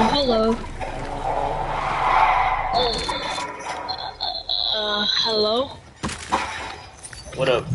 Hello. Hello? What up?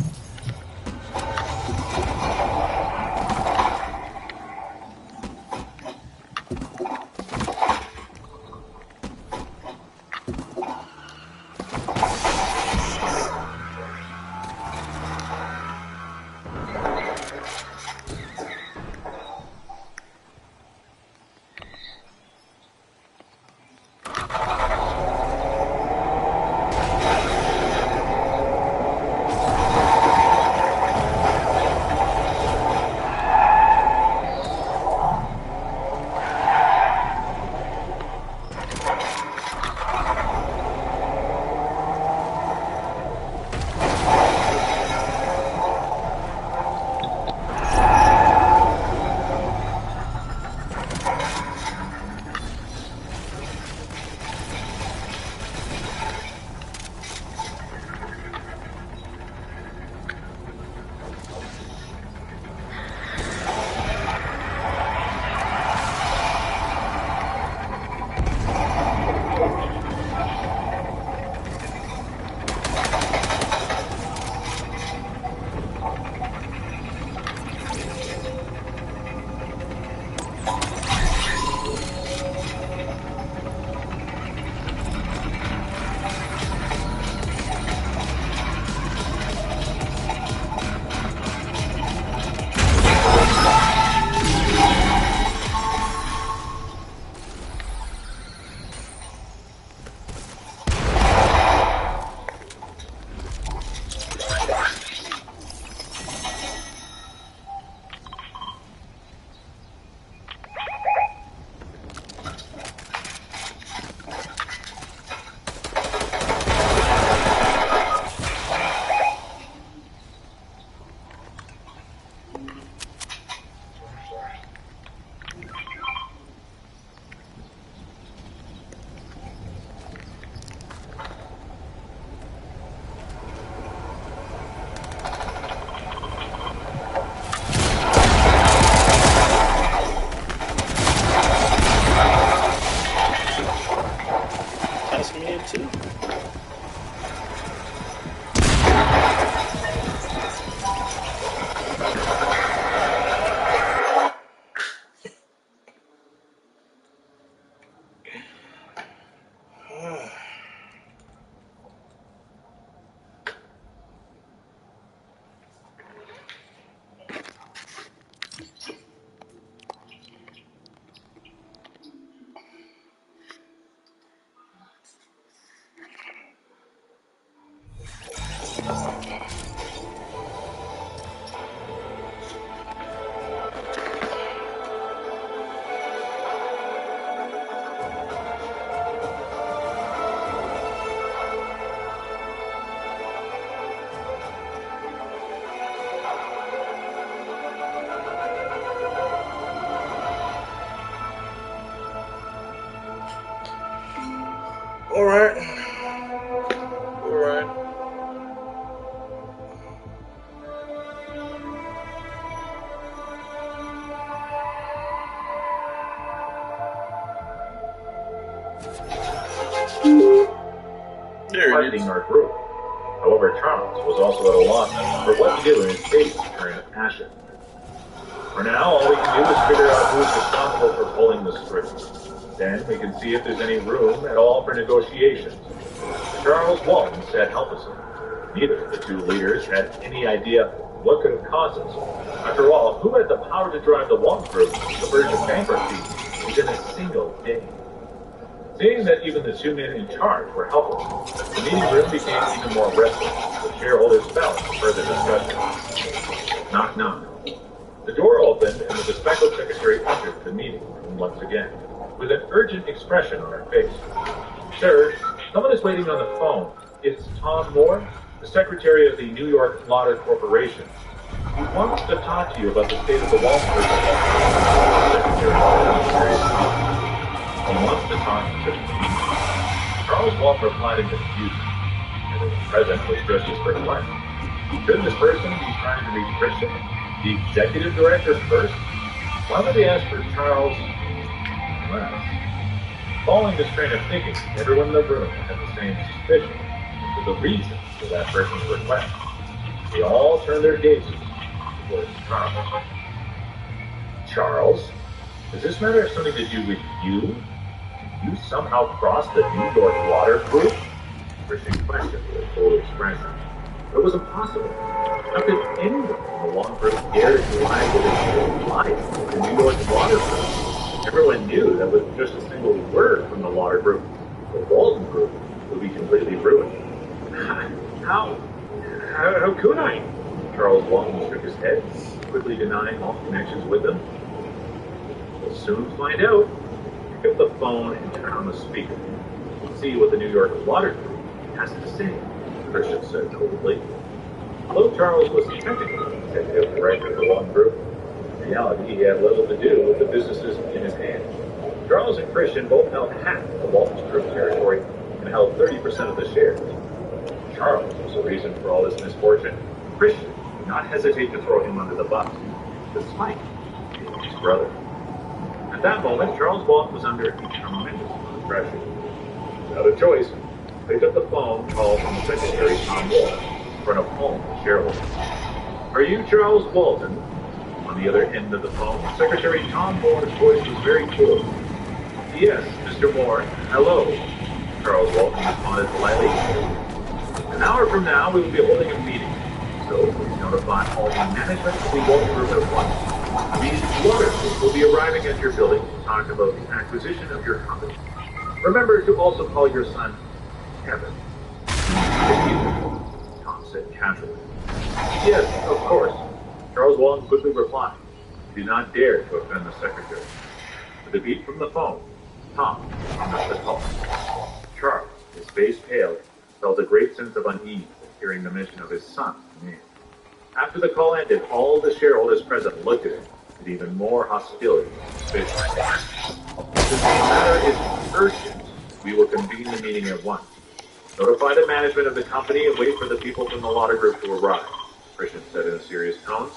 Pass me in too. All right. All right. There it Targeting is. our group. However, Charles was also at a loss for what to do in his case current passion. For now, all we can do is figure out who is responsible for pulling the string. Then we can see if there's any room at all for negotiations. Charles Walton said helplessly. Neither of the two leaders had any idea what could have caused this. After all, who had the power to drive the Walton group to the verge of bankruptcy within a single day? Seeing that even the two men in charge were helpless, the meeting room became even more restless. The shareholders fell into further discussion. Knock, knock. The door opened and the bespectacled secretary entered the meeting room once again, with an urgent expression on her face. Sir, someone is waiting on the phone. It's Tom Moore, the secretary of the New York Lauder Corporation. He wants to talk to you about the state of the Wall Street. Secretary he wants to talk to you. Charles Walt replied in confusion, and the president was just as perplexed. Could this person be trying to reach Christian, the executive director, first? Why would they ask for Charles? less. Following this train of thinking, everyone in the room had the same suspicion as to the reason for that person's request. They all turned their gazes towards Charles. Charles, does this matter have something to do with you? Did you somehow cross the New York Water Group? Christian questioned with a full expression. It was impossible. How could anyone in the Long Group dare to lie with his life with the New York Water Group? Everyone knew that with just a single word from the Water Group, the Walton Group would be completely ruined. How could I? Charles Walton shook his head, quickly denying all connections with them. We'll soon find out. Pick up the phone and turn on the speaker. See what the New York Water Group has to say, Christian said coldly. Although Charles was technically executive director of the Walton Group, in reality he had little to do with the businesses in his hands. Charles and Christian both held half of the Walton Group territory and held 30% of the shares. Charles was the reason for all this misfortune. Christian did not hesitate to throw him under the bus, despite being his brother. At that moment, Charles Walton was under tremendous pressure. Without a choice, he picked up the phone call from the secretary, Tom Moore, in front of all the shareholders. Are you Charles Walton? On the other end of the phone, Secretary Tom Moore's voice was very cool. Yes, Mr. Moore. Hello. Charles Walton responded politely. An hour from now, we will be holding a meeting, so please notify all the management of the Walton Group at once. The Water Group will be arriving at your building to talk about the acquisition of your company. Remember to also call your son Kevin. Tom said casually. Yes, of course. Charles Walton quickly replied. He did not dare to offend the secretary. With a beep from the phone, Tom hung up the call. Charles, his face pale, felt a great sense of unease at hearing the mention of his son's name. After the call ended, all the shareholders present looked at him with even more hostility and suspicion. Since the matter is urgent, we will convene the meeting at once. Notify the management of the company and wait for the people from the Water Group to arrive, Christian said in a serious tone.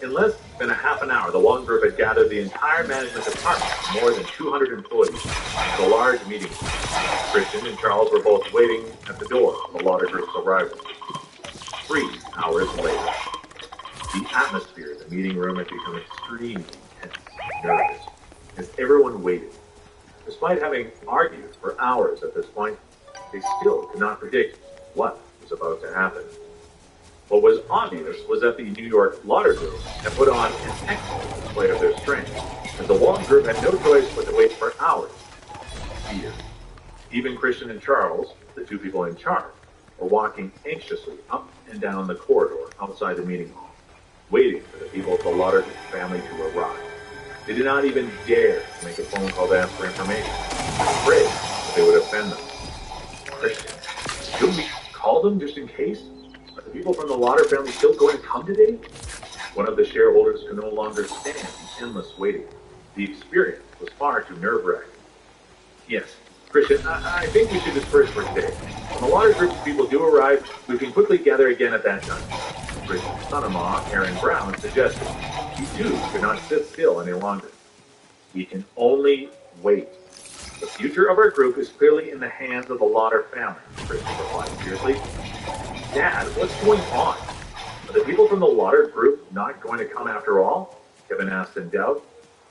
In less than a half an hour, the Walton Group had gathered the entire management department, more than 200 employees, into a large meeting. Christian and Charles were both waiting at the door of the Water Group's arrival. 3 hours later, the atmosphere in the meeting room had become extremely tense and nervous as everyone waited. Despite having argued for hours at this point, they still could not predict what was about to happen. What was obvious was that the New York Water Group had put on an excellent display of their strength, as the Walton Group had no choice but to wait for hours in fear. Even Christian and Charles, the 2 people in charge, were walking anxiously up and down the corridor outside the meeting hall, waiting for the people of the Water family to arrive. They did not even dare to make a phone call to ask for information, afraid that they would offend them. Christian, shouldn't we call them just in case? Are the people from the Water family still going to come today? One of the shareholders could no longer stand the endless waiting. The experience was far too nerve-wracking. Yes, Christian, I think we should disperse for today. When the Water Group's people do arrive, we can quickly gather again at that time. Christian's son-in-law, Aaron Brown, suggested he too could not sit still any longer. We can only wait. The future of our group is clearly in the hands of the Water family, Christian replied fiercely. Dad, what's going on? Are the people from the Water Group not going to come after all? Kevin asked in doubt.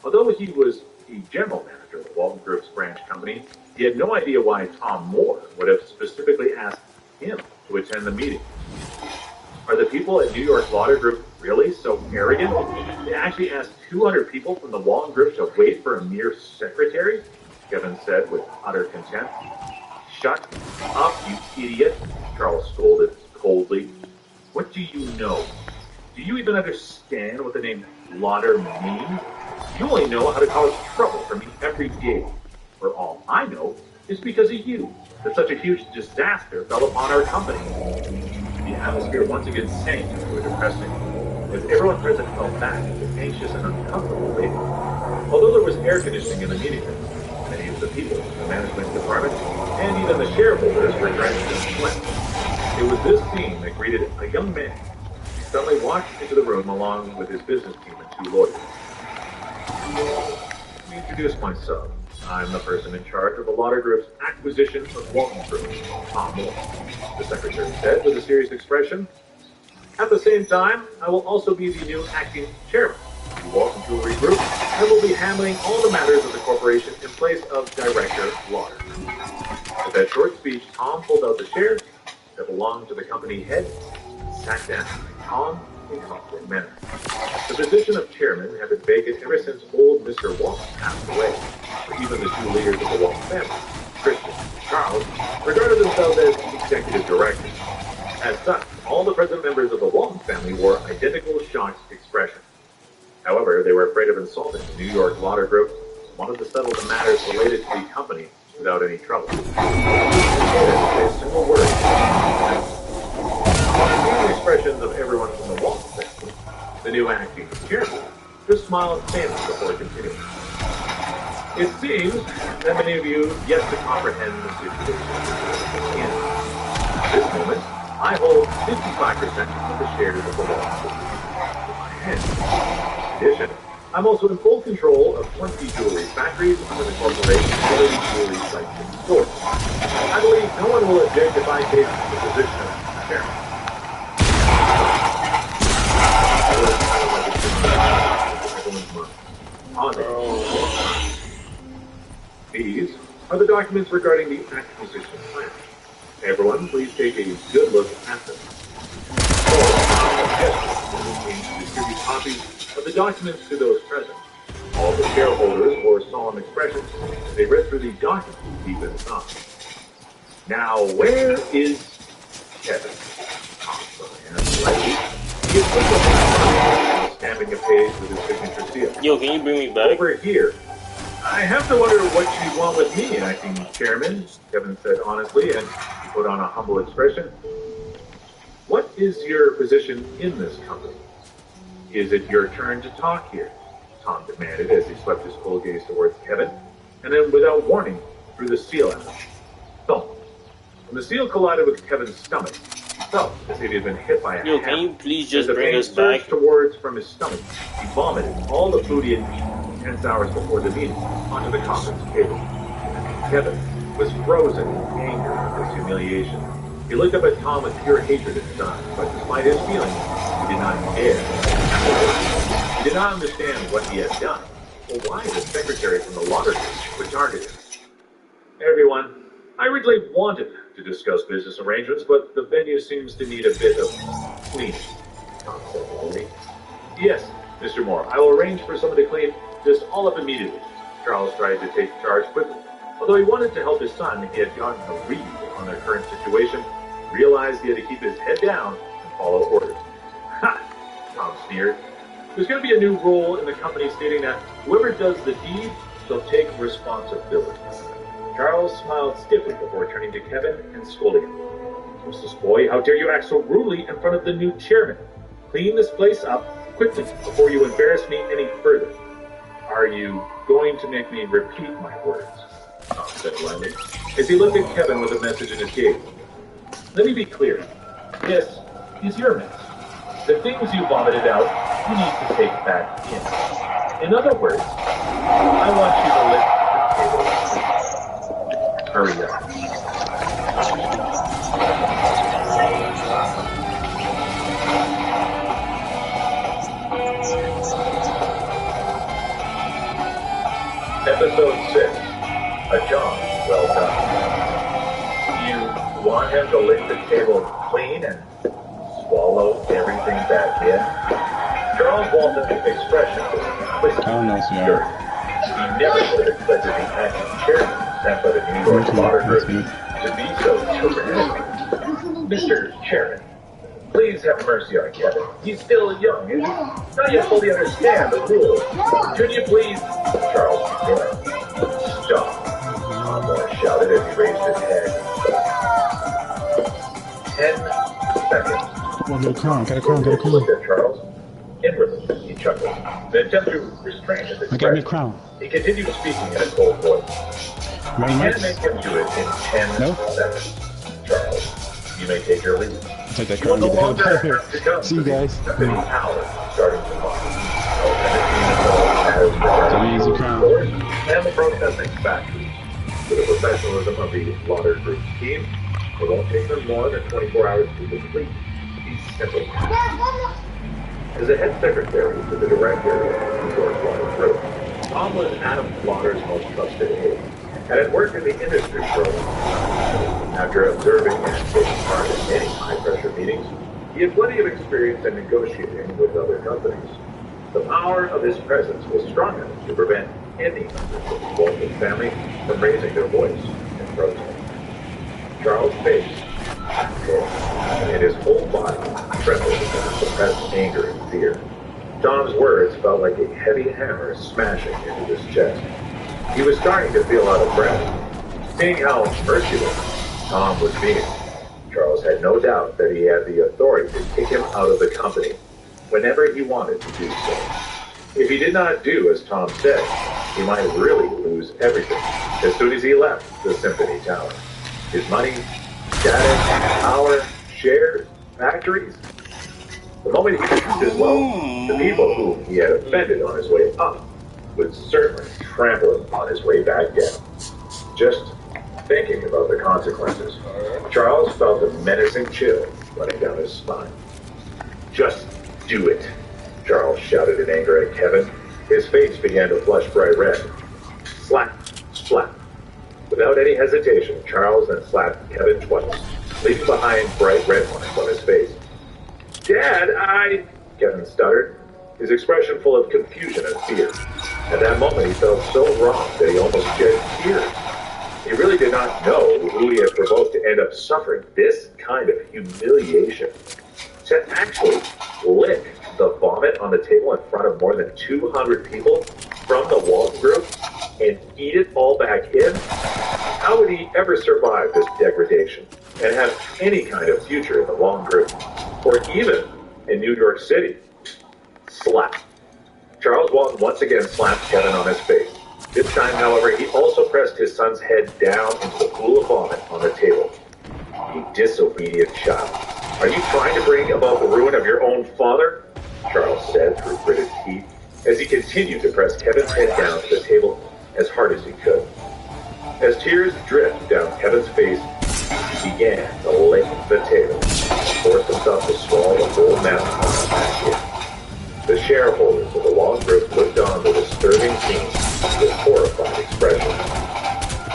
Although he was the general manager of the Walton Group's branch company, he had no idea why Tom Moore would have specifically asked him to attend the meeting. Are the people at New York Water Group really so arrogant? They actually asked 200 people from the Walton Group to wait for a mere secretary? Kevin said with utter contempt. Shut up, you idiot, Charles scolded coldly. What do you know? Do you even understand what the name Lauder means? You only know how to cause trouble for me every day. For all I know, it's because of you that such a huge disaster fell upon our company. The atmosphere once again sank into a depressing, as everyone present fell back into anxious and uncomfortable waiting. Although there was air conditioning in the meeting room, many of the people in the management department, and even the shareholders were drenched in sweat. It was this scene that greeted a young man. He suddenly walked into the room along with his business team and 2 lawyers. introduce myself. I'm the person in charge of the Lauder Group's acquisition of Walton Group, Tom Moore. The secretary said with a serious expression. At the same time, I will also be the new acting chairman of the Walton Jewelry Group and will be handling all the matters of the corporation in place of Director Lauder. With that short speech, Tom pulled out the shares that belonged to the company head and sat down, calm and confident manner. The position of chairman had been vacant ever since old Mr. Walton passed away. Even the two leaders of the Walton family, Christian and Charles, regarded themselves as executive directors. As such, all the present members of the Walton family wore identical shocked expressions. However, they were afraid of insulting the New York Lauder Group and wanted to settle the matters related to the company without any trouble. They didn't say a single word. The expressions of everyone from the Walton family, the new acting chairman, just smiled faintly before continuing. It seems that many of you have yet to comprehend the situation. At this moment, I hold 55% of the shares of the Walton Group in my hands. In addition, I'm also in full control of 20 jewelry factories under the corporation's jewelry sites and stores. I believe no one will object if I take the position of chairman. These are the documents regarding the acquisition plan. Everyone, please take a good look at them. Distribute copies of the documents to those present. All the shareholders wore solemn expressions as they read through the documents deep inside. Now, where is Kevin? He is stamping a page with his signature seal. Yo, can you bring me back? Over here. I have to wonder what you want with me, acting chairman, Kevin said honestly, and he put on a humble expression. What is your position in this company? Is it your turn to talk here? Tom demanded as he swept his full gaze towards Kevin, and then without warning, threw the seal at him. Thump. When the seal collided with Kevin's stomach, he felt as if he had been hit by a hammer. Can you please just as bring the us pain back? surged towards from his stomach, he vomited all the food he had eaten 10 hours before the meeting onto the conference table. Kevin was frozen in anger at this humiliation. He looked up at Tom with pure hatred in his eyes, but despite his feelings, he did not care. He did not understand what he had done, or why the secretary from the Lauder Group would target him. Everyone, I originally wanted to discuss business arrangements, but the venue seems to need a bit of cleaning, Tom said warmly. Yes, Mr. Moore, I will arrange for someone to clean this all up immediately. Charles tried to take charge quickly. Although he wanted to help his son, he had gotten a read on their current situation, realized he had to keep his head down and follow orders. Ha! Tom sneered. There's going to be a new rule in the company stating that whoever does the deed, they'll take responsibility. Charles smiled stiffly before turning to Kevin and scolding him. Useless boy, how dare you act so rudely in front of the new chairman? Clean this place up quickly before you embarrass me any further. Are you going to make me repeat my words? Tom said blandly, as he looked at Kevin with a message in his gaze. Let me be clear. This is your mess. The things you vomited out, you need to take back in. In other words, I want you to lift the table. Hurry up. Episode 6. A job well done. You want him to lick the table clean and swallow everything back in? Charles Walton's expression was twisted and scared. He never would have expected the acting chairman sent by the New York Lauder Group to be so tyrannical. Mr. Chairman, please have mercy on Kevin. He's still young and not yet fully understand the rules. Could you please... Charles began. Stop. Moore shouted as he raised his head. 10 seconds. Well, get a crown, get a crown, get a crown. Looked at Charles. Inwardly, he chuckled. The attempt to restrain his expression. I got me a crown. He continued speaking in a cold voice. Very You nice. can't make him do it in 10 seconds. Charles, you may take your leave. Take that You will crown, no get the hell longer out of have to here. come See to you the guys. company hours starting tomorrow. Take an easy crown. professionalism of the Lauder Group's team. It won't take them more than 24 hours to complete these simple tasks. As a head secretary to the director of the New York Lauder Group, Tom was Adam Lauder's most trusted aide, and had worked in the industry for a long time. After observing and taking part in many high-pressure meetings, he had plenty of experience in negotiating with other companies. The power of his presence was strong enough to prevent any members of the Walton family from raising their voice in protest. Charles' face and his whole body trembled with suppressed anger and fear. Tom's words felt like a heavy hammer smashing into his chest. He was starting to feel out of breath. Seeing how merciless Tom was being, Charles had no doubt that he had the authority to kick him out of the company whenever he wanted to do so. If he did not do as Tom said, he might really lose everything as soon as he left the Symphony Tower. His money, status, power, shares, factories. The moment he reached his wealth, the people whom he had offended on his way up would certainly trample him on his way back down. Just thinking about the consequences, Charles felt a menacing chill running down his spine. Just do it, Charles shouted in anger at Kevin. His face began to flush bright red. Slap, slap. Without any hesitation, Charles then slapped Kevin twice, leaving behind bright red lines on his face. Dad, Kevin stuttered, his expression full of confusion and fear. At that moment, he felt so wrong that he almost shed tears. He really did not know who he had provoked to end up suffering this kind of humiliation. To actually lick the vomit on the table in front of more than 200 people from the Walton Group and eat it all back in? How would he ever survive this degradation and have any kind of future in the Walton Group, or even in New York City? Slap. Charles Walton once again slapped Kevin on his face. This time, however, he also pressed his son's head down into the pool of vomit on the table. You disobedient child. Are you trying to bring about the ruin of your own father? Charles said through gritted teeth as he continued to press Kevin's head down to the table as hard as he could. As tears dripped down Kevin's face, he began to lick the table and forced himself to swallow the whole mountain on the back end. The shareholders of the Walton Group looked on the disturbing scene with horrified expressions.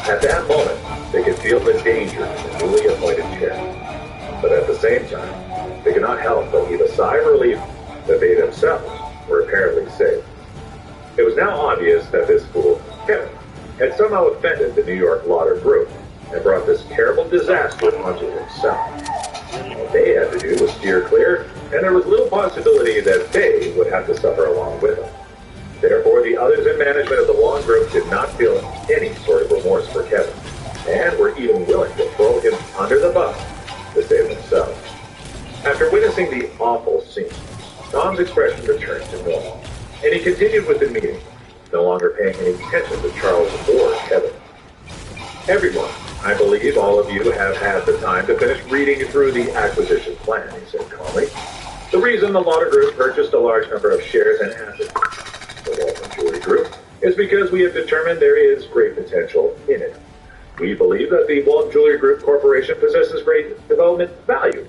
At that moment, they could feel the danger in the newly appointed chairman. But at the same time, they could not help but heave a sigh of relief that they themselves were apparently safe. It was now obvious that this fool, Kevin, had somehow offended the New York Lauder Group and brought this terrible disaster onto himself. All they had to do was steer clear, and there was little possibility that they would have to suffer along with him. Therefore, the others in management of the Walton Group did not feel any sort of remorse for Kevin, and were even willing to throw him under the bus to save themselves. After witnessing the awful scene, Tom's expression returned to normal, and he continued with the meeting, no longer paying any attention to Charles or Kevin. Everyone, I believe all of you have had the time to finish reading through the acquisition plan, he said calmly. The reason the Lauder Group purchased a large number of shares and assets of the Walton Jewelry Group is because we have determined there is great potential in it. We believe that the Walton Jewelry Group Corporation possesses great development value.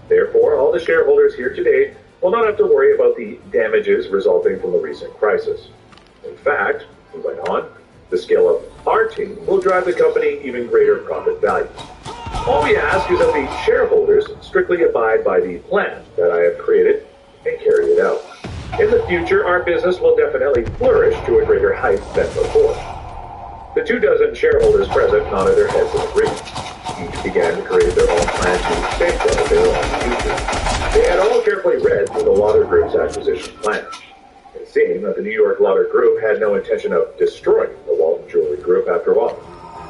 Therefore, all the shareholders here today will not have to worry about the damages resulting from the recent crisis. In fact, he went on, the skill of our team will drive the company even greater profit value. All we ask is that the shareholders strictly abide by the plan that I have created and carry it out. In the future, our business will definitely flourish to a greater height than before. The 24 shareholders present nodded their heads in agreement. Each began to create their own plan to safeguard their own future. They had all carefully read through the Lauder Group's acquisition plan. It seemed that the New York Lauder Group had no intention of destroying the Walton Jewelry Group after all.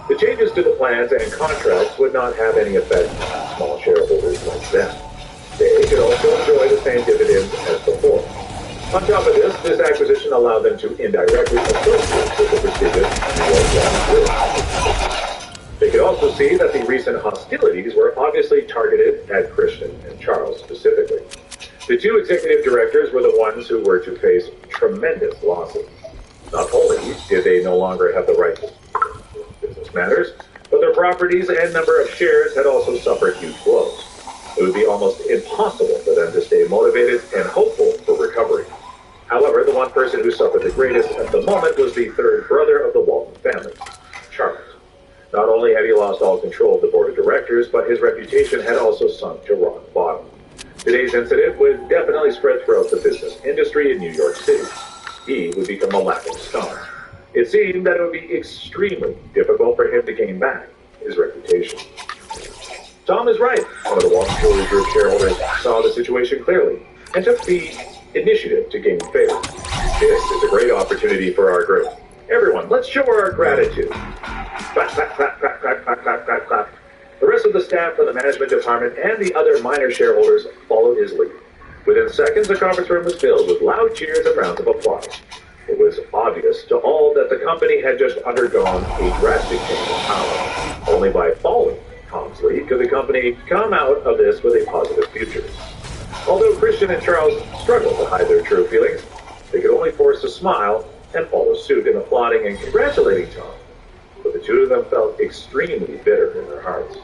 The changes to the plans and contracts would not have any effect on small shareholders like them. They could also enjoy the same dividends as before. On top of this, this acquisition allowed them to indirectly associate with the prestigious New York Lauder Group. They could also see that the recent hostilities were obviously targeted at Christian and Charles specifically. The two executive directors were the ones who were to face tremendous losses. Not only did they no longer have the right to business matters, but the properties and number of shares had also suffered huge blows. It would be almost impossible for them to stay motivated and hopeful for recovery. However, the one person who suffered the greatest at the moment was the third brother of the Walton family, Charles. Not only had he lost all control of the board of directors, but his reputation had also sunk to rock bottom. Today's incident would definitely spread throughout the business industry in New York City. He would become a laughing stock. It seemed that it would be extremely difficult for him to gain back his reputation. Tom is right. One of the Walton Jewelry Group shareholders saw the situation clearly and took the initiative to gain favor. This is a great opportunity for our group. Everyone, let's show our gratitude. Clap, clap, clap, clap, clap, clap, clap, clap, clap. The rest of the staff from the management department and the other minor shareholders followed his lead. Within seconds, the conference room was filled with loud cheers and rounds of applause. It was obvious to all that the company had just undergone a drastic change in power. Only by following Tom's lead could the company come out of this with a positive future. Although Christian and Charles struggled to hide their true feelings, they could only force a smile and follow suit in applauding and congratulating Tom. But the two of them felt extremely bitter in their hearts.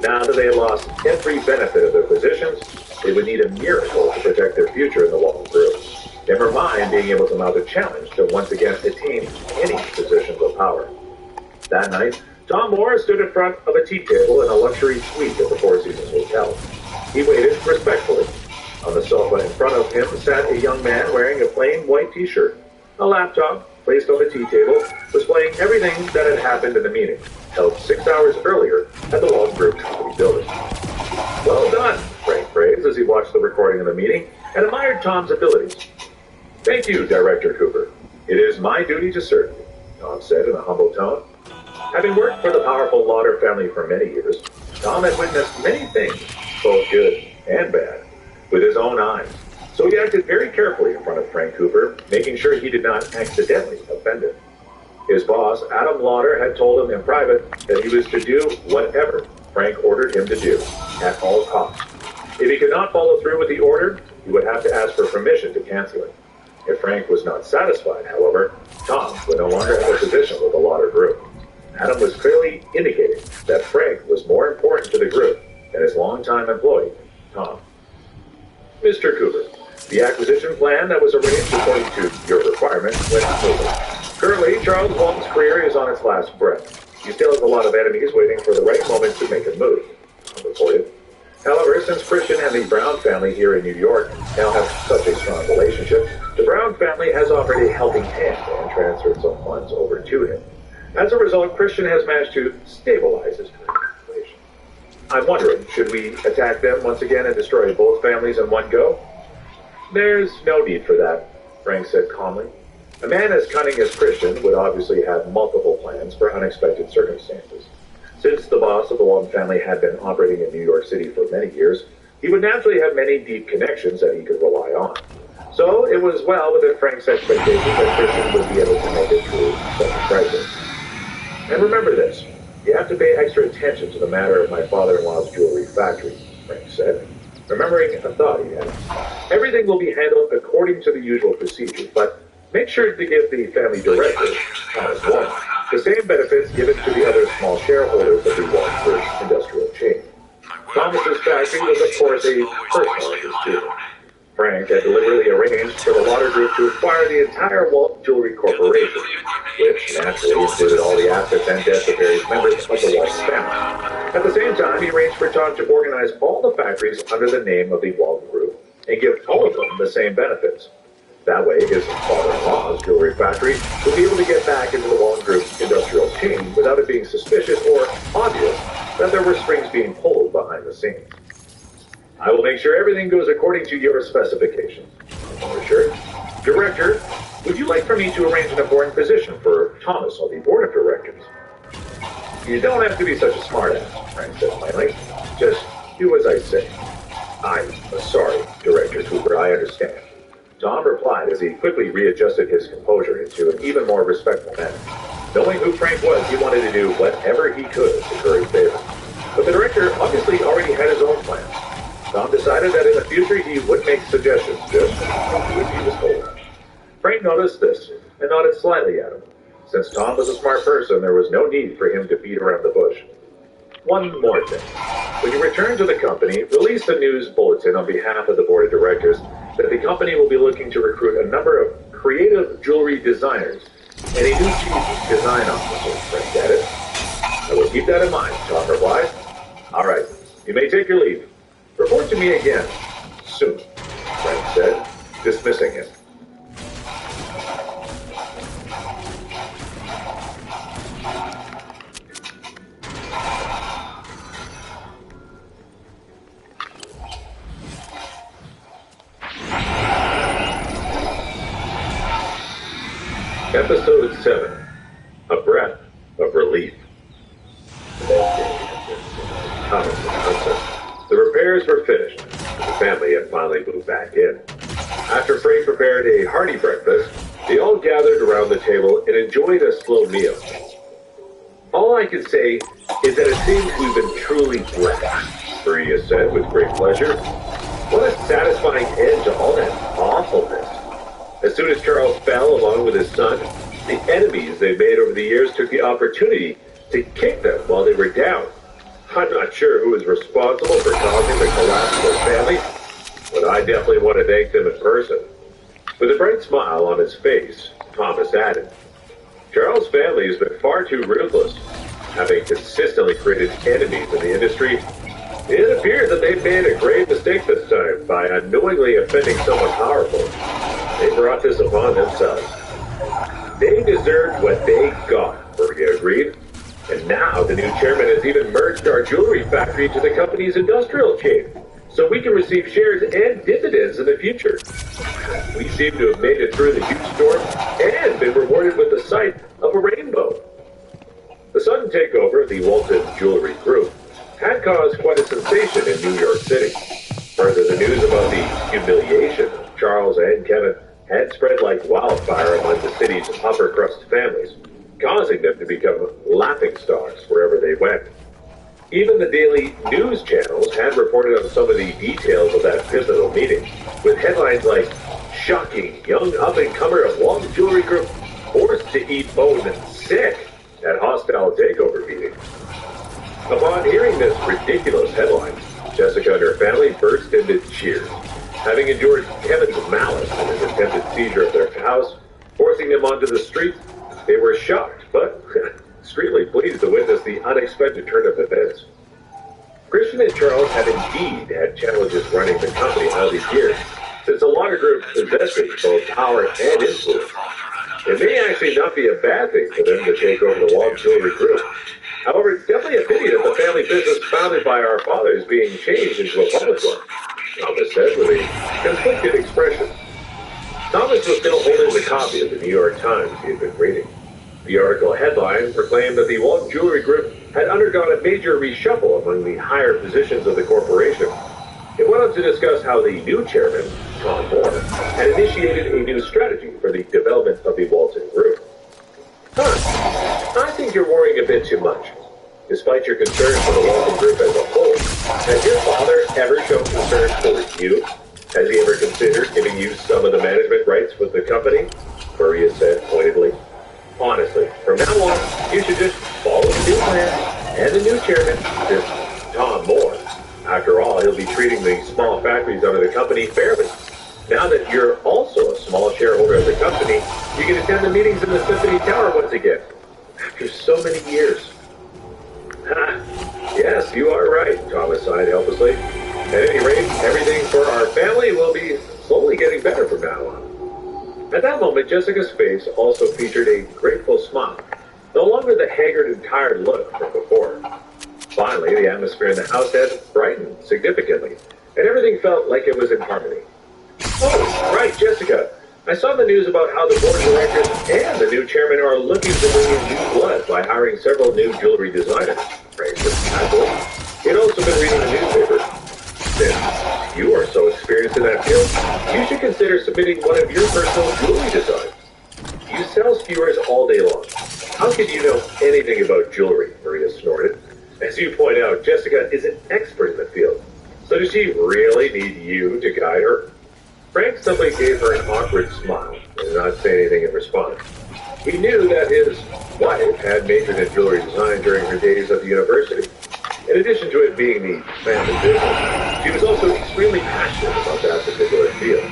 Now that they had lost every benefit of their positions, they would need a miracle to protect their future in the Walton Group. Never mind being able to mount a challenge to once again attain any positions of power. That night, Tom Moore stood in front of a tea table in a luxury suite at the Four Seasons Hotel. He waited respectfully. On the sofa in front of him sat a young man wearing a plain white t-shirt. A laptop, placed on the tea table, displaying everything that had happened in the meeting, held 6 hours earlier at the Walton Group Company building. Well done, Frank praised as he watched the recording of the meeting and admired Tom's abilities. Thank you, Director Cooper. It is my duty to serve you, Tom said in a humble tone. Having worked for the powerful Lauder family for many years, Tom had witnessed many things, both good and bad, with his own eyes. So he acted very carefully in front of Frank Cooper, making sure he did not accidentally offend him. His boss, Adam Lauder, had told him in private that he was to do whatever Frank ordered him to do, at all costs. If he could not follow through with the order, he would have to ask for permission to cancel it. If Frank was not satisfied, however, Tom would no longer have a position with the Lauder Group. Adam was clearly indicating that Frank was more important to the group than his longtime employee, Tom. Mr. Cooper, the acquisition plan that was arranged according to your requirements went smoothly. Currently, Charles Walton's career is on its last breath. He still has a lot of enemies waiting for the right moment to make a move, Tom reported. However, since Christian and the Brown family here in New York now have such a strong relationship, the Brown family has offered a helping hand and transferred some funds over to him. As a result, Christian has managed to stabilize his current situation. I'm wondering, should we attack them once again and destroy both families in one go? There's no need for that, Frank said calmly. A man as cunning as Christian would obviously have multiple plans for unexpected circumstances. Since the boss of the Walton family had been operating in New York City for many years, he would naturally have many deep connections that he could rely on. So it was well within Frank's expectations that Christian would be able to make it through such a crisis. And remember this, you have to pay extra attention to the matter of my father-in-law's jewelry factory, Frank said, remembering a thought he had. Everything will be handled according to the usual procedure, but make sure to give the family director, Thomas Walton, the same benefits given to the other small shareholders of the Walton Group industrial chain. Thomas's factory was, of course, a personal interest to him. Frank had deliberately arranged for the Lauder Group to acquire the entire Walton Jewelry Corporation, which naturally included all the assets and debts of various members of the Walton family. At the same time, he arranged for Tom to organize all the factories under the name of the Walton Group and give all of them the same benefits. That way, his father-in-law's jewelry factory would be able to get back into the Walton Group's industrial chain without it being suspicious or obvious that there were strings being pulled behind the scenes. I will make sure everything goes according to your specifications. For sure. Director, would you like for me to arrange an important position for Thomas on the board of directors? You don't have to be such a smartass, Frank said finally. Just do as I say. I'm sorry, Director Cooper, I understand. Tom replied as he quickly readjusted his composure into an even more respectful manner. Knowing who Frank was, he wanted to do whatever he could to curry favor. But the director obviously already had his own plans. Tom decided that in the future he would make suggestions just as he was told. Frank noticed this and nodded slightly at him. Since Tom was a smart person, there was no need for him to beat around the bush. one more thing. When you return to the company, release a news bulletin on behalf of the board of directors that the company will be looking to recruit a number of creative jewelry designers and a new chief design officer. Frank, get it? I will keep that in mind, Tom replied. All right, you may take your leave. Report to me again soon, Frank said, dismissing him. Episode 7, A Breath of Relief. The repairs were finished. The family had finally moved back in. After Frank prepared a hearty breakfast, they all gathered around the table and enjoyed a slow meal. All I can say is that it seems we've been truly blessed, Maria said with great pleasure. What a satisfying end to all that awfulness. As soon as Charles fell along with his son, the enemies they made over the years took the opportunity to kick them while they were down. I'm not sure who is responsible for causing the collapse of their family, but I definitely want to thank them in person. With a bright smile on his face, Thomas added, Charles' family has been far too ruthless, having consistently created enemies in the industry. It appears that they've made a grave mistake this time by unknowingly offending someone powerful. They brought this upon themselves. They deserved what they got, Maria agreed. And now the new chairman has even merged our jewelry factory into the company's industrial chain, so we can receive shares and dividends in the future. We seem to have made it through the huge storm and been rewarded with the sight of a rainbow. The sudden takeover of the Walton Jewelry Group had caused quite a sensation in New York City. Further, the news about the humiliation of Charles and Kevin had spread like wildfire among the city's upper crust families, causing them to become laughingstocks wherever they went. Even the daily news channels had reported on some of the details of that pivotal meeting, with headlines like, Shocking young up-and-comer of Walton Jewelry Group forced to eat bone and sick at hostile takeover meeting. Upon hearing this ridiculous headline, Jessica and her family burst into cheers. Having endured Kevin's malice in his attempted seizure of their house, forcing them onto the street, they were shocked, but extremely pleased to witness the unexpected turn of events. Christian and Charles had indeed had challenges running the company all these years, since the Lauder Group possesses both power and influence. It may actually not be a bad thing for them to take over the Walton Jewelry Group. However, it's definitely a pity that the family business founded by our father is being changed into a public one, Thomas said with a conflicted expression. Thomas was still holding the copy of the New York Times he had been reading. The article headline proclaimed that the Walton Jewelry Group had undergone a major reshuffle among the higher positions of the corporation. It went on to discuss how the new chairman, Tom Moore, had initiated a new strategy for the development of the Walton Group. I think you're worrying a bit too much. Despite your concern for the Walton Group as a whole, has your father ever shown concern for you? Has he ever considered giving you some of the management rights with the company? Maria said pointedly. Honestly, from now on, you should just follow the new plan and the new chairman, this Tom Moore. After all, he'll be treating the small factories under the company fairly. Now that you're also a small shareholder of the company, you can attend the meetings in the Symphony Tower once again. After so many years. Yes, you are right, Thomas sighed helplessly. At any rate, everything for our family will be slowly getting better from now on. At that moment, Jessica's face also featured a grateful smile, no longer the haggard and tired look from before. Finally, the atmosphere in the house had brightened significantly, and everything felt like it was in harmony. Oh, right, Jessica. I saw the news about how the board of directors and the new chairman are looking to bring in new blood by hiring several new jewelry designers. Frank said casually. He'd also been reading the newspaper. Since you are so experienced in that field, you should consider submitting one of your personal jewelry designs. You sell skewers all day long. How could you know anything about jewelry? Maria snorted. As you point out, Jessica is an expert in the field. So does she really need you to guide her? Frank simply gave her an awkward smile and did not say anything in response. He knew that his wife had majored in jewelry design during her days at the university. In addition to it being the family business, she was also extremely passionate about that particular field.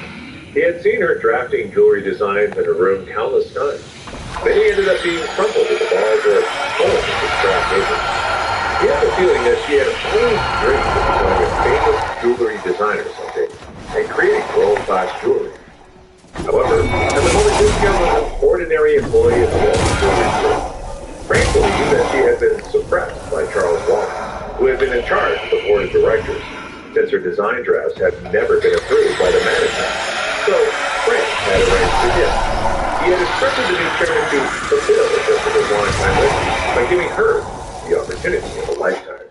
He had seen her drafting jewelry designs in her room countless times. Many ended up being crumpled with the balls or holes in his craft paper. He had the feeling that she had always dreamed of becoming a famous jewelry designer someday and creating world-class jewelry. However, at the moment, Jessica was an ordinary employee of the Walton Jewelry Store. Frank believed that she had been suppressed by Charles Walton, who had been in charge of the board of directors, since her design drafts had never been approved by the management. So, Frank had arranged for him. He had instructed the new chairman to fulfill Jessica's long-time wish by giving her the opportunity of a lifetime.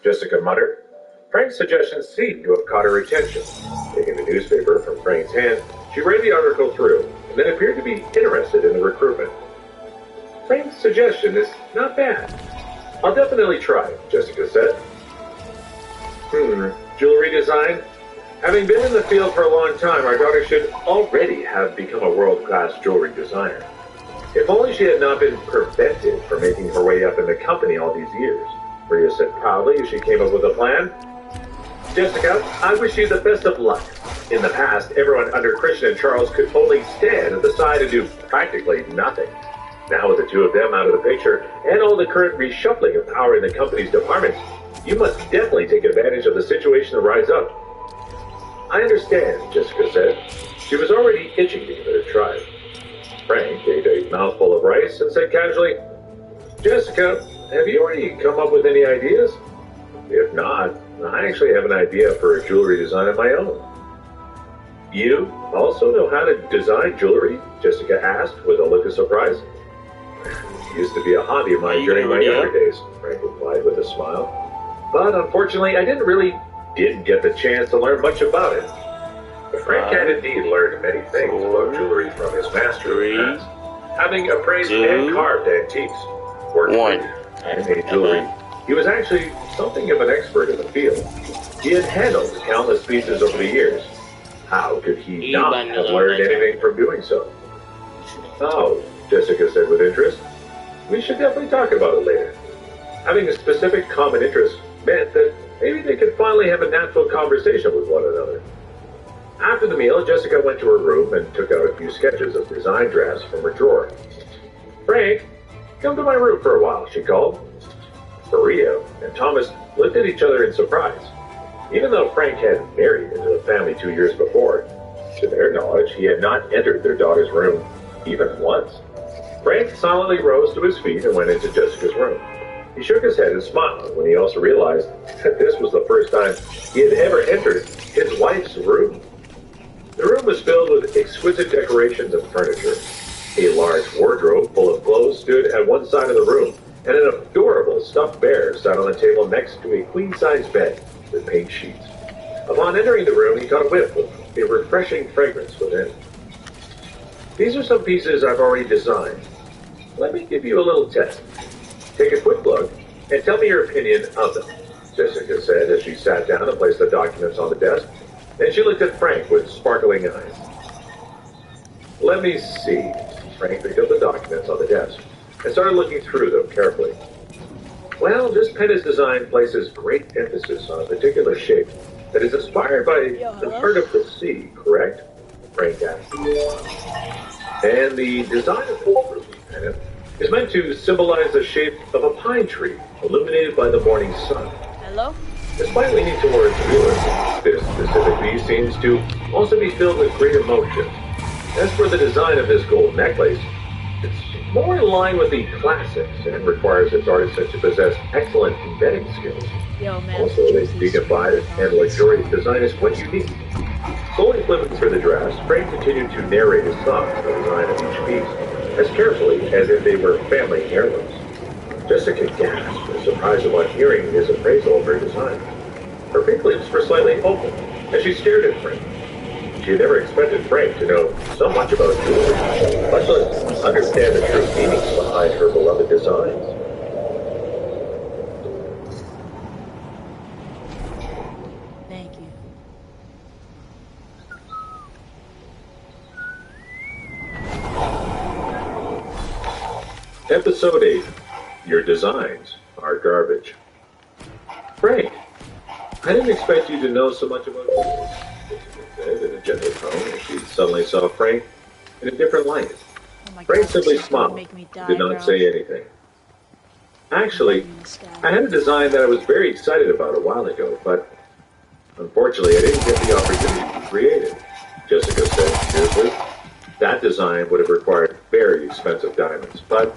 Jessica muttered. Frank's suggestion seemed to have caught her attention. Taking the newspaper from Frank's hand, she read the article through, and then appeared to be interested in the recruitment. Frank's suggestion is not bad. I'll definitely try, Jessica said. Jewelry design? Having been in the field for a long time, our daughter should already have become a world-class jewelry designer. If only she had not been prevented from making her way up in the company all these years, Maria said proudly as she came up with a plan. Jessica, I wish you the best of luck. In the past, everyone under Christian and Charles could only stand at the side and do practically nothing. Now with the two of them out of the picture, and all the current reshuffling of power in the company's departments, you must definitely take advantage of the situation to rise up. I understand, Jessica said. She was already itching to give it a try. Frank ate a mouthful of rice and said casually, Jessica, have you already come up with any ideas? If not, I actually have an idea for a jewelry design of my own. You also know how to design jewelry? Jessica asked with a look of surprise. It used to be a hobby of mine during my younger days, Frank replied with a smile. But unfortunately, I didn't get the chance to learn much about it. But Frank had indeed learned many things about jewelry from his master in the past. Having appraised and carved antiques, worked with handmade jewelry, he was actually something of an expert in the field. He had handled countless pieces over the years. How could he not have learned anything from doing so? Oh, Jessica said with interest. We should definitely talk about it later. Having a specific common interest meant that maybe they could finally have a natural conversation with one another. After the meal, Jessica went to her room and took out a few sketches of design drafts from her drawer. Frank, come to my room for a while, she called. Maria and Thomas looked at each other in surprise. Even though Frank had married into the family 2 years before, to their knowledge, he had not entered their daughter's room even once. Frank silently rose to his feet and went into Jessica's room. He shook his head and smiled when he also realized that this was the first time he had ever entered his wife's room. The room was filled with exquisite decorations and furniture. A large wardrobe full of clothes stood at one side of the room, and an adorable stuffed bear sat on a table next to a queen-size bed with pink sheets. Upon entering the room, he caught a whiff of a refreshing fragrance within. These are some pieces I've already designed. Let me give you a little test. Take a quick look and tell me your opinion of them, Jessica said as she sat down and placed the documents on the desk. Then she looked at Frank with sparkling eyes. Let me see. Frank picked up the documents on the desk and started looking through them carefully. Well, this pen is designed places great emphasis on a particular shape that is inspired by the heart of the sea, correct? Frank asked. And the design of this ruby pennant is meant to symbolize the shape of a pine tree illuminated by the morning sun. Hello? Despite leaning towards realism, this specific piece seems to also be filled with great emotion. As for the design of this gold necklace, it's more in line with the classics and requires its artisan to possess excellent embedding skills. Yo, man. Also, its dignified and luxurious design is quite unique. Slowly flipping through the drafts, Frank continued to narrate his thoughts on the design of each piece, as carefully as if they were family heirlooms. Jessica gasped in surprise upon hearing his appraisal of her design. Her pink lips were slightly open as she stared at Frank. She had never expected Frank to know so much about jewelry, much less understand the true meanings behind her beloved designs. Thank you. Episode 8, Your Designs are garbage. Frank, I didn't expect you to know so much about jewelry, Jessica said in a gentle tone as she suddenly saw Frank in a different light. Oh my Frank God, simply this is gonna smiled make me and die, did not bro. say anything. Actually, I had a design that I was very excited about a while ago, but unfortunately I didn't get the opportunity to create it, Jessica said seriously. That design would have required very expensive diamonds, but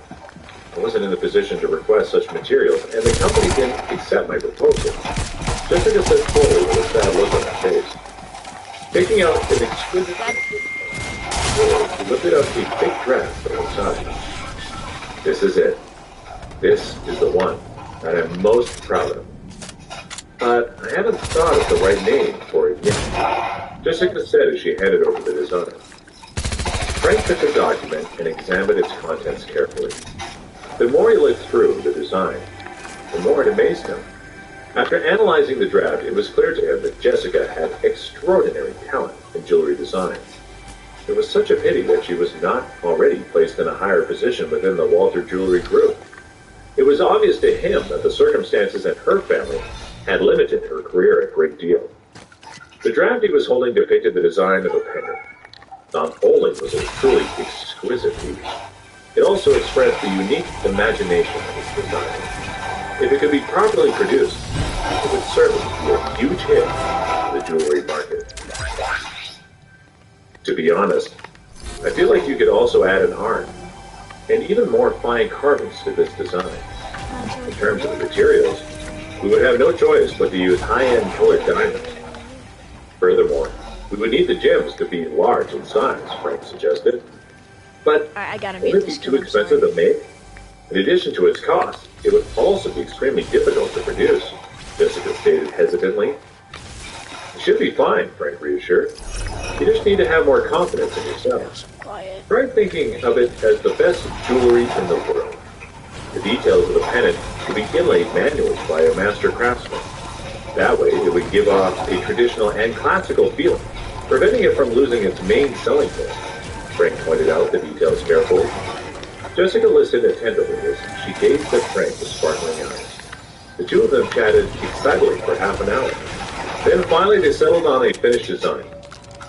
I wasn't in the position to request such materials, and the company didn't accept my proposal. Jessica said slowly with a sad look on her face. Taking out an exquisite she lifted up a big dress from her side. This is it. This is the one that I'm most proud of. But I haven't thought of the right name for it yet, Jessica said as she handed over the design. Frank took the document and examined its contents carefully. The more he looked through the design, the more it amazed him. After analyzing the draft, it was clear to him that Jessica had extraordinary talent in jewelry design. It was such a pity that she was not already placed in a higher position within the Walter Jewelry Group. It was obvious to him that the circumstances in her family had limited her career a great deal. The draft he was holding depicted the design of a pendant. Not only was it a truly exquisite piece, it also expressed the unique imagination of its designer. If it could be properly produced, it would certainly be a huge hit in the jewelry market. To be honest, I feel like you could also add an arm, and even more fine carvings to this design. In terms of the materials, we would have no choice but to use high-end colored diamonds. Furthermore, we would need the gems to be large in size, Frank suggested. But I gotta would mute it be this too too, I'm expensive sorry. to make? In addition to its cost, it would also be extremely difficult to produce, Jessica stated hesitantly. It should be fine, Frank reassured. You just need to have more confidence in yourself. Quiet. Try thinking of it as the best jewelry in the world. The details of the pendant could be inlaid manually by a master craftsman. That way, it would give off a traditional and classical feeling, preventing it from losing its main selling point. Frank pointed out the details carefully. Jessica listened attentively as she gazed at Frank with sparkling eyes. The two of them chatted excitedly for half an hour. Then finally they settled on a finished design.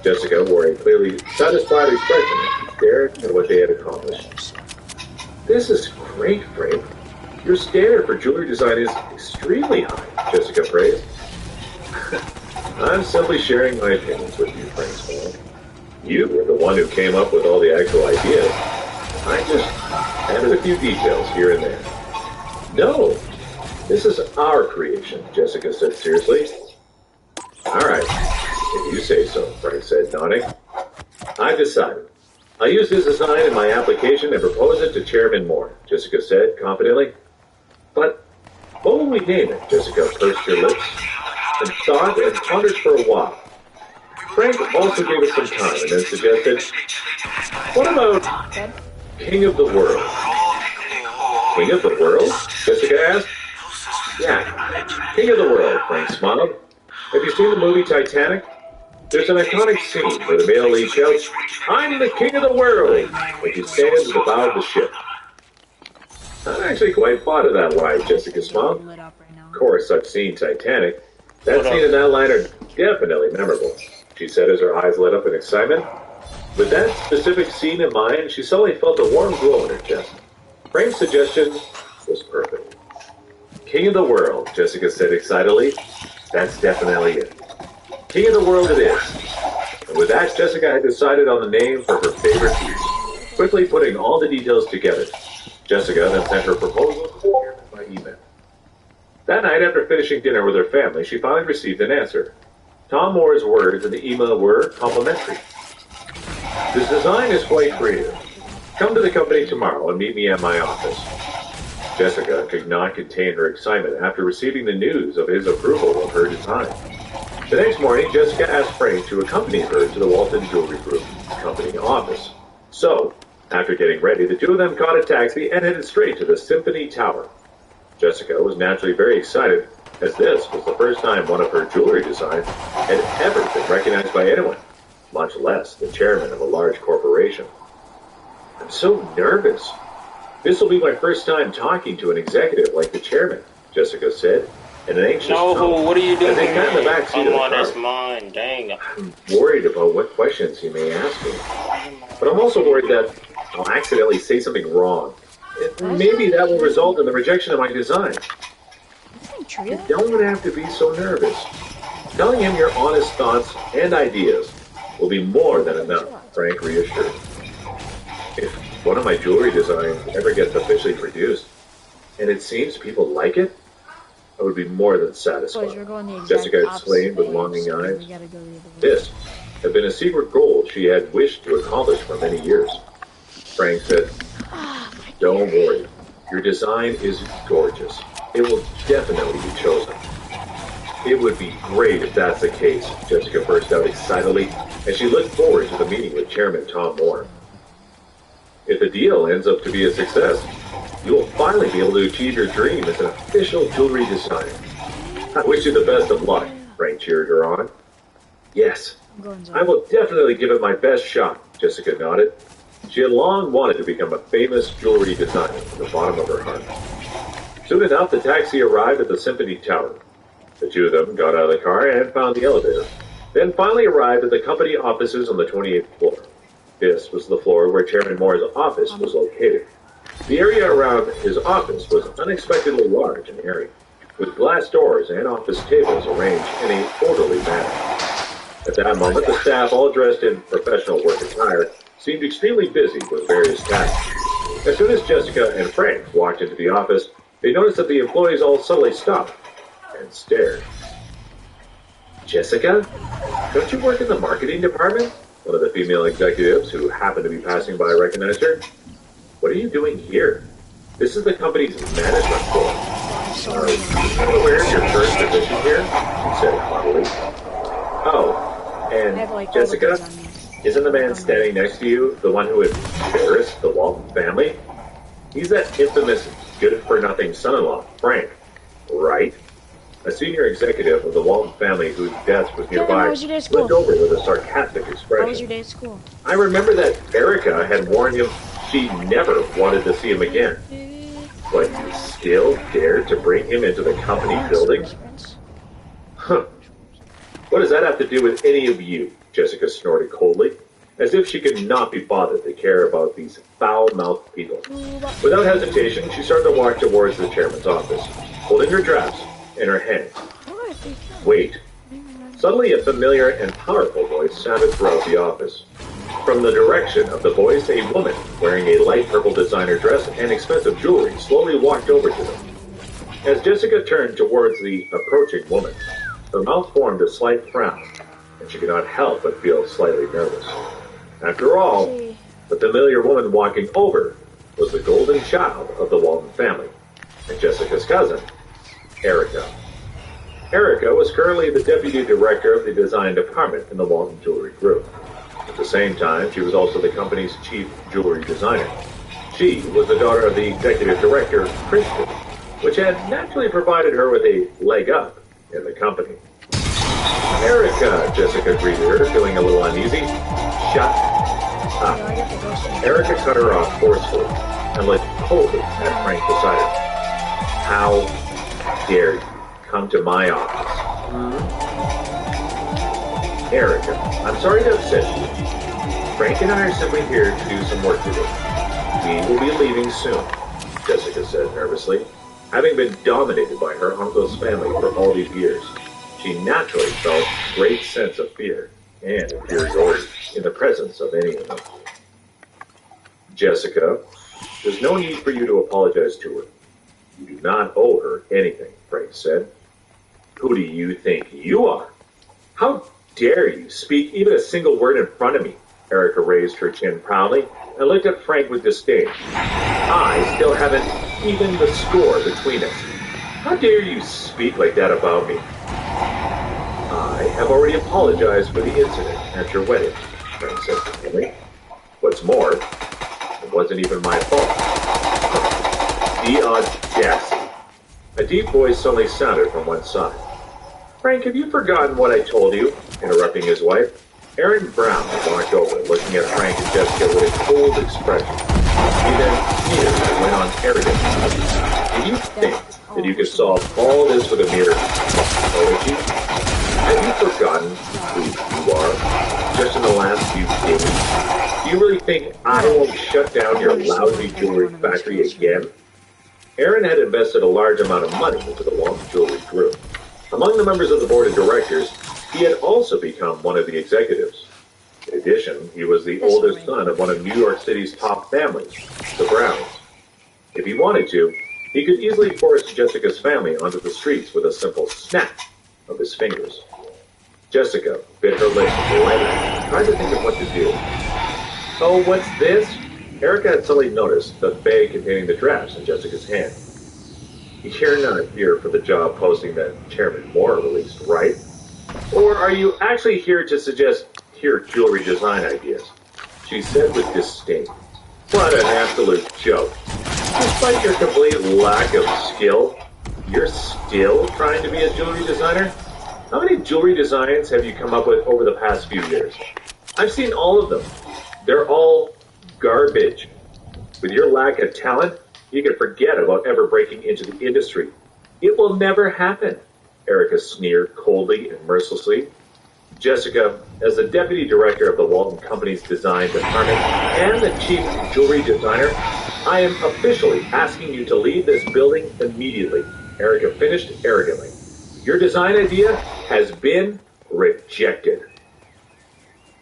Jessica wore a clearly satisfied expression as she stared at what they had accomplished. This is great, Frank. Your standard for jewelry design is extremely high, Jessica praised. I'm simply sharing my opinions with you, Frank smiled. You were the one who came up with all the actual ideas. I just added a few details here and there. No, this is our creation, Jessica said seriously. All right, if you say so, Frank said, nodding. I've decided. I'll use this design in my application and propose it to Chairman Moore, Jessica said confidently. But what will we name it? Jessica pursed her lips and thought and pondered for a while. Frank also gave us some time and then suggested, what about King of the World? King of the World? Jessica asked. Yeah, King of the World, Frank smiled. Have you seen the movie Titanic? There's an iconic scene where the male lead shouts, I'm the king of the world, when he stands at the bow of the ship. I'm actually quite fond of that line, Jessica smiled. Lit up right now. Of course, I've seen Titanic. That scene and that line are definitely memorable, she said as her eyes lit up in excitement. With that specific scene in mind, she suddenly felt a warm glow in her chest. Frank's suggestion was perfect. King of the World, Jessica said excitedly. That's definitely it. King of the World it is. And with that, Jessica had decided on the name for her favorite piece, quickly putting all the details together. Jessica then sent her proposal to the chairman by email. That night, after finishing dinner with her family, she finally received an answer. Tom Moore's words in the email were complimentary. This design is quite creative. Come to the company tomorrow and meet me at my office. Jessica could not contain her excitement after receiving the news of his approval of her design. The next morning, Jessica asked Frank to accompany her to the Walton Jewelry Group company office. So, after getting ready, the two of them caught a taxi and headed straight to the Symphony Tower. Jessica was naturally very excited, as this was the first time one of her jewelry designs had ever been recognized by anyone, much less the chairman of a large corporation. I'm so nervous. This will be my first time talking to an executive like the chairman, Jessica said, in an anxious No, tone. what are you doing? As they sat in the back seat Come of the on, car. that's mine. Dang. I'm worried about what questions he may ask me. But I'm also worried that I'll accidentally say something wrong. Maybe that will result in the rejection of my design. You don't have to be so nervous. Telling him your honest thoughts and ideas will be more than enough, Frank reassured. If one of my jewelry designs ever gets officially produced, and it seems people like it, I would be more than satisfied. Jessica explained with longing eyes. This had been a secret goal she had wished to accomplish for many years. Frank said, "Don't worry, your design is gorgeous. It will definitely be chosen." "It would be great if that's the case," Jessica burst out excitedly as she looked forward to the meeting with Chairman Tom Moore. "If the deal ends up to be a success, you will finally be able to achieve your dream as an official jewelry designer. I wish you the best of luck," Frank cheered her on. "Yes, I will definitely give it my best shot," Jessica nodded. She had long wanted to become a famous jewelry designer from the bottom of her heart. Soon enough, the taxi arrived at the Symphony Tower. The two of them got out of the car and found the elevator, then finally arrived at the company offices on the 28th floor. This was the floor where Chairman Moore's office was located. The area around his office was unexpectedly large and airy, with glass doors and office tables arranged in a orderly manner. At that moment, the staff, all dressed in professional work attire, seemed extremely busy with various tasks. As soon as Jessica and Frank walked into the office, they noticed that the employees all suddenly stopped and stared. "Jessica, don't you work in the marketing department?" One of the female executives who happened to be passing by recognized her. "What are you doing here? This is the company's management floor." "Are you aware of your first position here?" she said haughtily. "Oh, and Jessica, isn't the man standing next to you the one who embarrassed the Walton family? He's that infamous good-for-nothing son-in-law, Frank, right?" A senior executive of the Walton family whose desk was nearby looked over with a sarcastic expression. How was your day at school? I remember that Erica had warned him she never wanted to see him again. But you still dared to bring him into the company building? Huh. What does that have to do with any of you? Jessica snorted coldly, as if she could not be bothered to care about these foul-mouthed people. Without hesitation, she started to walk towards the chairman's office, holding her drafts in her hand. Wait. Suddenly a familiar and powerful voice sounded throughout the office. From the direction of the voice, a woman wearing a light purple designer dress and expensive jewelry slowly walked over to them. As Jessica turned towards the approaching woman, her mouth formed a slight frown, and she could not help but feel slightly nervous. After all, the familiar woman walking over was the golden child of the Walton family, and Jessica's cousin, Erica. Erica was currently the deputy director of the design department in the Walton Jewelry Group. At the same time, she was also the company's chief jewelry designer. She was the daughter of the executive director, Kristen, which had naturally provided her with a leg up in the company. "Erica," Jessica greeted her, feeling a little uneasy. "Shut up." Erica cut her off forcefully and looked coldly at Frank beside her. "How dare you come to my office?" "Erica, I'm sorry to upset you. Frank and I are simply here to do some work today. We will be leaving soon," Jessica said nervously. Having been dominated by her uncle's family for all these years, she naturally felt a great sense of fear and inferiority in the presence of any of them. "Jessica, there's no need for you to apologize to her. You do not owe her anything," Frank said. "Who do you think you are? How dare you speak even a single word in front of me?" Erica raised her chin proudly and looked at Frank with disdain. "I still haven't even the score between us. How dare you speak like that about me?" "I have already apologized for the incident at your wedding," Frank said calmly. "What's more, it wasn't even my fault." The audacity. A deep voice suddenly sounded from one side. "Frank, have you forgotten what I told you?" Interrupting his wife. Aaron Brown walked over, looking at Frank and Jessica with a cold expression. He then immediately went on arrogance. Do you think that you could solve all this with a mere emoji? Have you forgotten who you are just in the last few days? Do you really think I won't shut down your lousy jewelry factory again? Aaron had invested a large amount of money into the Wong Jewelry Group. Among the members of the board of directors, he had also become one of the executives. In addition, he was the oldest son of one of New York City's top families, the Browns. If he wanted to, he could easily force Jessica's family onto the streets with a simple snap of his fingers. Jessica bit her lips politely, trying to think of what to do. Oh, what's this? Erica had suddenly noticed the bag containing the drafts in Jessica's hand. You're not here for the job posting that Chairman Moore released, right? Or are you actually here to suggest pure jewelry design ideas? She said with disdain. What an absolute joke. Despite your complete lack of skill, you're still trying to be a jewelry designer? How many jewelry designs have you come up with over the past few years? I've seen all of them. They're all garbage. With your lack of talent, you can forget about ever breaking into the industry. It will never happen, Erica sneered coldly and mercilessly. Jessica, as the deputy director of the Walton Company's design department and the chief jewelry designer, I am officially asking you to leave this building immediately, Erica finished arrogantly. Your design idea has been rejected.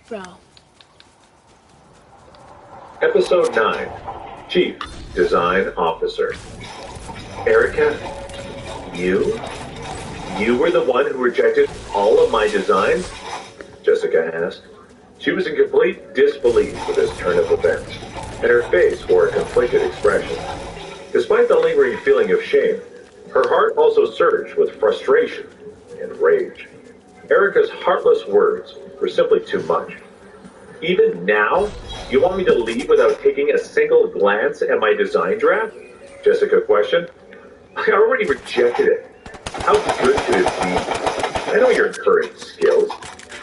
Bro. Episode 9, Chief Design Officer. Erica, you? You were the one who rejected all of my designs? Jessica asked. She was in complete disbelief with this turn of events, and her face wore a conflicted expression. Despite the lingering feeling of shame, her heart also surged with frustration and rage. Erica's heartless words were simply too much. Even now, you want me to leave without taking a single glance at my design draft? Jessica questioned. I already rejected it. How good could it be? I know your current skills.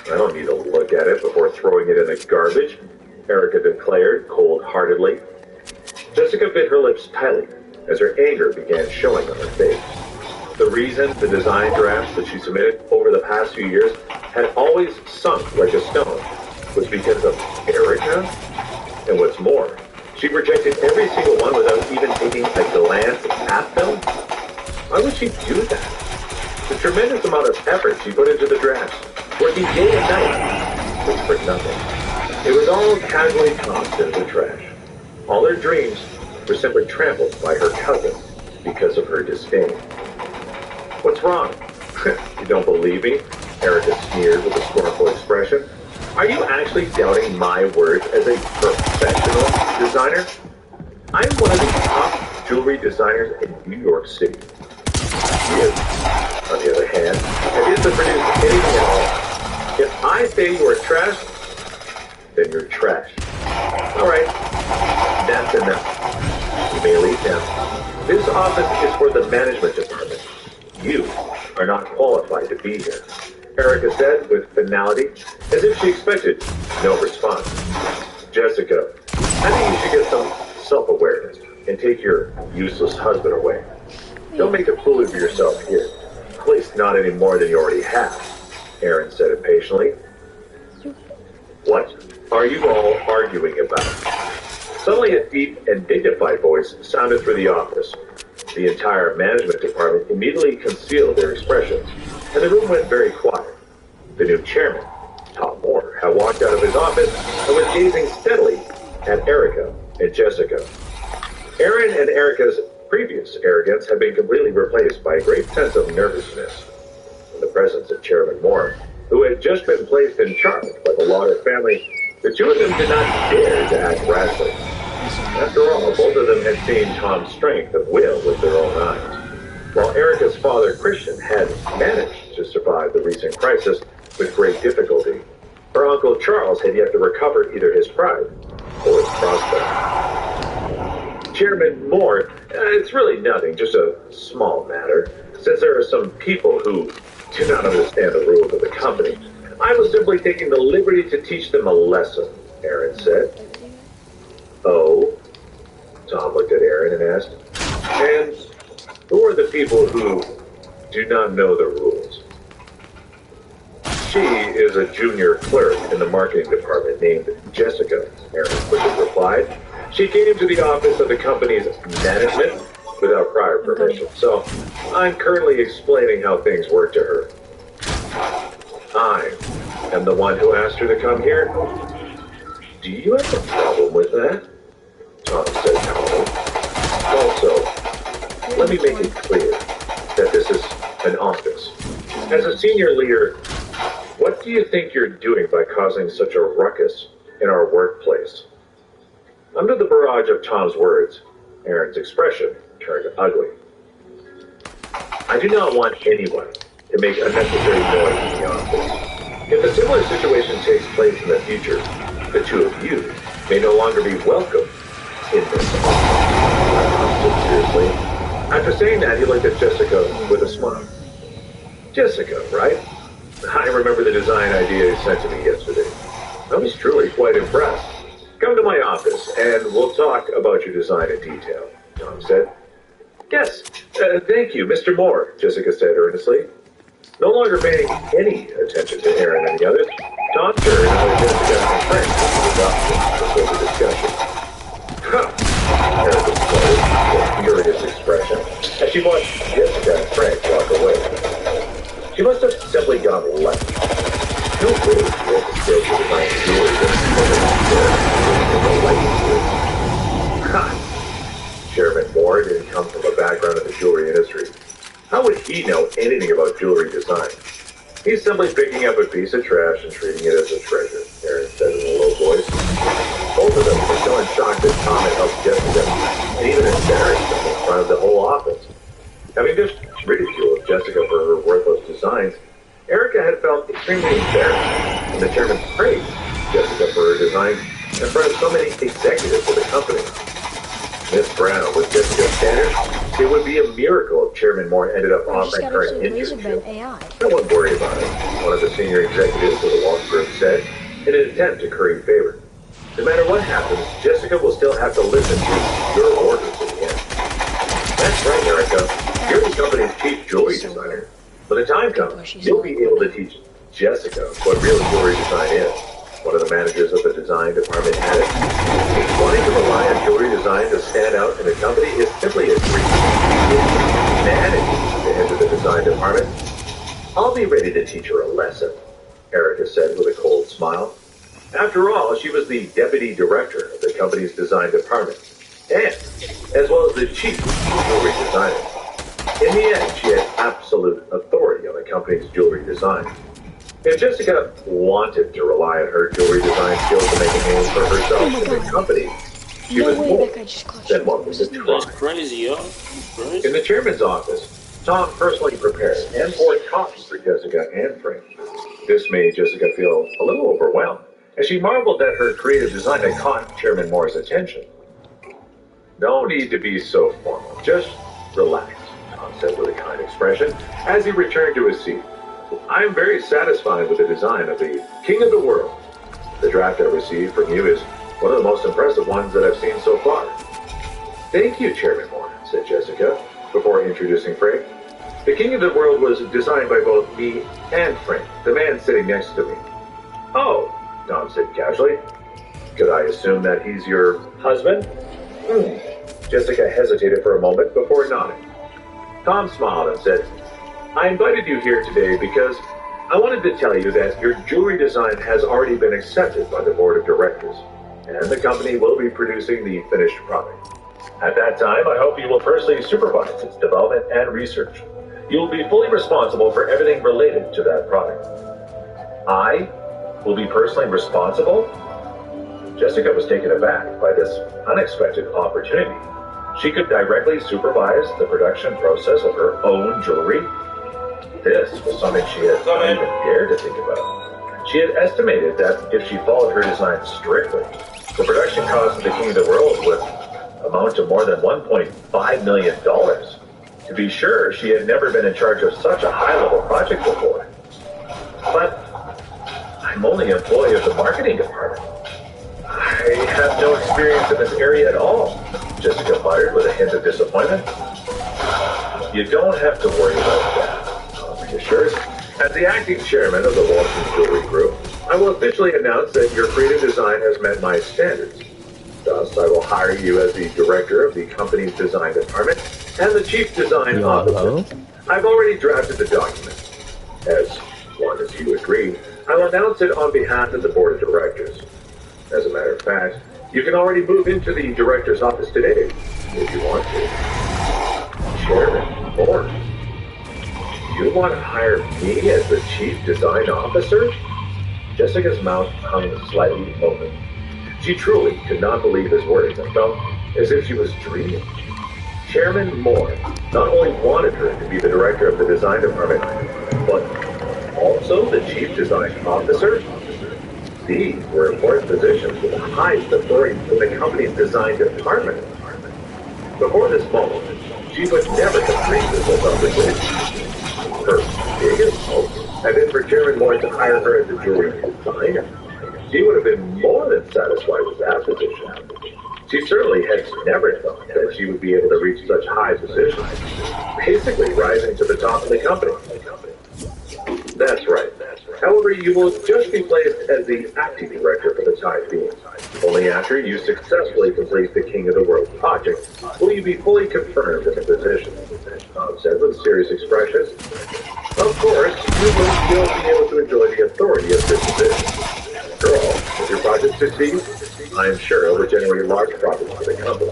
I don't need to look at it before throwing it in the garbage, Erica declared cold-heartedly. Jessica bit her lips tightly as her anger began showing on her face. The reason the design drafts that she submitted over the past few years had always sunk like a stone was because of Erica. And what's more, she rejected every single one without even taking a glance at them. Why would she do that? The tremendous amount of effort she put into the drafts, working day and night, was for nothing. It was all casually tossed into the trash. All her dreams were simply trampled by her cousin because of her disdain. What's wrong? You don't believe me? Erica sneered with a scornful expression. Are you actually doubting my words as a professional designer? I'm one of the top jewelry designers in New York City. You, on the other hand, have yet to produce anything at all. If I say you are trash, then you're trash. All right, that's enough. You may leave now. This office is for the management department. You are not qualified to be here, Erica said with finality, as if she expected no response. Jessica, I think you should get some self-awareness and take your useless husband away. Don't make a fool of yourself here. At least not any more than you already have, Aaron said impatiently. What are you all arguing about? Suddenly a deep and dignified voice sounded through the office. The entire management department immediately concealed their expressions, and the room went very quiet. The new chairman, Tom Moore, had walked out of his office and was gazing steadily at Erica and Jessica. Aaron and Erica's previous arrogance had been completely replaced by a great sense of nervousness. In the presence of Chairman Moore, who had just been placed in charge by the Lauder family, the two of them did not dare to act rashly. After all, both of them had seen Tom's strength of will with their own eyes. While Erica's father, Christian, had managed to survive the recent crisis with great difficulty, her uncle Charles had yet to recover either his pride or his prospect. Chairman Moore, it's really nothing, just a small matter. Since there are some people who do not understand the rules of the company, I was simply taking the liberty to teach them a lesson, Aaron said. Oh? Tom looked at Aaron and asked. And who are the people who do not know the rules? She is a junior clerk in the marketing department named Jessica, Aaron quickly replied. She came to the office of the company's management without prior permission, so I'm currently explaining how things work to her. I am the one who asked her to come here. Do you have a problem with that? Tom said calmly. Also, let me make it clear that this is an office. As a senior leader, what do you think you're doing by causing such a ruckus in our workplace? Under the barrage of Tom's words, Aaron's expression turned ugly. I do not want anyone to make unnecessary noise in the office. If a similar situation takes place in the future, the two of you may no longer be welcome in this office. Seriously. After saying that, he looked at Jessica with a smile. Jessica, right? I remember the design idea you sent to me yesterday. I was truly quite impressed. Come to my office and we'll talk about your design in detail, Tom said. Yes, thank you, Mr. Moore, Jessica said earnestly. No longer paying any attention to Aaron and the others, Tom turned with Jessica and Frank to the office before the discussion. Aaron exploded with a furious expression as she watched Jessica and Frank walk away. She must have simply gone left. No way to get the stage to design jewelry that Chairman Moore didn't come from a background in the jewelry industry. How would he know anything about jewelry design? He's simply picking up a piece of trash and treating it as a treasure, Aaron said in a low voice. Both of them were so in shock that Tom had helped Jessica and even embarrassed them in front of the whole office. Having just ridiculed Jessica for her worthless designs, Erica had felt extremely embarrassed when the chairman praised Jessica for her designs in front of so many executives of the company. Miss Brown was Jessica's standard. It would be a miracle if Chairman Moore ended up offering her an internship. No one worry about it, one of the senior executives of the Wall Group said, in an attempt to curry favor. No matter what happens, Jessica will still have to listen to your orders in the end. That's right, Erica. You're the company's chief jewelry designer. When the time comes, you'll be able to teach Jessica what real jewelry design is. One of the managers of the design department added, wanting to rely on jewelry design to stand out in the company is simply a dream. Managing to enter the design department, I'll be ready to teach her a lesson, Erica said with a cold smile. After all, she was the deputy director of the company's design department, and as well as the chief jewelry designer. In the end, she had absolute authority on the company's jewelry design. If Jessica wanted to rely on her jewelry design skills to make a name for herself in the company, she was more than welcome to try. That's crazy, yo. Crazy. In the chairman's office, Tom personally prepared and poured coffee for Jessica and Frank. This made Jessica feel a little overwhelmed, as she marveled that her creative design had caught Chairman Moore's attention. No need to be so formal. Just relax, Tom said with a kind expression, as he returned to his seat. I'm very satisfied with the design of the King of the World. The draft I received from you is one of the most impressive ones that I've seen so far. Thank you, Chairman Moore, said Jessica, before introducing Frank. The King of the World was designed by both me and Frank, the man sitting next to me. Oh, Tom said casually. Could I assume that he's your husband? Jessica hesitated for a moment before nodding. Tom smiled and said, I invited you here today because I wanted to tell you that your jewelry design has already been accepted by the board of directors, and the company will be producing the finished product. At that time, I hope you will personally supervise its development and research. You will be fully responsible for everything related to that product. I will be personally responsible? Jessica was taken aback by this unexpected opportunity. She could directly supervise the production process of her own jewelry. This was something she had not even dared to think about. She had estimated that if she followed her design strictly, the production cost of the King of the World would amount to more than $1.5 million. To be sure, she had never been in charge of such a high-level project before. But I'm only an employee of the marketing department. I have no experience in this area at all. Jessica fired with a hint of disappointment. You don't have to worry about that, Tom reassures. As the acting chairman of the Walton Jewelry Group, I will officially announce that your creative design has met my standards. Thus, I will hire you as the director of the company's design department and the chief design officer. I've already drafted the document. As long as you agree, I will announce it on behalf of the board of directors. As a matter of fact, you can already move into the director's office today, if you want to. Chairman Moore, you want to hire me as the chief design officer? Jessica's mouth hung slightly open. She truly could not believe his words and felt as if she was dreaming. Chairman Moore not only wanted her to be the director of the design department, but also the chief design officer. These were important positions with the highest authority in the company's design department. Before this moment, she would never have dreamed of this opportunity. Her biggest hope had been for Chairman Moore to hire her as a jewelry designer. She would have been more than satisfied with that position. She certainly had never thought that she would be able to reach such high positions, basically rising to the top of the company. That's right. However, you will just be placed as the acting director for the time being. Only after you successfully complete the King of the World project will you be fully confirmed in the position. Tom said with a serious expression. Of course, you will still be able to enjoy the authority of this position. After all, if your project succeeds, I am sure it will generate large profits for the company,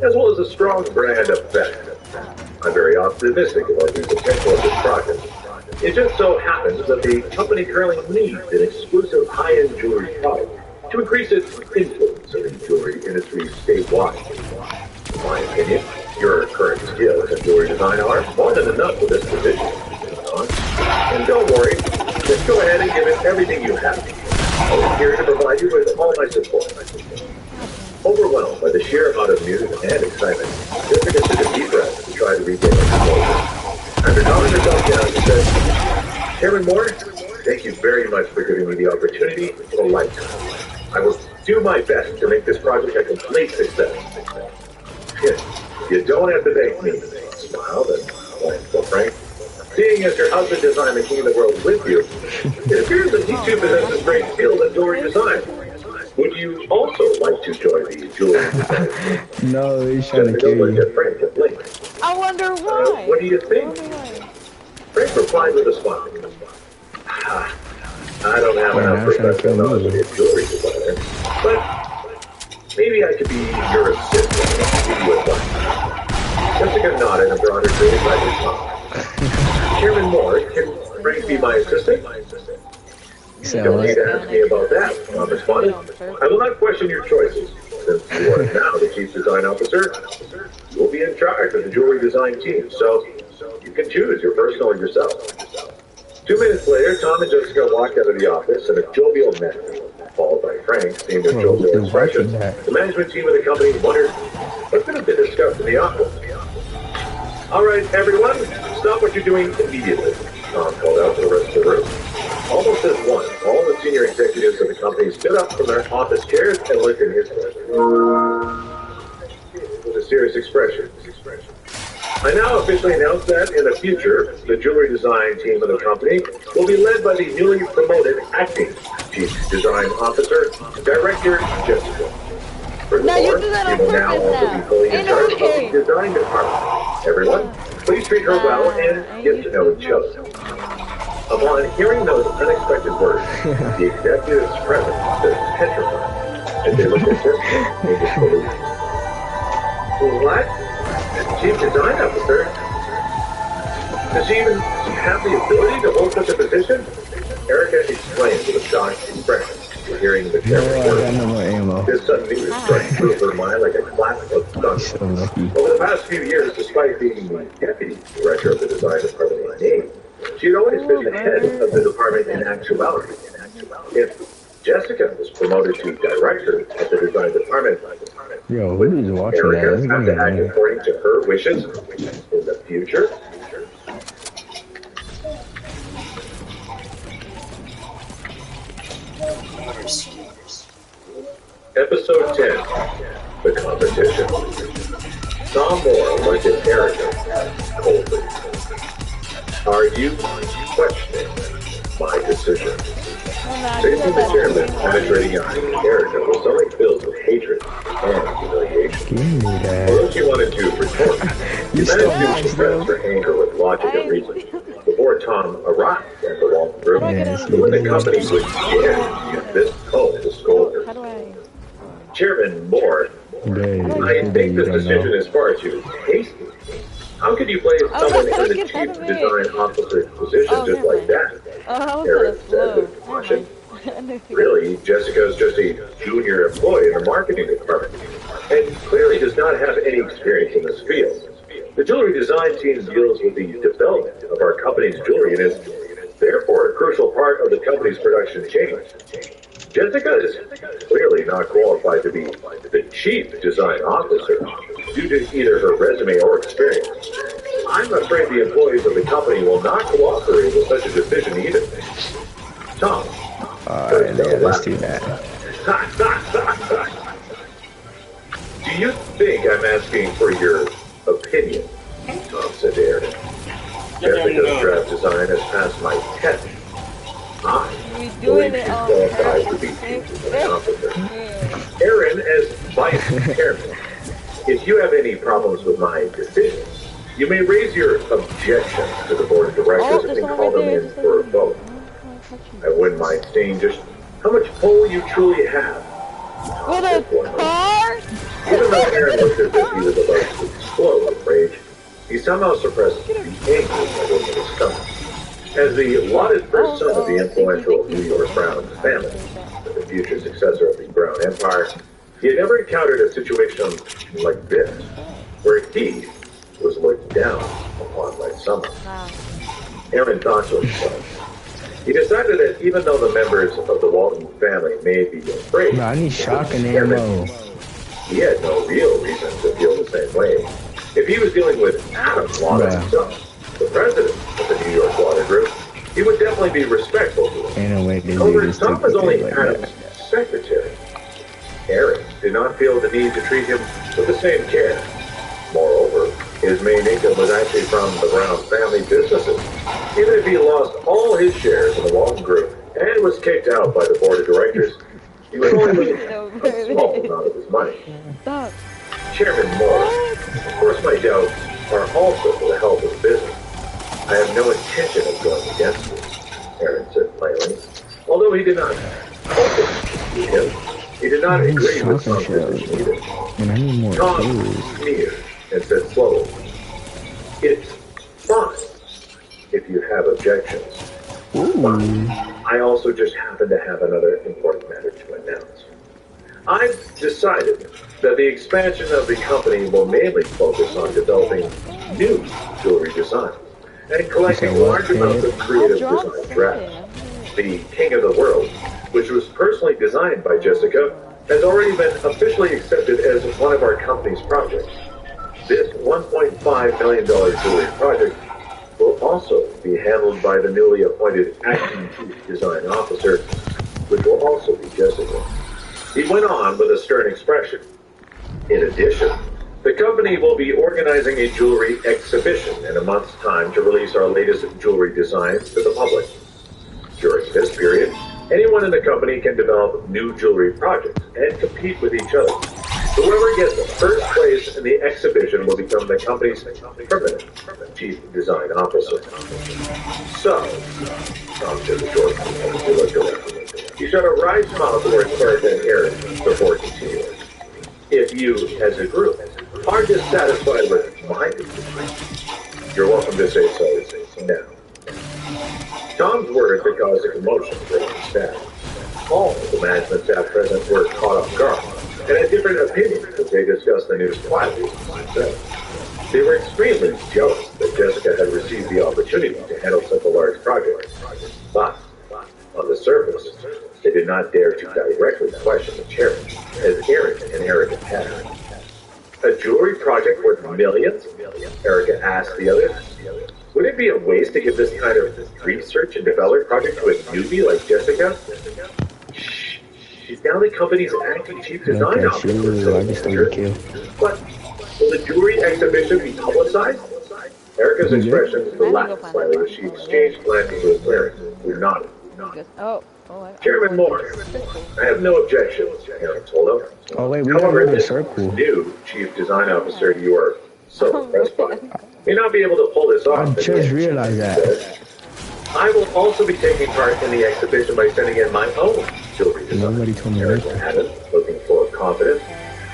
as well as a strong brand effect. I'm very optimistic about the potential of this project. It just so happens that the company currently needs an exclusive high-end jewelry product to increase its influence in the jewelry industry statewide. In my opinion, your current skills in jewelry design are more than enough for this position. And don't worry, just go ahead and give it everything you have. I'm here to provide you with all my support. Overwhelmed by the sheer amount of news and excitement, Jessica took a deep breath to try to regain her composure. After calming herself down, she said, Chairman Moore, thank you very much for giving me the opportunity of a lifetime. I will do my best to make this project a complete success. You don't have to thank me, smiled and glanced at Frank. Seeing as your husband designed the King of the World with you, it appears that he too possesses great skills in jewelry design. Would you also like to join the jewelry design? No, he's trying to Jessica kill looked you. at Frank and blinked. I wonder why. What do you think? Frank replied with a smile. I don't have enough professional knowledge of a jewelry designer, but maybe I could be your assistant and give you advice. Jessica nodded and brought her creative ideas. Chairman Moore, can Frank be my assistant? You don't need to ask me about that, Tom responded. I will not question your choices. Since you are now the chief design officer, you will be in charge of the jewelry design team, so you can choose your personal yourself. 2 minutes later, Tom and Jessica walked out of the office in a jovial manner, followed by Frank, seeing their jovial expressions. The management team of the company wondered what could have been discussed in the office. All right, everyone, stop what you're doing immediately, Tom called out to the rest of the room. Almost as one, all the senior executives of the company stood up from their office chairs and looked in his direction with a serious expression. I now officially announce that in the future, the jewelry design team of the company will be led by the newly promoted acting chief design officer, Director Jessica. Furthermore, she will now also be fully in charge of the design department. Everyone, please treat her well and get to know each other. Upon hearing those unexpected words, the executives present stood petrified as they looked at Jessica in disbelief. What? Chief design officer? Does she even have the ability to hold such a position? Erica exclaimed with a shocked expression, hearing the chairman's words. No more ammo. This sudden news struck through her mind like a clap of thunder. So lucky. Over the past few years, despite being the deputy director of the design department in name, she had always been the head of the department in actuality. If Jessica was promoted to director of the design department, Yo, who is watching that? Erica That's have gonna to act be according to her wishes in the future? Episode 10, The Competition. Tom Moore looked at Erica coldly. Are you questioning my decision? Facing the chairman's penetrating eyes, Erica was suddenly filled with hatred and humiliation. Give me that. Although she wanted to retort, she managed to suppress her anger with logic and reason. Before Tom arrived at the Walton Group, when the company would dare use this code to scold her. How do I? Chairman Moore, I think this decision is far too hasty. How could you place someone in the chief design officer's position just like that? Aaron said with caution. Really, Jessica's just a junior employee in the marketing department, and clearly does not have any experience in this field. The jewelry design team deals with the development of our company's jewelry and is therefore a crucial part of the company's production chain. Jessica is clearly not qualified to be the chief design officer due to either her resume or experience. I'm afraid the employees of the company will not cooperate with such a decision either. Tom. Alright, let's do that. Do you think I'm asking for your opinion? Tom said to Aaron. Jessica's draft design has passed my test. I believe she's qualified to be chief design officer. Aaron, as vice chairman, if you have any problems with my decisions, you may raise your objections to the board of directors and call them in for a vote. I wouldn't mind seeing just how much pull you truly have. With a car? Even though Aaron looked as if he was about to explode with rage, he somehow suppressed the anger that was in his stomach. As the lauded first son of the influential New York Brown family, the future successor of the Brown Empire, he had never encountered a situation like this, where he was looked down upon by someone. Aaron thought to himself. He decided that even though the members of the Walton family may be afraid, Bro, I need shotgun ammo. he had no real reason to feel the same way. If he was dealing with Adam Walton himself, the president of the New York Water Group, he would definitely be respectful to him. Ain't no way they do However, this Tom was only like Adam's that. secretary. Aaron did not feel the need to treat him with the same care. Moreover, his main income was actually from the Brown family businesses. Even if he lost all his shares in the Walton Group and was kicked out by the board of directors, he would only lose a small amount of his money. Stop. Chairman Moore, of course my doubts are also for the health of the business. I have no intention of going against you, Aaron said plainly. Although he did not openly him, he did not agree with Tom's decision either. And I need more Tom tools. sneered and said slowly, "It's fine if you have objections. But I also just happen to have another important matter to announce. I've decided that the expansion of the company will mainly focus on developing new jewelry designs and collecting large amounts of creative design drafts. The King of the World, which was personally designed by Jessica, has already been officially accepted as one of our company's projects. This $1.5 million jewelry project will also be handled by the newly appointed acting chief design officer, which will also be Jessica." He went on with a stern expression. In addition, the company will be organizing a jewelry exhibition in a month's time to release our latest jewelry designs to the public. During this period, anyone in the company can develop new jewelry projects and compete with each other. Whoever gets first place in the exhibition will become the company's permanent chief design officer. So, Tom took a short and looked around. He shot a wry smile towards Bert and Aaron before continuing. If you, as a group, are dissatisfied with my decision, you're welcome to say so now. Tom's words had caused a commotion within the staff. All of the management staff present were caught off guard and had different opinions as they discussed the news quietly. They were extremely jealous that Jessica had received the opportunity to handle such a large project. But, on the surface, they did not dare to directly question the chairman, as Aaron and Erica had. A jewelry project worth millions? Erica asked the others. Would it be a waste to give this kind of research and development project to a newbie like Jessica? She's now the company's acting chief design officer. I just don't kill. But Will the jewelry exhibition be publicized? Erica's expression relaxed slightly as she exchanged glances with Clarence, who nodded. He goes, oh, Chairman Moore, I have no objections, Eric told him. Oh wait, we gotta However, go to the this circle. new chief design officer you are so impressed by may not be able to pull this off. I just realized that. I will also be taking part in the exhibition by sending in my own jewelry design. Nobody told me Eric that. added, looking full of confidence.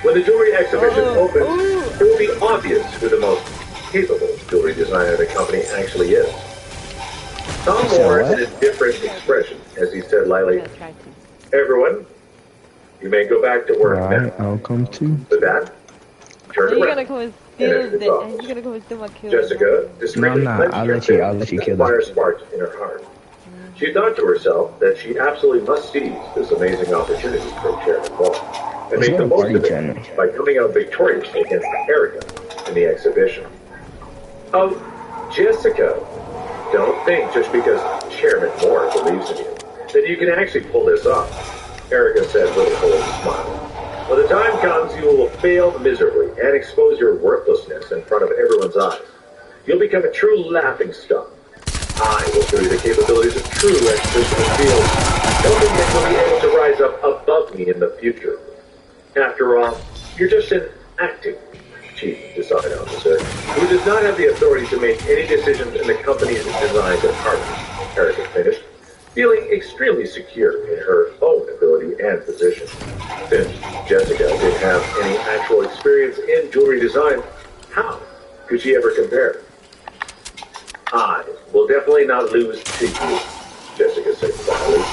When the jewelry exhibition opens, it will be obvious who the most capable jewelry designer the company actually is. Tom Moore in a different expression as he said lightly, everyone, you may go back to work Alright, now. I'll come too. With that, turn You're around. gonna come and steal it. You're gonna come and steal my kill. Jessica discreetly No, I'm not. clenched I'll her let you- fist I'll let you and kill fire them. sparked in her heart. She thought to herself that she absolutely must seize this amazing opportunity for Chairman Moore and make the most of it by coming out victorious against Erica in the exhibition. Oh, Jessica, don't think just because Chairman Moore believes in you that you can actually pull this off, Erica said with a cold smile. When the time comes, you will fail miserably and expose your worthlessness in front of everyone's eyes. You'll become a true laughingstock. I will show you the capabilities of true experts in the field, helping that you'll be able to rise up above me in the future. After all, you're just an acting chief design officer who does not have the authority to make any decisions in the company's design department, Erica finished, feeling extremely secure in her own ability and position. Since Jessica didn't have any actual experience in jewelry design, how could she ever compare? I will definitely not lose to you, Jessica said quietly.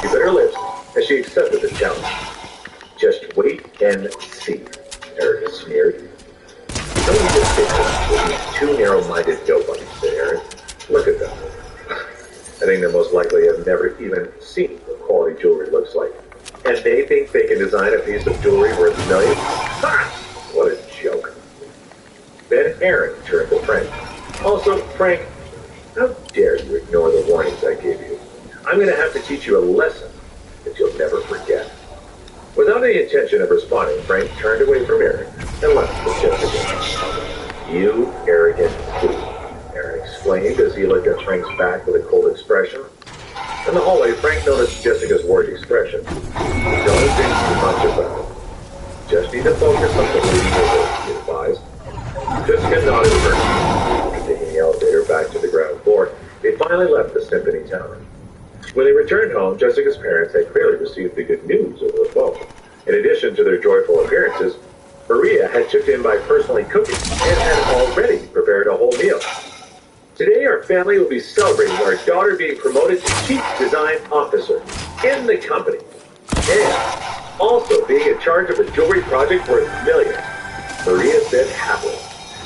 She bit her lips as she accepted the challenge. Just wait and see, Erica sneered. Don't you just think with these two narrow-minded nobodies, said Eric. Look at them. I think they most likely have never even seen what quality jewelry looks like. And they think they can design a piece of jewelry worth millions? Ha! What a joke. Then Aaron turned to Frank. Also, Frank, how dare you ignore the warnings I gave you? I'm going to have to teach you a lesson that you'll never forget. Without any intention of responding, Frank turned away from Aaron and left with Jessica. You arrogant fool, Aaron exclaimed as he looked at Frank's back with a cold expression. In the hallway, Frank noticed Jessica's worried expression. Don't think too much about it. Just need to focus on the leading results, he advised. Jessica nodded first. Taking the elevator back to the ground floor, they finally left the Symphony Tower. When they returned home, Jessica's parents had clearly received the good news over the phone. In addition to their joyful appearances, Maria had chipped in by personally cooking and had already prepared a whole meal. Today, our family will be celebrating our daughter being promoted to Chief Design Officer in the company, and also being in charge of a jewelry project worth millions, Maria said happily.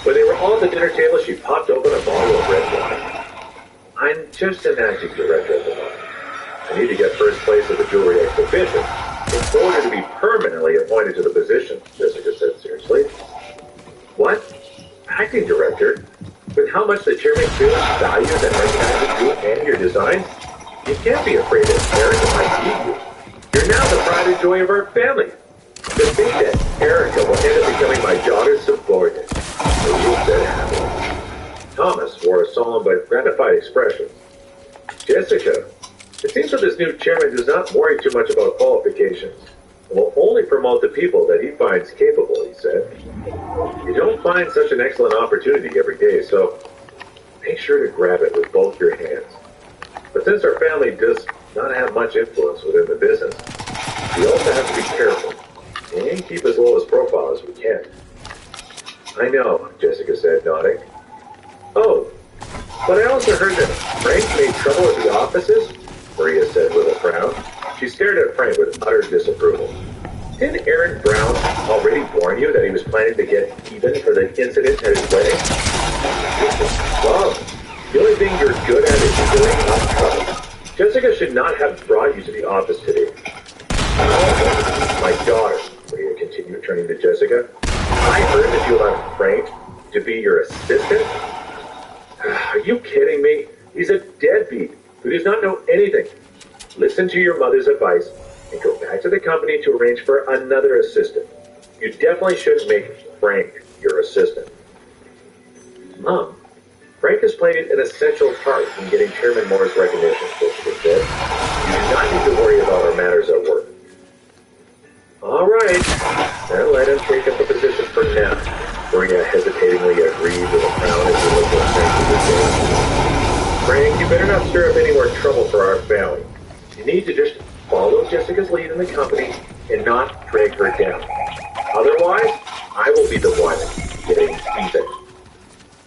When they were all at the dinner table, she popped open a bottle of red wine. I'm just an acting director at the moment. I need to get first place at the jewelry exhibition in order to be permanently appointed to the position, Jessica said seriously. What? Acting director? With how much the chairman feels values and recognizes you and your designs? You can't be afraid that Erica might need you. You're now the pride and joy of our family. To think that Erica will end up becoming my daughter's subordinate. Maria said happily. Thomas wore a solemn but gratified expression. Jessica, it seems that this new chairman does not worry too much about qualifications and will only promote the people that he finds capable, he said. You don't find such an excellent opportunity every day, so make sure to grab it with both your hands. But since our family does not have much influence within the business, we also have to be careful and keep as low as profile as we can. I know, Jessica said, nodding. Oh, but I also heard that Frank made trouble at the offices, Maria said with a frown. She stared at Frank with utter disapproval. Didn't Aaron Brown already warn you that he was planning to get even for the incident at his wedding? Well, the only thing you're good at is doing up trouble. Jessica should not have brought you to the office today. My daughter, Maria continued, turning to Jessica. I heard that you allowed Frank to be your assistant? Are you kidding me? He's a deadbeat who does not know anything. Listen to your mother's advice and go back to the company to arrange for another assistant. You definitely shouldn't make Frank your assistant. Mom, Frank has played an essential part in getting Chairman Moore's recognition, Jessica said. You do not need to worry about our matters at work. All right, then let him take up the position for now. Maria hesitatingly agreed with a frown as he looked at Frank to the door. Frank, you better not stir up any more trouble for our family. You need to just follow Jessica's lead in the company and not drag her down. Otherwise, I will be the one getting even.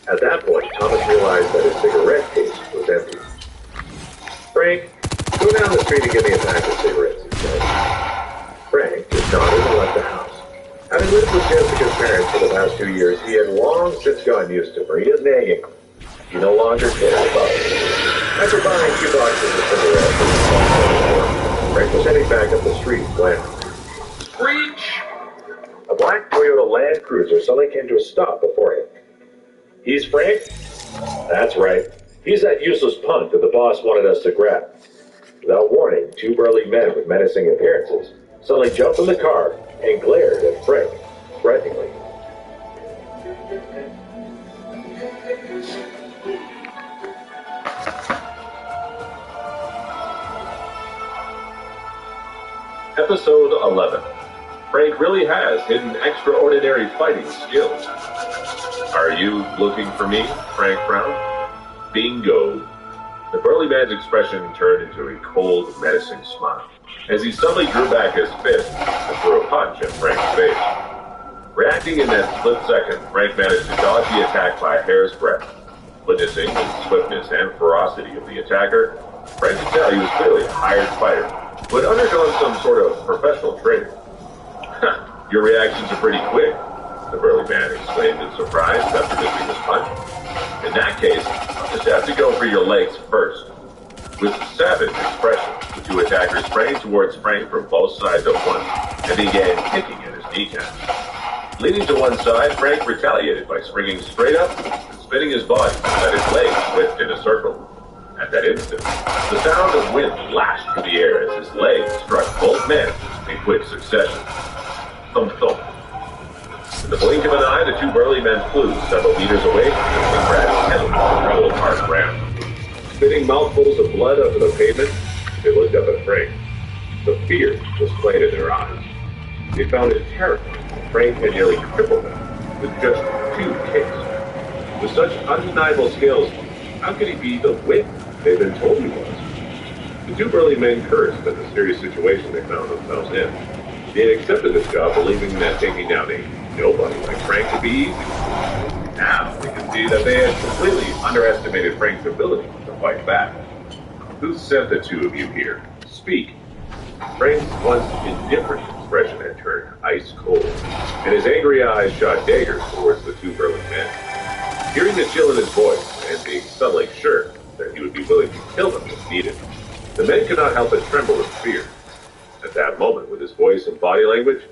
At that point, Thomas realized that his cigarette case was empty. Frank, go down the street and get me a pack of cigarettes, he said. Frank just nodded and left the house. Having lived with Jessica's parents for the past 2 years, he had long since gotten used to Maria's nagging. He no longer cared about it. After buying 2 boxes of cigarettes from the store, Frank was heading back up the street when... Screech! A black Toyota Land Cruiser suddenly came to a stop before him. He's Frank? That's right. He's that useless punk that the boss wanted us to grab. Without warning, 2 burly men with menacing appearances suddenly jumped from the car and glared at Frank threateningly. Episode 11. Frank really has hidden extraordinary fighting skills. Are you looking for me? Frank frowned. Bingo. The burly man's expression turned into a cold, menacing smile as he suddenly drew back his fist and threw a punch at Frank's face. Reacting in that split second, Frank managed to dodge the attack by a hair's breadth. Witnessing the swiftness and ferocity of the attacker, Frank could tell he was clearly a hired fighter who had undergone some sort of professional training. Your reactions are pretty quick, the burly man exclaimed in surprise after missing his punch. In that case, I'll just have to go for your legs first. With savage expression, the 2 attackers sprang towards Frank from both sides at once and began kicking at his kneecaps. Leaning to one side, Frank retaliated by springing straight up and spinning his body so that his legs whipped in a circle. At that instant, the sound of wind lashed through the air as his legs struck both men in quick succession. Thump thump. In the blink of an eye, the 2 burly men flew several meters away and crashed heavily on the gravel park ground. Spitting mouthfuls of blood onto the pavement, they looked up at Frank. The fear was plain in their eyes. They found it terrifying that Frank had nearly crippled them with just 2 kicks. With such undeniable skills, how could he be the wit they'd been told he was? The 2 burly men cursed at the serious situation they found themselves in. They had accepted this job believing that taking down a nobody like Frank would be easy. Now they could see that they had completely underestimated Frank's ability to fight back. Who sent the 2 of you here? Speak. Frank's once indifferent expression had turned ice cold, and his angry eyes shot daggers towards the 2 burly men. Hearing the chill in his voice, and being suddenly sure that he would be willing to kill them if needed, the men could not help but tremble with fear. At that moment, with his voice and body language,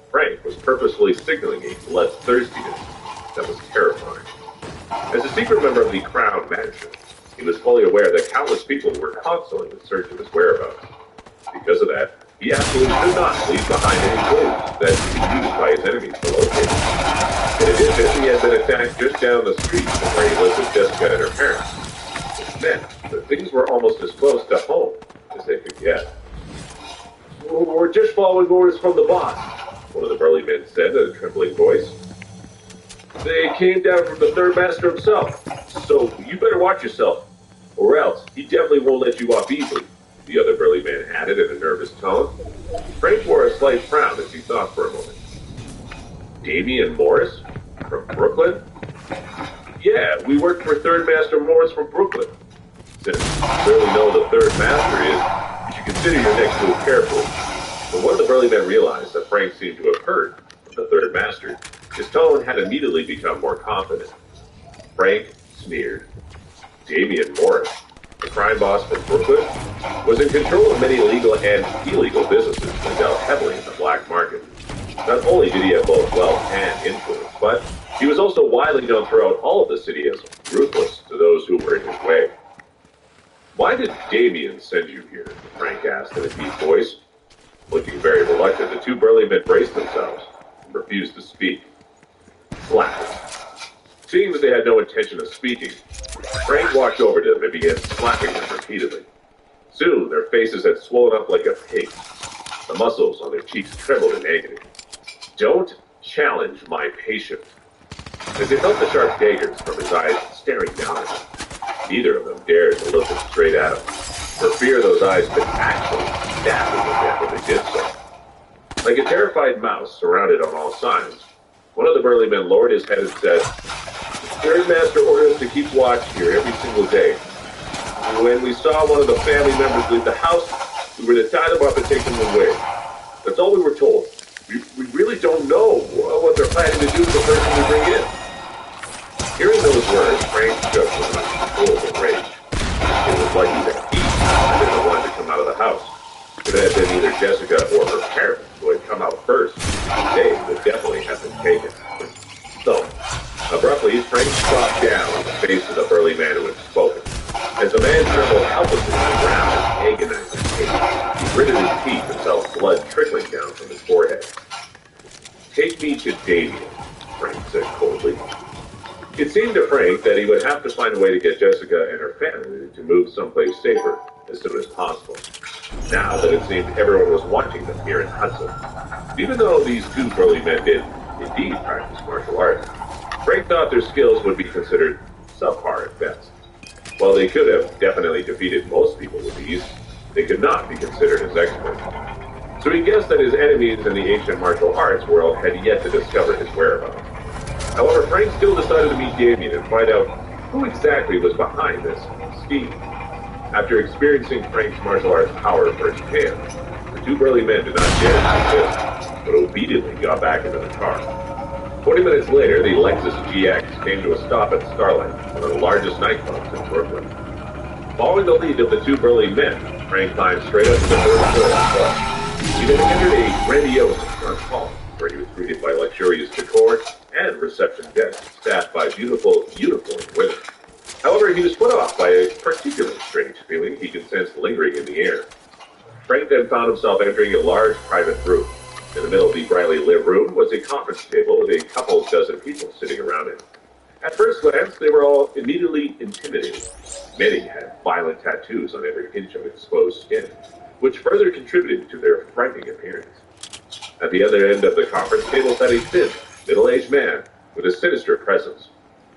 Frank was purposefully signaling a bloodthirstiness that was terrifying. As a secret member of the Crown Mansion, he was fully aware that countless people were constantly in search of his whereabouts. Because of that, he absolutely could not leave behind any clues that could be used by his enemies to locate him. In addition, he had been attacked just down the street from where he lived with Jessica and her parents. Which meant that things were almost as close to home as they could get. We're just following orders from the boss, one of the burly men said in a trembling voice. They came down from the 3rd Master himself, so you better watch yourself, or else he definitely won't let you off easily, the other burly man added in a nervous tone. Frank wore a slight frown as he thought for a moment. Damian Morris? From Brooklyn? Yeah, we work for 3rd Master Morris from Brooklyn. Since you clearly know the 3rd Master is, you should consider your next move carefully. When one of the burly men realized that Frank seemed to have heard from the 3rd Master, his tone had immediately become more confident. Frank sneered. Damian Morris, the crime boss from Brooklyn, was in control of many legal and illegal businesses that dealt heavily in the black market. Not only did he have both wealth and influence, but he was also widely known throughout all of the city as ruthless to those who were in his way. Why did Damian send you here? Frank asked in a deep voice. Looking very reluctant, the 2 burly men braced themselves and refused to speak. Slap. Seeing that they had no intention of speaking, Frank walked over to them and began slapping them repeatedly. Soon, their faces had swollen up like a pig. The muscles on their cheeks trembled in agony. Don't challenge my patient. As they felt the sharp daggers from his eyes staring down at them, neither of them dared to look straight at him, for fear those eyes could actually stab them to death when they did so. Like a terrified mouse surrounded on all sides, one of the burly men lowered his head and said, "The third master ordered us to keep watch here every single day. When we saw one of the family members leave the house, we were to tie them up and take them away. That's all we were told. We really don't know what they're planning to do to the person we bring in." Hearing those words, Frank shook with a full of rage. It was lucky that he had been the one to come out of the house. If it had been either Jessica or her parents who had come out first, they would definitely have been taken. So, abruptly, Frank dropped down on the face of the burly man who had spoken. As the man trembled helplessly on the ground in agonizing pain, he gritted his teeth and felt blood trickling down from his forehead. "Take me to Damien," Frank said coldly. It seemed to Frank that he would have to find a way to get Jessica and her family to move someplace safer as soon as possible, now that it seemed everyone was watching them here in Hudson. Even though these two burly men did indeed practice martial arts, Frank thought their skills would be considered subpar at best. While they could have definitely defeated most people with ease, they could not be considered as experts. So he guessed that his enemies in the ancient martial arts world had yet to discover his whereabouts. However, Frank still decided to meet Damien and find out who exactly was behind this scheme. After experiencing Frank's martial arts power firsthand, the two burly men did not dare to resist, but obediently got back into the car. 20 minutes later, the Lexus GX came to a stop at Starlight, one of the largest nightclubs in Brooklyn. Following the lead of the two burly men, Frank climbed straight up to the third floor of the club. He then entered a grandiose front hall, where he was greeted by luxurious decor and reception desk staffed by beautiful uniformed women. However, he was put off by a particularly strange feeling he could sense lingering in the air. Frank then found himself entering a large private room. In the middle of the brightly lit room was a conference table with a couple dozen people sitting around it. At first glance, they were all immediately intimidating. Many had violent tattoos on every inch of exposed skin, which further contributed to their frightening appearance. At the other end of the conference table sat a thin, middle-aged man with a sinister presence.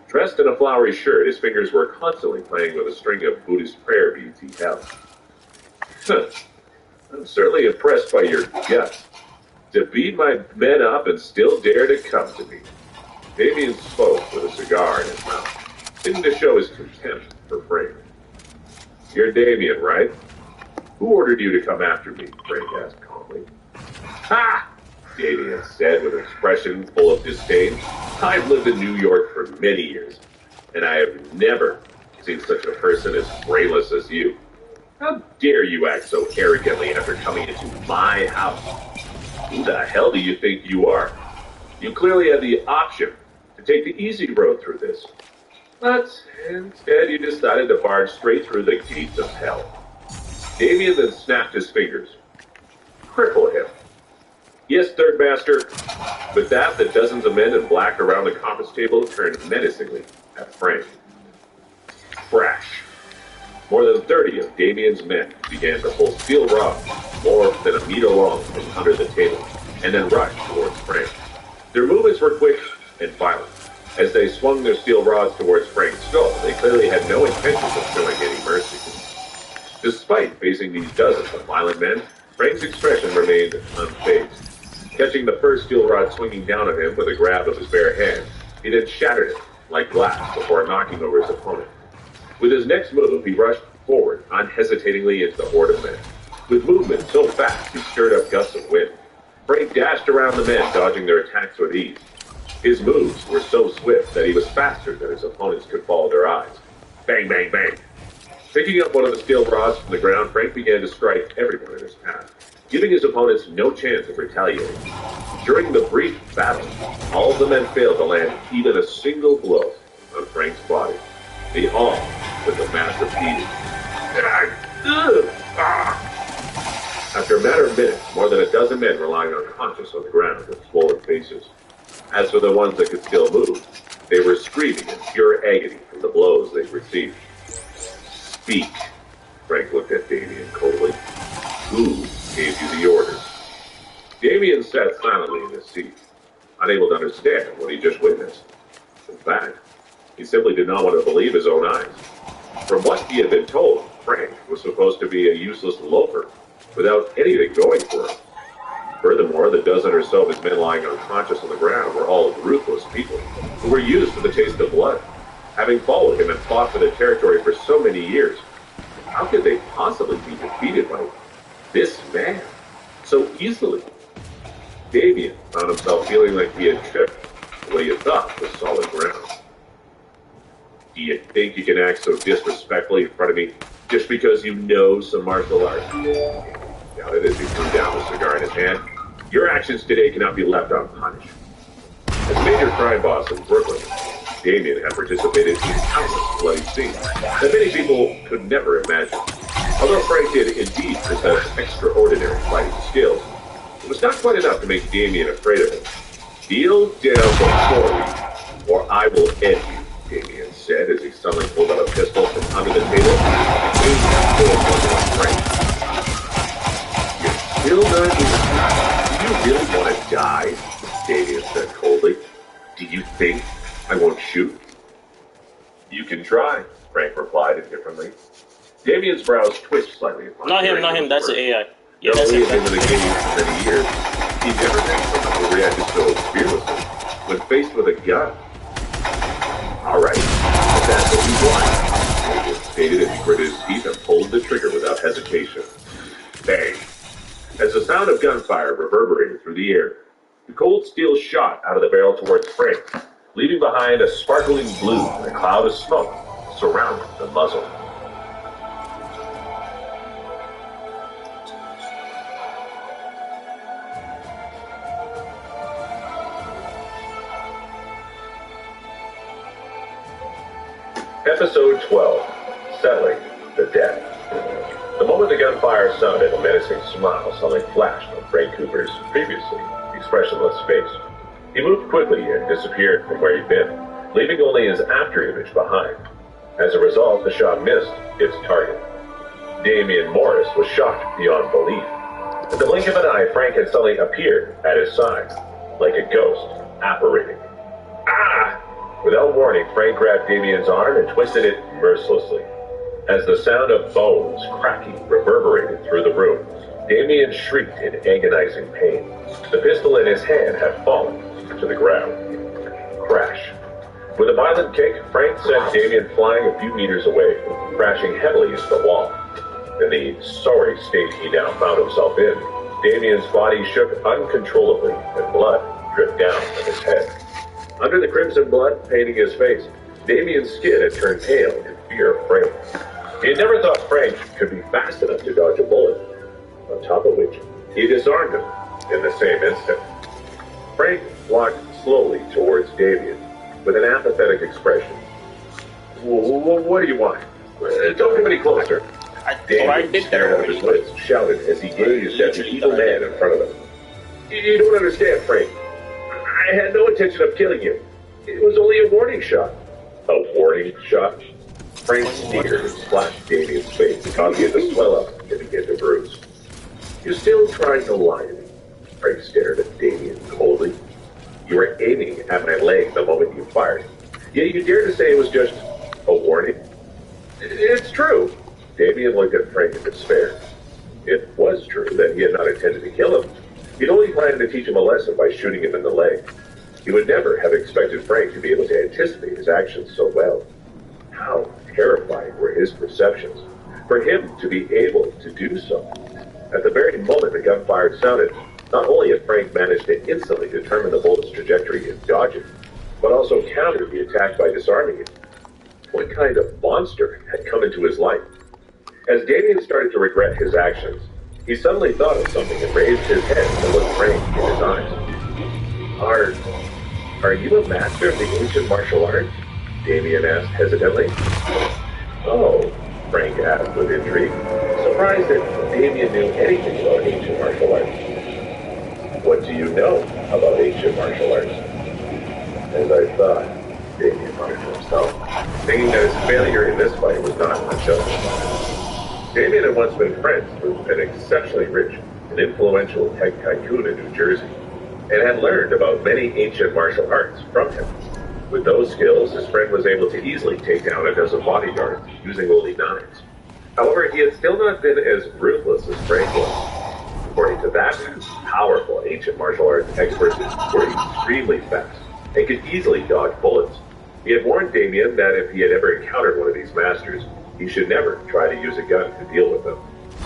Dressed in a flowery shirt, his fingers were constantly playing with a string of Buddhist prayer beads he held. I'm certainly impressed by your guts. To beat my men up and still dare to come to me. Damien spoke with a cigar in his mouth, seeming to show his contempt for Frank. You're Damien, right? Who ordered you to come after me? Frank asked calmly. Ha! Damien said with an expression full of disdain. I've lived in New York for many years, and I have never seen such a person as brainless as you. How dare you act so arrogantly after coming into my house? Who the hell do you think you are? You clearly had the option to take the easy road through this. But instead you decided to barge straight through the gates of hell. Damien then snapped his fingers. Cripple him. Yes, Third Master. With that, the dozens of men in black around the conference table turned menacingly at Frank. Crash. More than 30 of Damien's men began to pull steel rods more than a meter long from under the table, and then rushed towards Frank. Their movements were quick and violent. As they swung their steel rods towards Frank's skull, they clearly had no intention of showing any mercy. Despite facing these dozens of violent men, Frank's expression remained unfazed. Catching the first steel rod swinging down at him with a grab of his bare hand, he then shattered it like glass before knocking over his opponent. With his next move, he rushed forward unhesitatingly into the horde of men. With movement so fast, he stirred up gusts of wind. Frank dashed around the men, dodging their attacks with ease. His moves were so swift that he was faster than his opponents could follow their eyes. Bang, bang, bang. Picking up one of the steel rods from the ground, Frank began to strike everyone in his path, giving his opponents no chance of retaliating. During the brief battle, all of the men failed to land even a single blow on Frank's body. They all with the master repeated. After a matter of minutes, more than a dozen men were lying unconscious on the ground with swollen faces. As for the ones that could still move, they were screaming in pure agony from the blows they'd received. Speak. Frank looked at Damien coldly. Who gave you the orders? Damien sat silently in his seat, unable to understand what he just witnessed. In fact, he simply did not want to believe his own eyes. From what he had been told, Frank was supposed to be a useless loafer, without anything going for him. Furthermore, the dozen or so of his men lying unconscious on the ground were all ruthless people, who were used to the taste of blood, having followed him and fought for the territory for so many years. How could they possibly be defeated by this man so easily? Damien found himself feeling like he had tripped what he had thought was solid ground. Do you think you can act so disrespectfully in front of me just because you know some martial arts? Doubted as he threw down the cigar in his hand. Your actions today cannot be left unpunished. As major crime boss in Brooklyn, Damien had participated in countless bloody scenes that many people could never imagine. Although Frank did indeed possess extraordinary fighting skills, it was not quite enough to make Damien afraid of him. Kneel down before me, or I will end you, Damien said as he suddenly pulled out a pistol from under the table and aimed it forward at Frank. You're still not here. Do you really want to die? Damien said coldly. Do you think I won't shoot? You can try, Frank replied indifferently. Damien's brows twitched slightly. Not him, that's the AI. Yeah, Though that's he it. had been in the game for many years, he never met someone who reacted so fearlessly when faced with a gun. All right, if that's what you want, Damien stated as he gritted his teeth and pulled the trigger without hesitation. Bang! As the sound of gunfire reverberated through the air, the cold steel shot out of the barrel towards Frank, leaving behind a sparkling blue and a cloud of smoke surrounding the muzzle. Episode 12, Settling the Debt. The moment the gunfire sounded, a menacing smile suddenly flashed on Frank Cooper's previously expressionless face. He moved quickly and disappeared from where he'd been, leaving only his afterimage behind. As a result, the shot missed its target. Damien Morris was shocked beyond belief. In the blink of an eye, Frank had suddenly appeared at his side, like a ghost apparating. Ah! Without warning, Frank grabbed Damien's arm and twisted it mercilessly. As the sound of bones cracking reverberated through the room, Damien shrieked in agonizing pain. The pistol in his hand had fallen to the ground. Crash. With a violent kick, Frank sent Damien flying a few meters away, crashing heavily into the wall. In the sorry state he now found himself in, Damien's body shook uncontrollably and blood dripped down from his head. Under the crimson blood painting his face, Damien's skin had turned pale in fear of Frank. He had never thought Frank could be fast enough to dodge a bullet, on top of which he disarmed him in the same instant. Frank walked slowly towards Damien with an apathetic expression. What do you want? Don't come any closer. Damien stared out of his wits, shouted as he gazed at the evil man in front of him. You don't understand, Frank. I had no intention of killing you. It was only a warning shot. A warning shot? Frank sneered and splashed Damien's face, causing it to swell up and begin to bruise. You're still trying to lie to me. Frank stared at Damien coldly. You were aiming at my leg the moment you fired. Yet you dared to say it was just a warning? It's true. Damien looked at Frank in despair. It was true that he had not intended to kill him. He'd only planned to teach him a lesson by shooting him in the leg. He would never have expected Frank to be able to anticipate his actions so well. How terrifying were his perceptions, for him to be able to do so. At the very moment the gunfire sounded, not only had Frank managed to instantly determine the bullet's trajectory and dodge it, but also counter the attack by disarming it. What kind of monster had come into his life? As Damien started to regret his actions, he suddenly thought of something and raised his head to look Frank in his eyes. Are you a master of the ancient martial arts? Damien asked hesitantly. Oh, Frank asked with intrigue, surprised that Damien knew anything about ancient martial arts. What do you know about ancient martial arts? As I thought, Damien muttered to himself, thinking that his failure in this fight was not unjustified. Damien had once been friends with an exceptionally rich and influential tech tycoon in New Jersey, and had learned about many ancient martial arts from him. With those skills, his friend was able to easily take down a dozen bodyguards using only knives. However, he had still not been as ruthless as Frank was. According to that powerful ancient martial arts expert, were extremely fast and could easily dodge bullets. He had warned Damien that if he had ever encountered one of these masters, he should never try to use a gun to deal with them.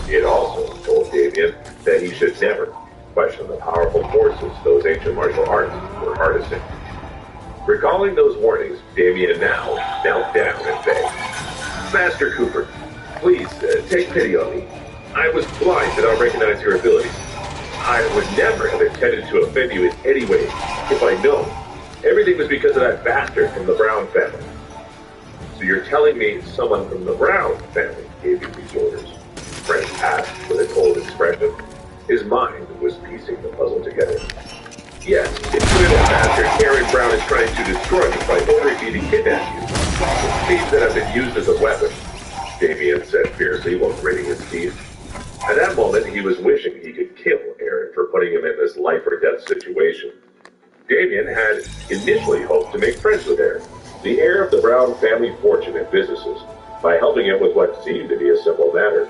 He had also told Damien that he should never question the powerful forces those ancient martial arts were harnessing. Recalling those warnings, Damien now knelt down and begged, "Master Cooper, please take pity on me. I was blind and don't recognize your abilities. I would never have intended to offend you in any way if I'd known. Everything was because of that bastard from the Brown family." "So you're telling me someone from the Brown family gave you these orders?" Frank asked with a cold expression. His mind was piecing the puzzle together. "Yes, it's clear that bastard Aaron Brown is trying to destroy me by ordering me to kidnap you. It seems that I've been used as a weapon," Damien said fiercely while gritting his teeth. At that moment, he was wishing he could kill Aaron for putting him in this life-or-death situation. Damien had initially hoped to make friends with Aaron, the heir of the Brown family fortune and businesses, by helping him with what seemed to be a simple matter.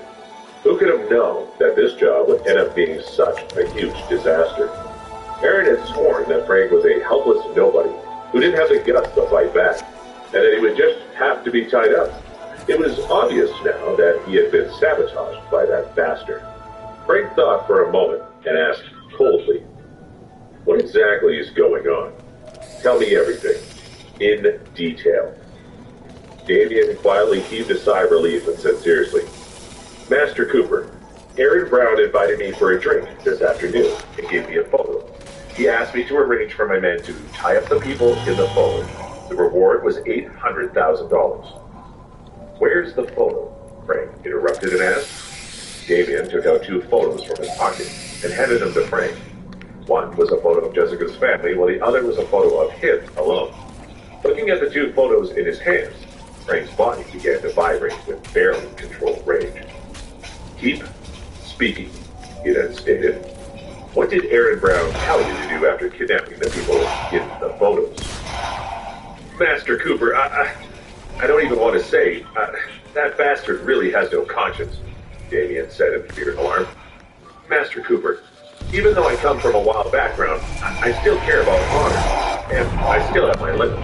Who could have known that this job would end up being such a huge disaster? Aaron had sworn that Frank was a helpless nobody who didn't have the guts to fight back, and that he would just have to be tied up. It was obvious now that he had been sabotaged by that bastard. Frank thought for a moment and asked coldly, "What exactly is going on? Tell me everything, in detail." Damien quietly heaved a sigh of relief and said seriously, "Master Cooper, Aaron Brown invited me for a drink this afternoon and gave me a photo. He asked me to arrange for my men to tie up the people in the photo. The reward was $800,000. "Where's the photo?" Frank interrupted and asked. Damien took out 2 photos from his pocket and handed them to Frank. One was a photo of Jessica's family, while the other was a photo of him alone. Looking at the 2 photos in his hands, Frank's body began to vibrate with barely controlled rage. "Keep speaking," he then stated. "What did Aaron Brown tell you to do after kidnapping the people in the photos?" "Master Cooper, I don't even want to say. That bastard really has no conscience," Damien said in fear and alarm. "Master Cooper, even though I come from a wild background, I still care about honor, and I still have my limits.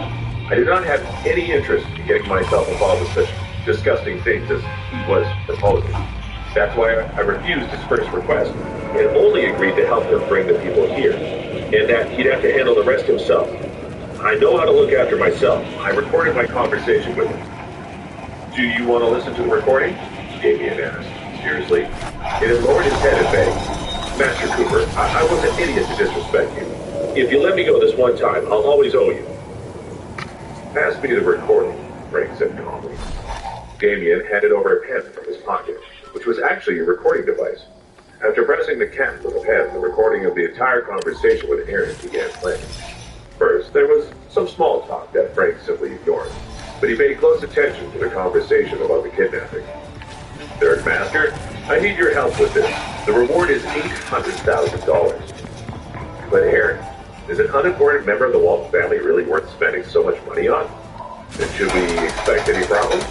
I do not have any interest in getting myself involved with such disgusting things as he was proposing. That's why I refused his first request, and only agreed to help him bring the people here, and that he'd have to handle the rest himself. I know how to look after myself. I recorded my conversation with him." "Do you want to listen to the recording?" Damien asked, seriously. It had lowered his head and begged, "Master Cooper, I was an idiot to disrespect you. If you let me go this one time, I'll always owe you." "Pass me the recording," Frank said calmly. Damien handed over a pen from his pocket, which was actually a recording device. After pressing the cap with the pen, the recording of the entire conversation with Aaron began playing. First, there was some small talk that Frank simply ignored, but he paid close attention to the conversation about the kidnapping. "Third Master, I need your help with this. The reward is $800,000. "But Aaron, is an unimportant member of the Walton family really worth spending so much money on? And should we expect any problems?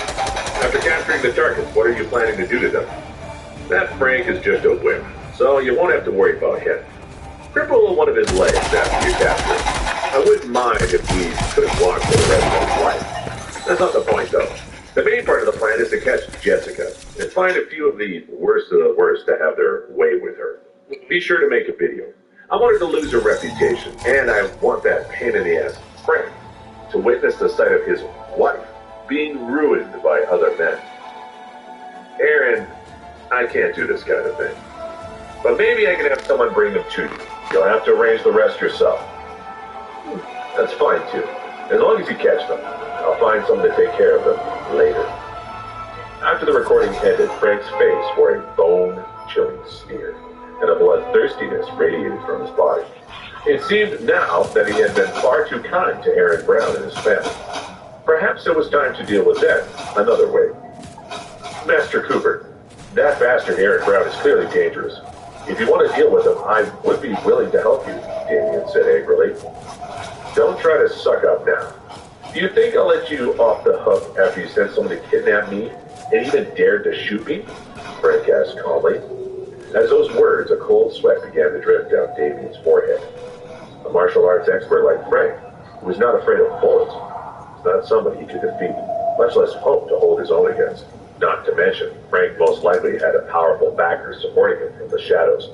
After capturing the targets, what are you planning to do to them?" "That Frank is just a wimp, so you won't have to worry about him. Cripple one of his legs after you capture him. I wouldn't mind if he couldn't walk for the rest of his life. That's not the point, though. The main part of the plan is to catch Jessica and find a few of the worst of the worst to have their way with her. Be sure to make a video. I want her to lose her reputation, and I want that pain-in-the-ass Frank to witness the sight of his wife being ruined by other men. Aaron, I can't do this kind of thing. But maybe I can have someone bring them to you. You'll have to arrange the rest yourself." "That's fine, too. As long as you catch them. I'll find someone to take care of them later." After the recording ended, Frank's face wore a bone-chilling sneer, and a bloodthirstiness radiated from his body. It seemed now that he had been far too kind to Aaron Brown and his family. Perhaps it was time to deal with that another way. Master Cooper, that bastard Aaron Brown is clearly dangerous. If you want to deal with him, I would be willing to help you, Damien said angrily. Don't try to suck up now. Do you think I'll let you off the hook after you sent someone to kidnap me and even dared to shoot me? Frank asked calmly. As those words, a cold sweat began to drip down Damien's forehead. A martial arts expert like Frank, who was not afraid of bullets, was not somebody he could defeat, much less hope to hold his own against. Not to mention, Frank most likely had a powerful backer supporting him from the shadows.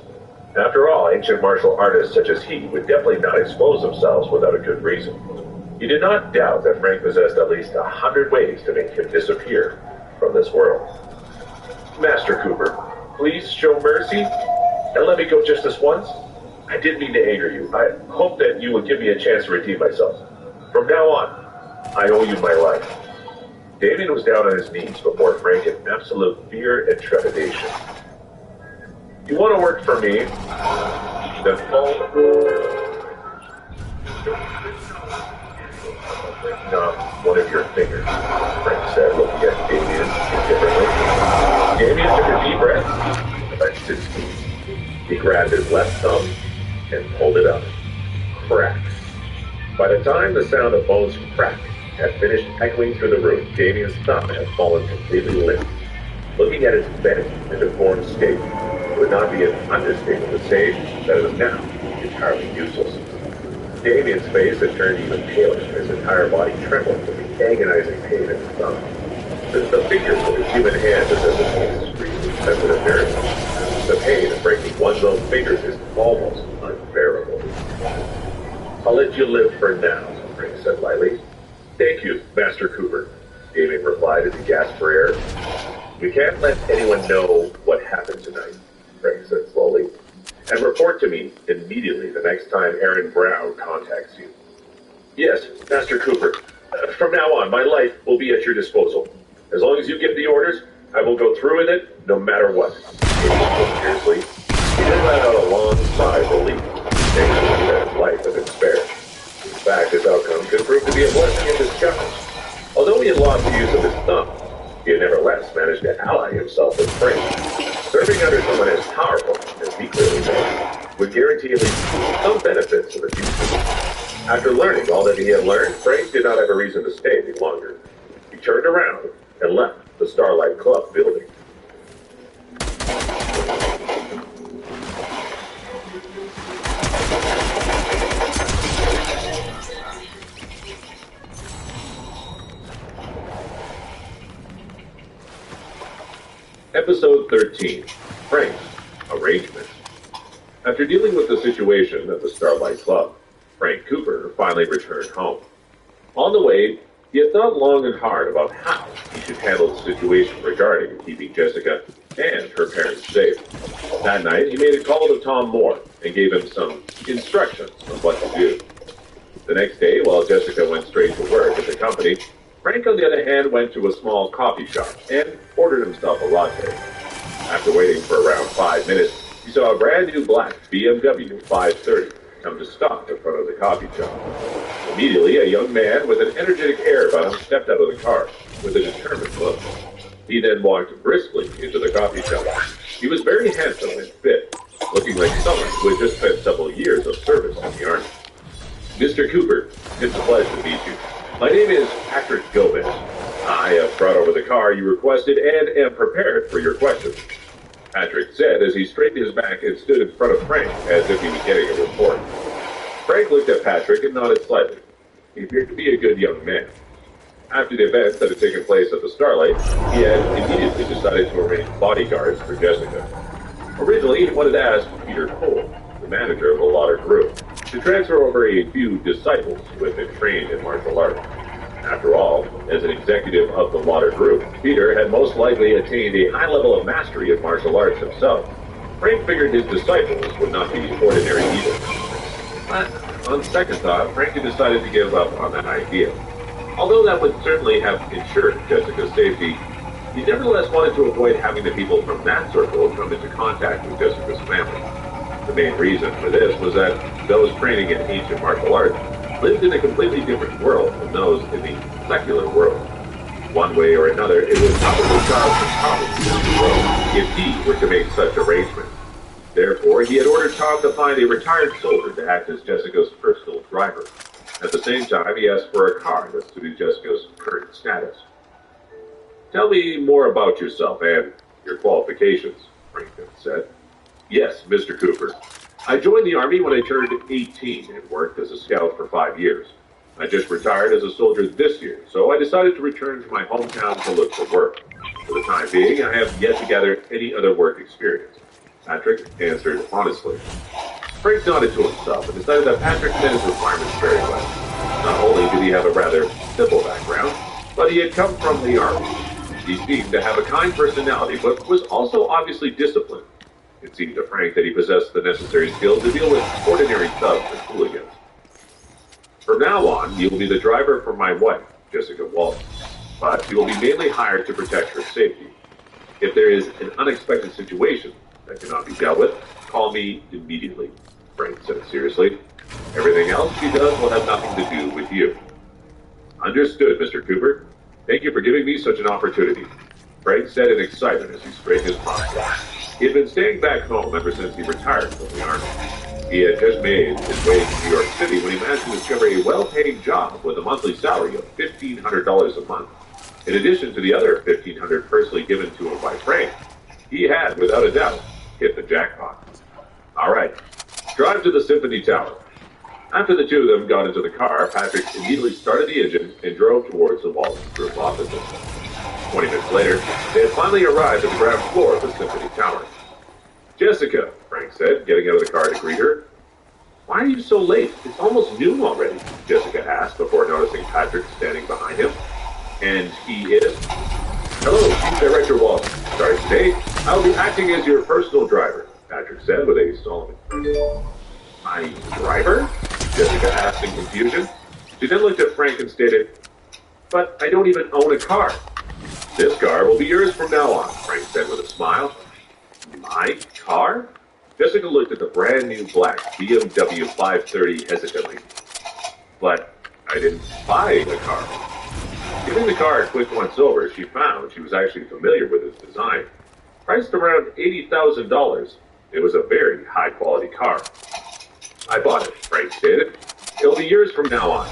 After all, ancient martial artists such as he would definitely not expose themselves without a good reason. He did not doubt that Frank possessed at least 100 ways to make him disappear from this world. Master Cooper, please show mercy and let me go just this once. I didn't mean to anger you. I hope that you would give me a chance to redeem myself. From now on, I owe you my life. Damien was down on his knees before Frank in absolute fear and trepidation. You want to work for me? Then fall. Breaking off one of your fingers, Frank said, looking at Damien indifferently. Damien took a deep breath and clenched his teeth. He grabbed his left thumb and pulled it up. Crack. By the time the sound of bones crack had finished echoing through the room, Damien's thumb had fallen completely limp. Looking at his bent and deformed state, it would not be an understatement to say that it was now entirely useless. Damien's face had turned even paler, and his entire body trembled with the agonizing pain in his thumb. The fingers of his human hand are as extremely sensitive nerves. The pain of breaking one's own fingers is almost unbearable. I'll let you live for now, Frank said lightly. Thank you, Master Cooper, Damien replied as he gasped for air. We can't let anyone know what happened tonight, Frank said slowly. And report to me immediately the next time Aaron Brown contacts you. Yes, Master Cooper. From now on, my life will be at your disposal. As long as you give the orders, I will go through with it, no matter what. Damien spoke fiercely. He then let out a long sigh of relief, thinking that his life had been spared. In fact, this outcome could prove to be a blessing in disguise. Although he had lost the use of his thumb, he had nevertheless managed to ally himself with Frank. Serving under someone as powerful as he clearly was would guarantee at least some benefits in the future. After learning all that he had learned, Frank did not have a reason to stay any longer. He turned around and left the Starlight Club building. Episode 13, Frank's Arrangement. After dealing with the situation at the Starlight Club, Frank Cooper finally returned home. On the way, he had thought long and hard about how he should handle the situation regarding keeping Jessica and her parents safe. That night, he made a call to Tom Moore and gave him some instructions on what to do. The next day, while Jessica went straight to work at the company, Frank, on the other hand, went to a small coffee shop and ordered himself a latte. After waiting for around 5 minutes, he saw a brand new black BMW 530 come to stop in front of the coffee shop. Immediately, a young man with an energetic air about him stepped out of the car with a determined look. He then walked briskly into the coffee shop. He was very handsome and fit, looking like someone who had just spent several years of service in the Army. Mr. Cooper, it's a pleasure to meet you. My name is Patrick Gomez. I have brought over the car you requested and am prepared for your questions, Patrick said as he straightened his back and stood in front of Frank as if he was getting a report. Frank looked at Patrick and nodded slightly. He appeared to be a good young man. After the events that had taken place at the Starlight, he had immediately decided to arrange bodyguards for Jessica. Originally, he wanted to ask Peter Cole, the manager of the Lauder Group, to transfer over a few disciples who had been trained in martial arts. After all, as an executive of the Lauder Group, Peter had most likely attained a high level of mastery of martial arts himself. Frank figured his disciples would not be ordinary either. But on second thought, Frank had decided to give up on that idea. Although that would certainly have ensured Jessica's safety, he nevertheless wanted to avoid having the people from that circle come into contact with Jessica's family. The main reason for this was that those training in ancient martial arts lived in a completely different world from those in the secular world. One way or another, it would probably cause some problems in the world if he were to make such arrangements. Therefore, he had ordered Tom to find a retired soldier to act as Jessica's personal driver. At the same time, he asked for a car that suited Jessica's current status. Tell me more about yourself and your qualifications, Franklin said. Yes, Mr. Cooper. I joined the Army when I turned 18 and worked as a scout for 5 years. I just retired as a soldier this year, so I decided to return to my hometown to look for work. For the time being, I have yet to gather any other work experience. Patrick answered honestly. Frank nodded to himself and decided that Patrick met his requirements very well. Not only did he have a rather simple background, but he had come from the Army. He seemed to have a kind personality, but was also obviously disciplined. It seemed to Frank that he possessed the necessary skills to deal with ordinary thugs and hooligans. From now on, you will be the driver for my wife, Jessica Walton, but you will be mainly hired to protect her safety. If there is an unexpected situation that cannot be dealt with, call me immediately, Frank said seriously. Everything else she does will have nothing to do with you. Understood, Mr. Cooper. Thank you for giving me such an opportunity, Frank said in excitement as he straightened his posture. He had been staying back home ever since he retired from the Army. He had just made his way to New York City when he managed to discover a well-paying job with a monthly salary of $1,500 a month. In addition to the other $1,500 personally given to him by Frank, he had, without a doubt, hit the jackpot. All right, drive to the Symphony Tower. After the two of them got into the car, Patrick immediately started the engine and drove towards the Walton Group offices. 20 minutes later, they had finally arrived at the ground floor of the Symphony Tower. Jessica, Frank said, getting out of the car to greet her. Why are you so late? It's almost noon already, Jessica asked before noticing Patrick standing behind him. And he is? Hello, Chief Director Walton. Sorry, today I'll be acting as your personal driver, Patrick said with a solemn expression. My driver? Jessica asked in confusion. She then looked at Frank and stated, But I don't even own a car. This car will be yours from now on, Frank said with a smile. My car? Jessica looked at the brand new black BMW 530 hesitantly. But I didn't buy a car. Giving the car a quick once over, she found she was actually familiar with its design. Priced around $80,000, it was a very high-quality car. I bought it, Frank stated. It'll be yours from now on.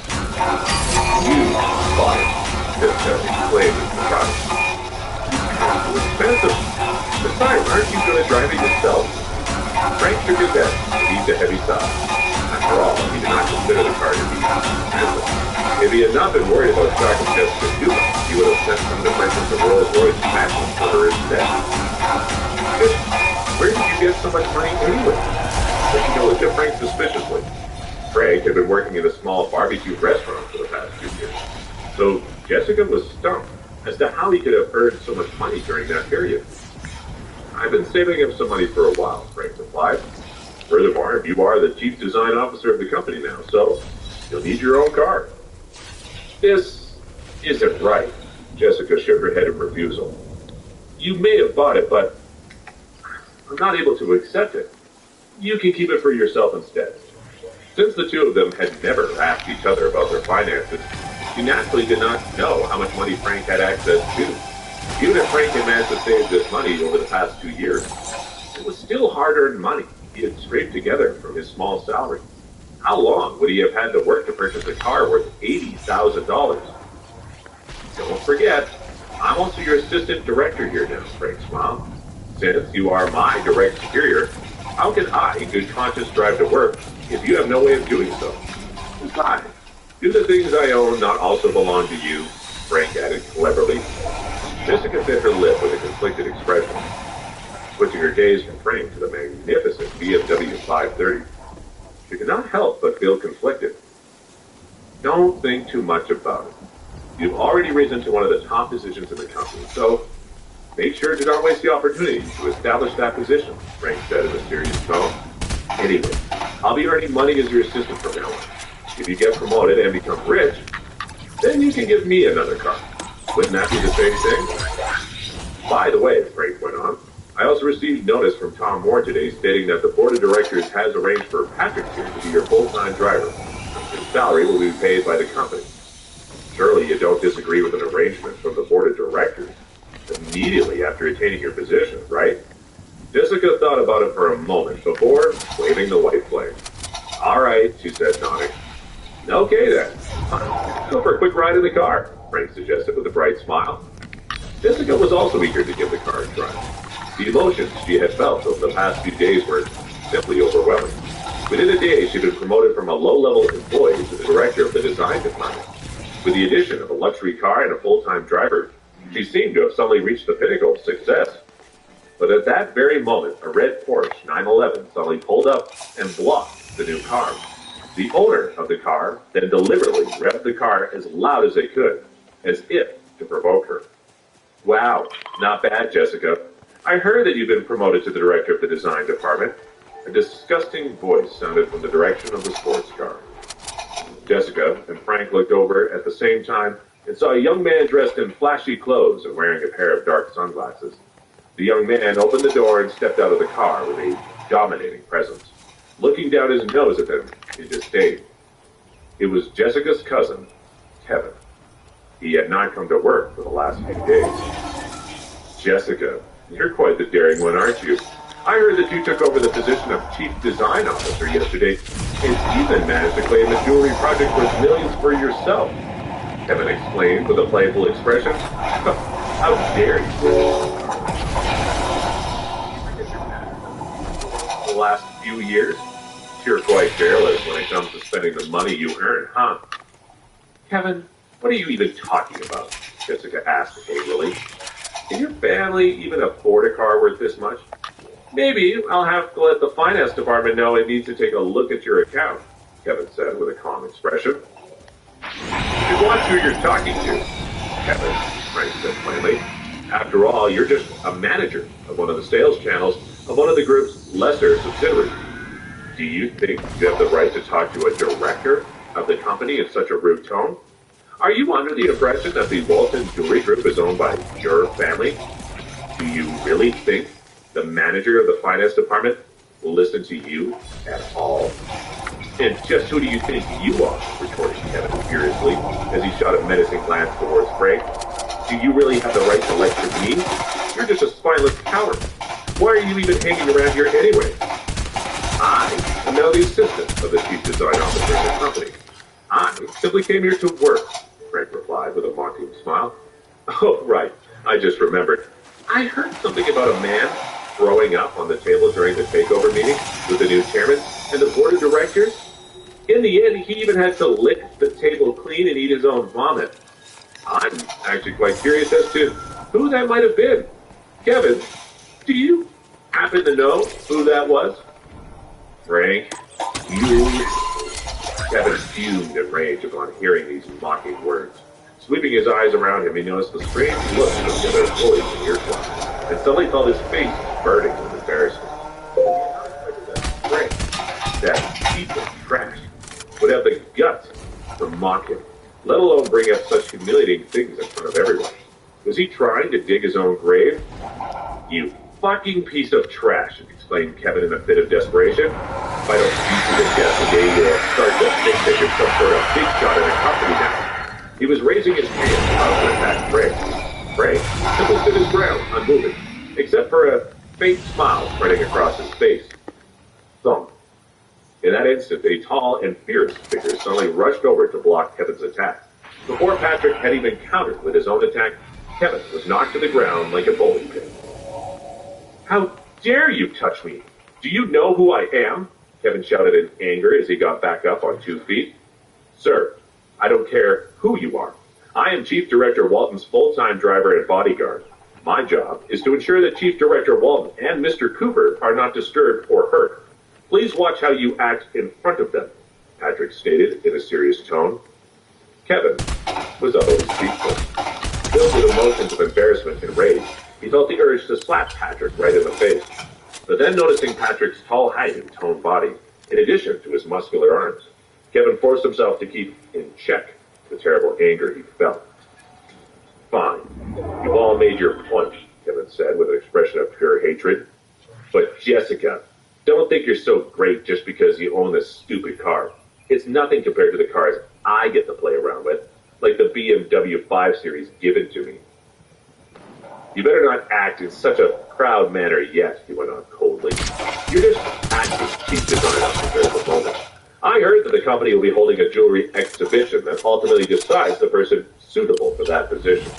You bought it, Jessica exclaimed in surprise. It's too expensive. Besides, aren't you going to drive it yourself? Frank shook his head and heaved a heavy sigh. After all, he did not consider the car to be expensive. If he had not been worried about shocking Jessica too much, he would have sent him to purchase a Rolls-Royce Magnum for her instead. But where did you get so much money anyway? Jessica looked at Frank suspiciously. Frank had been working in a small barbecue restaurant for the past 2 years. So Jessica was stumped as to how he could have earned so much money during that period. I've been saving up some money for a while, Frank replied. Furthermore, you are the chief design officer of the company now, so you'll need your own car. This isn't right. Jessica shook her head in refusal. You may have bought it, but I'm not able to accept it. You can keep it for yourself instead. Since the two of them had never asked each other about their finances, she naturally did not know how much money Frank had access to. Even if Frank had managed to save this money over the past 2 years, it was still hard-earned money he had scraped together from his small salary. How long would he have had to work to purchase a car worth $80,000? Don't forget, I'm also your assistant director here now, Frank smiled. Since you are my direct superior, how can I, in good conscience, drive to work if you have no way of doing so? Besides, do the things I own not also belong to you? Frank added cleverly. Jessica bit her lip with a conflicted expression, switching her gaze from Frank to the magnificent BMW 530. She could not help but feel conflicted. Don't think too much about it. You've already risen to one of the top positions in the company, so make sure to not waste the opportunity to establish that position, Frank said in a serious tone. Anyway, I'll be earning money as your assistant from now on. If you get promoted and become rich, then you can give me another car. Wouldn't that be the same thing? By the way, Frank went on, I also received notice from Tom Moore today stating that the board of directors has arranged for Patrick here to be your full-time driver. His salary will be paid by the company. Surely you don't disagree with an arrangement from the board of directors immediately after attaining your position, right? Jessica thought about it for a moment before waving the white flag. All right, she said, nodding. Okay then. Let's go for a quick ride in the car, Frank suggested with a bright smile. Jessica was also eager to give the car a try. The emotions she had felt over the past few days were simply overwhelming. Within a day, she'd been promoted from a low-level employee to the director of the design department. With the addition of a luxury car and a full-time driver, she seemed to have suddenly reached the pinnacle of success. But at that very moment, a red Porsche 911 suddenly pulled up and blocked the new car. The owner of the car then deliberately revved the car as loud as they could, as if to provoke her. Wow, not bad, Jessica. I heard that you've been promoted to the director of the design department. A disgusting voice sounded from the direction of the sports car. Jessica and Frank looked over at the same time and saw a young man dressed in flashy clothes and wearing a pair of dark sunglasses. The young man opened the door and stepped out of the car with a dominating presence, looking down his nose at them in disdain. It was Jessica's cousin, Kevin. He had not come to work for the last few days. Jessica, you're quite the daring one, aren't you? I heard that you took over the position of Chief Design Officer yesterday, and even managed to claim the jewelry project worth millions for yourself. Kevin explained with a playful expression. How dare you? The last few years, you're quite careless when it comes to spending the money you earn, huh? Kevin, what are you even talking about? Jessica asked angrily. Can your family even afford a car worth this much? Maybe I'll have to let the finance department know it needs to take a look at your account, Kevin said with a calm expression. You watch who you're talking to, Kevin, Frank said plainly. After all, you're just a manager of one of the sales channels of one of the group's lesser subsidiaries. Do you think you have the right to talk to a director of the company in such a rude tone? Are you under the impression that the Walton Jewelry Group is owned by your family? Do you really think the manager of the finance department will listen to you at all? And just who do you think you are? Retorted Kevin furiously as he shot a menacing glance towards Frank. Do you really have the right to lecture me? You're just a spineless coward. Why are you even hanging around here anyway? I am now the assistant of the chief design officer of the company. I simply came here to work, Frank replied with a mocking smile. Oh, right. I just remembered. I heard something about a man throwing up on the table during the takeover meeting with the new chairman and the board of directors. In the end, he even had to lick the table clean and eat his own vomit. I'm actually quite curious as to who that might have been. Kevin, do you happen to know who that was? Frank, you... Kevin fumed in rage upon hearing these mocking words. Sweeping his eyes around him, he noticed the strange look of the other employees in earshot, and suddenly felt his face burning with embarrassment. Frank, that piece of trash, would have the guts to mock him, let alone bring up such humiliating things in front of everyone. Was he trying to dig his own grave? You fucking piece of trash, exclaimed Kevin in a fit of desperation. If I don't beat you to death today, you'll start to think that you're some sort of big shot in a company now. He was raising his hand about to attack Frank. Frank simply stood his ground, unmoving, except for a faint smile spreading across his face. Thump. In that instant, a tall and fierce figure suddenly rushed over to block Kevin's attack. Before Patrick had even countered with his own attack, Kevin was knocked to the ground like a bowling pin. How dare you touch me? Do you know who I am? Kevin shouted in anger as he got back up on 2 feet. Sir, I don't care who you are. I am Chief Director Walton's full-time driver and bodyguard. My job is to ensure that Chief Director Walton and Mr. Cooper are not disturbed or hurt. Please watch how you act in front of them, Patrick stated in a serious tone. Kevin was utterly speechless. Filled with emotions of embarrassment and rage, he felt the urge to slap Patrick right in the face. But then noticing Patrick's tall height and toned body, in addition to his muscular arms, Kevin forced himself to keep in check the terrible anger he felt. Fine. You've all made your point, Kevin Kevin said with an expression of pure hatred. But Jessica, don't think you're so great just because you own this stupid car. It's nothing compared to the cars I get to play around with, like the BMW 5 Series given to me. You better not act in such a proud manner yet, he went on coldly. You're just acting chief design officer at the moment. I heard that the company will be holding a jewelry exhibition that ultimately decides the person suitable for that position.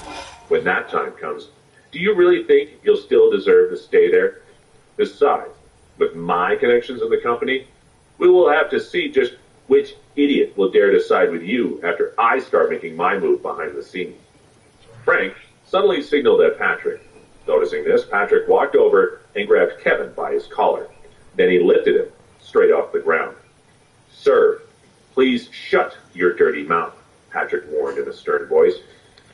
When that time comes, do you really think you'll still deserve to stay there? Besides, with my connections in the company, we will have to see just which idiot will dare to side with you after I start making my move behind the scenes. Frank suddenly signaled at Patrick. Noticing this, Patrick walked over and grabbed Kevin by his collar. Then he lifted him straight off the ground. Sir, please shut your dirty mouth, Patrick warned in a stern voice.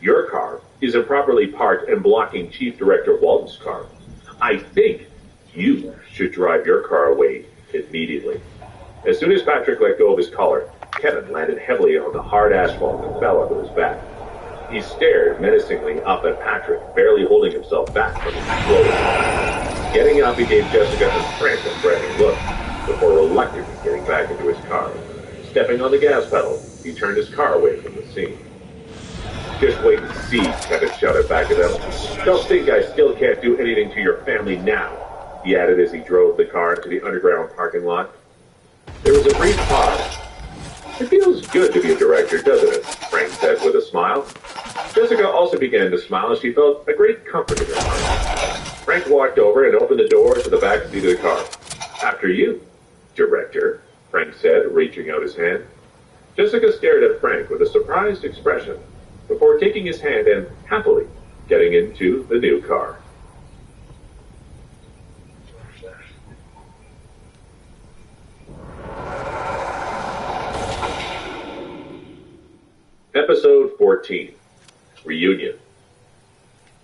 Your car is improperly parked and blocking Chief Director Walton's car. I think you should drive your car away immediately. As soon as Patrick let go of his collar, Kevin landed heavily on the hard asphalt and fell onto his back. He stared menacingly up at Patrick, barely holding himself back from exploding. Getting up, he gave Jessica a frantic, threatening look before reluctantly getting back into his car. Stepping on the gas pedal, he turned his car away from the scene. Just wait and see, Kevin shouted back at them. Don't think I still can't do anything to your family now, he added as he drove the car into the underground parking lot. There was a brief pause. It feels good to be a director, doesn't it? Frank said with a smile. Jessica also began to smile as she felt a great comfort in her heart. Frank walked over and opened the door to the back seat of the car. After you, Director, Frank said, reaching out his hand. Jessica stared at Frank with a surprised expression before taking his hand and happily getting into the new car. Episode 14, Reunion.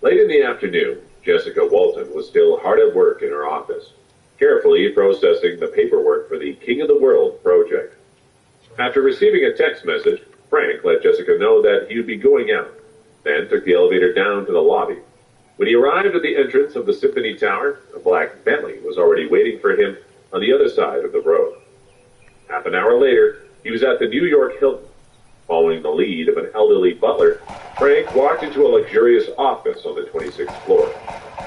Late in the afternoon, Jessica Walton was still hard at work in her office, carefully processing the paperwork for the King of the World project. After receiving a text message, Frank let Jessica know that he would be going out, then took the elevator down to the lobby. When he arrived at the entrance of the Symphony Tower, a black Bentley was already waiting for him on the other side of the road. Half an hour later, he was at the New York Hilton. Following the lead of an elderly butler, Frank walked into a luxurious office on the 26th floor.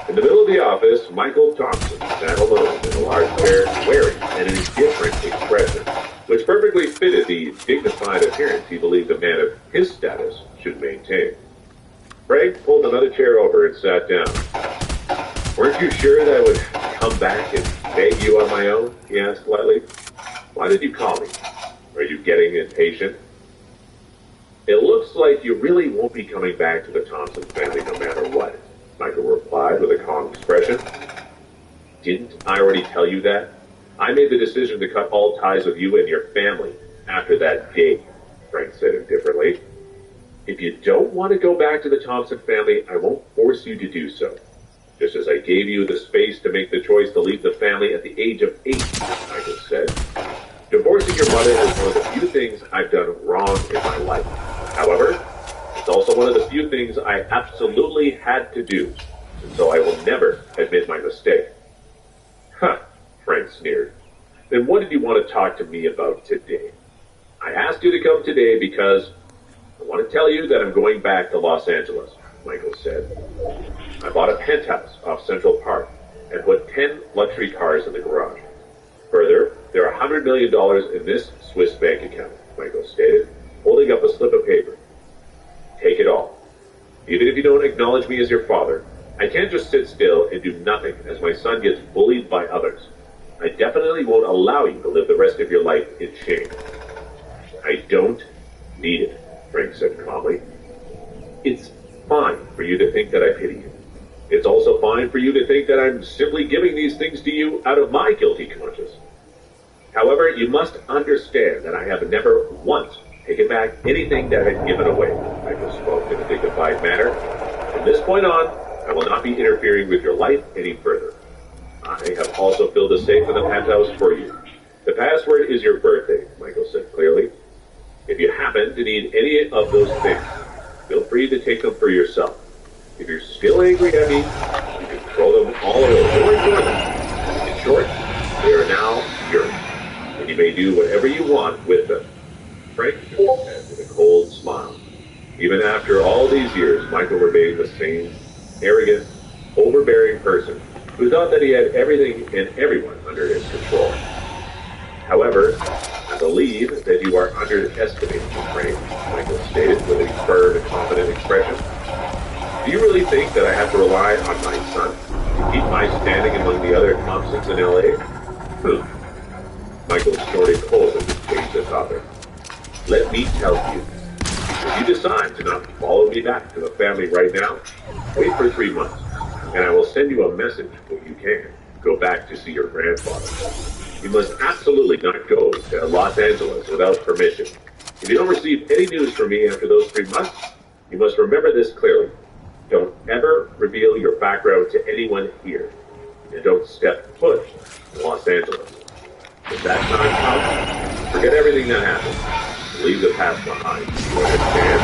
In the middle of the office, Michael Thompson sat alone in a large chair, wearing an indifferent expression, which perfectly fitted the dignified appearance he believed a man of his status should maintain. Frank pulled another chair over and sat down. Weren't you sure that I would come back and beg you on my own? He asked lightly. Why did you call me? Are you getting impatient? It looks like you really won't be coming back to the Thompson family no matter what, Michael replied with a calm expression. Didn't I already tell you that? I made the decision to cut all ties with you and your family after that day, Frank said indifferently. If you don't want to go back to the Thompson family, I won't force you to do so. Just as I gave you the space to make the choice to leave the family at the age of 8, Michael said. Divorcing your mother is one of the few things I've done wrong in my life. However, it's also one of the few things I absolutely had to do, and so I will never admit my mistake. Huh, Frank sneered. Then what did you want to talk to me about today? I asked you to come today because I want to tell you that I'm going back to Los Angeles, Michael said. I bought a penthouse off Central Park and put 10 luxury cars in the garage. Further, there are $100 million in this Swiss bank account, Michael stated, holding up a slip of paper. Take it all. Even if you don't acknowledge me as your father, I can't just sit still and do nothing as my son gets bullied by others. I definitely won't allow you to live the rest of your life in shame. I don't need it, Frank said calmly. It's fine for you to think that I pity you. It's also fine for you to think that I'm simply giving these things to you out of my guilty conscience. However, you must understand that I have never once taken back anything that I've given away, Michael spoke in a dignified manner. From this point on, I will not be interfering with your life any further. I have also filled a safe in the penthouse for you. The password is your birthday, Michael said clearly. If you happen to need any of those things, feel free to take them for yourself. If you're still angry at me, you can throw them all away. Don't ignore them. In short, they are now yours, and you may do whatever you want with them. Frank shook his head with a cold smile. Even after all these years, Michael remained the same arrogant, overbearing person who thought that he had everything and everyone under his control. However, I believe that you are underestimating me, Frank, Michael stated with a firm and confident expression. Do you really think that I have to rely on my son to keep my standing among the other Thompsons in L.A.? Michael snorted coldly and changed the topic. Let me tell you, if you decide to not follow me back to the family right now, wait for 3 months, and I will send you a message when you can. Go back to see your grandfather. You must absolutely not go to Los Angeles without permission. If you don't receive any news from me after those 3 months, you must remember this clearly. Don't ever reveal your background to anyone here. And don't step foot in Los Angeles. If that time comes, forget everything that happened. Leave the past behind. You understand?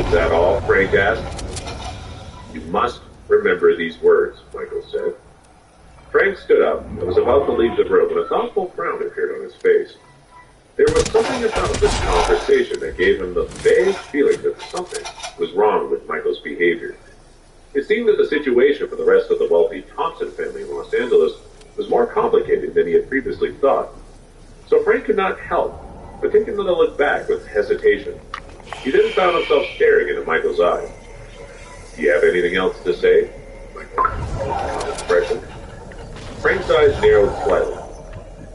Is that all? Frank asked. You must remember these words, Michael said. Frank stood up and was about to leave the room when a thoughtful frown appeared on his face. There was something about this conversation that gave him the vague feeling that something was wrong with Michael's behavior. It seemed that the situation for the rest of the wealthy Thompson family in Los Angeles was more complicated than he had previously thought. So Frank could not help but take another look back with hesitation. He then found himself staring into Michael's eyes. Do you have anything else to say? Michael's expression. Frank's eyes narrowed slightly,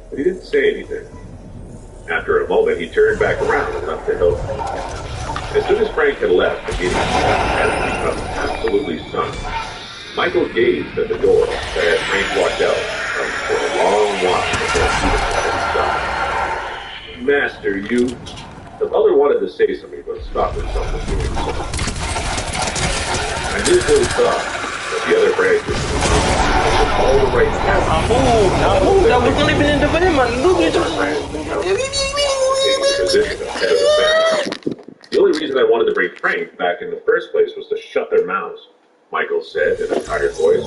but he didn't say anything. After a moment, he turned back around and left the Hilton. As soon as Frank had left, the meeting had become absolutely silent. Michael gazed at the door that had Frank walked out for a long while before he decided to stop. Master, you... The butler wanted to say something, but stopped himself from doing so. I just really thought that the other branches were all the right steps. That was not even in the van, man. Look at The only reason I wanted to bring Frank back in the first place was to shut their mouths, Michael said in a tired voice.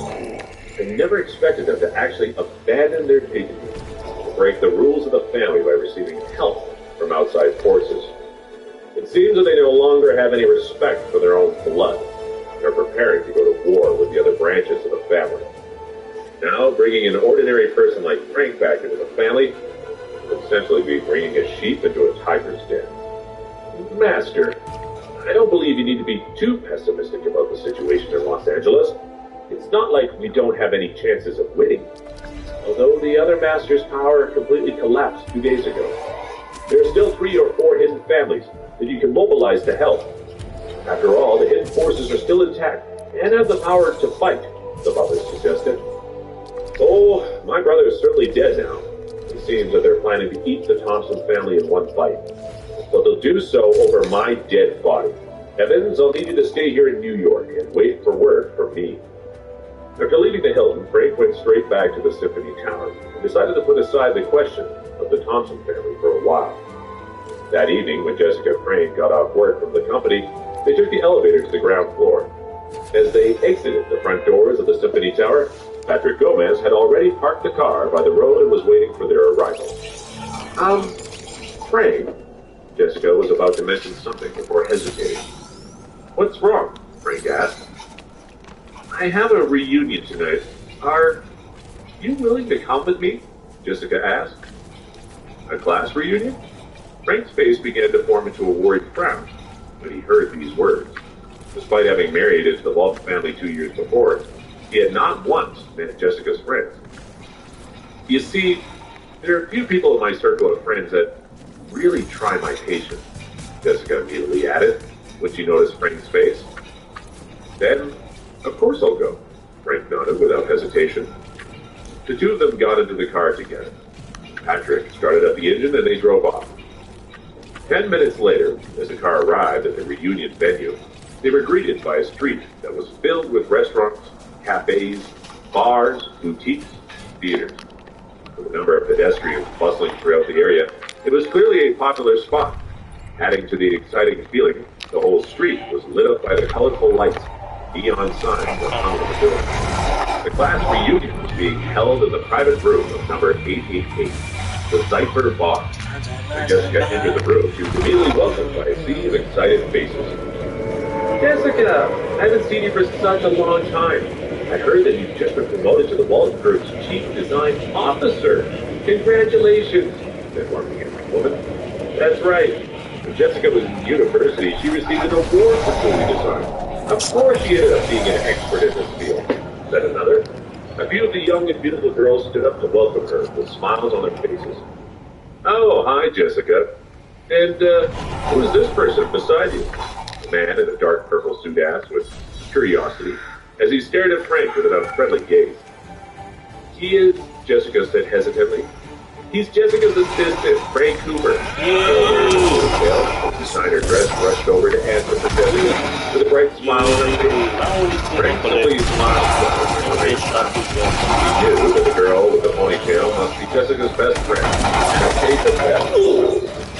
I never expected them to actually abandon their dignity, to break the rules of the family by receiving help from outside forces. It seems that they no longer have any respect for their own blood. They're preparing to go to war with the other branches of the family. Now, bringing an ordinary person like Frank back into the family would essentially be bringing a sheep into a tiger's den. Master, I don't believe you need to be too pessimistic about the situation in Los Angeles. It's not like we don't have any chances of winning. Although the other master's power completely collapsed 2 days ago, there are still 3 or 4 hidden families that you can mobilize to help. After all, the hidden forces are still intact and have the power to fight, the butler suggested. Oh, my brother is certainly dead now. It seems that they're planning to eat the Thompson family in one bite. But they'll do so over my dead body. Evans, I'll need you to stay here in New York and wait for word from me. After leaving the Hilton, Frank went straight back to the Symphony Tower and decided to put aside the question of the Thompson family for a while. That evening, when Jessica and Frank got off work from the company, they took the elevator to the ground floor. As they exited the front doors of the Symphony Tower, Patrick Gomez had already parked the car by the road and was waiting for their arrival. Frank, Jessica was about to mention something before hesitating. What's wrong? Frank asked. I have a reunion tonight. Are you willing to come with me? Jessica asked. A class reunion? Frank's face began to form into a worried frown when he heard these words. Despite having married into the Walton family 2 years before, he had not once met Jessica's friends. You see, there are a few people in my circle of friends that really try my patience, Jessica immediately added, when she noticed Frank's face. Then, of course I'll go, Frank nodded without hesitation. The two of them got into the car together. Patrick started up the engine and they drove off. 10 minutes later, as the car arrived at the reunion venue, they were greeted by a street that was filled with restaurants, cafes, bars, boutiques, theaters. With a number of pedestrians bustling throughout the area, it was clearly a popular spot. Adding to the exciting feeling, the whole street was lit up by the colorful lights, neon signs that hung on the building. The class reunion was being held in the private room of number 888, the Zypher Bar. When Jessica entered the room, she was immediately welcomed by a sea of excited faces. Jessica, I haven't seen you for such a long time. I heard that you've just been promoted to the Walton Group's Chief Design Officer. Congratulations, said one young woman. That's right. When Jessica was in university, she received an award for movie design. Of course she ended up being an expert in this field, said another. A few of the young and beautiful girls stood up to welcome her with smiles on their faces. Oh, hi, Jessica. And who is this person beside you? A man in a dark purple suit asked with curiosity as he stared at Frank with an unfriendly gaze. He is, Jessica said hesitantly. He's Jessica's assistant, Frank Cooper. The designer dress rushed over to answer for Jessica with a bright smile on her face. Frank simply smiled. He knew that the girl with the ponytail must be Jessica's best friend.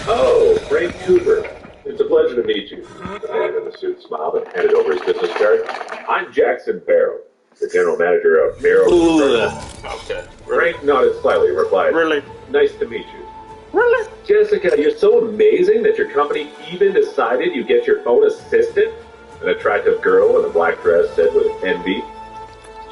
Oh, Frank Cooper. It's a pleasure to meet you. The man in the suit smiled and handed over his business card. I'm Jackson Barrow, the general manager of Barrow. Okay. Frank nodded slightly and replied, Really? Nice to meet you. Really? Jessica, you're so amazing that your company even decided you get your own assistant? An attractive girl in a black dress said with envy.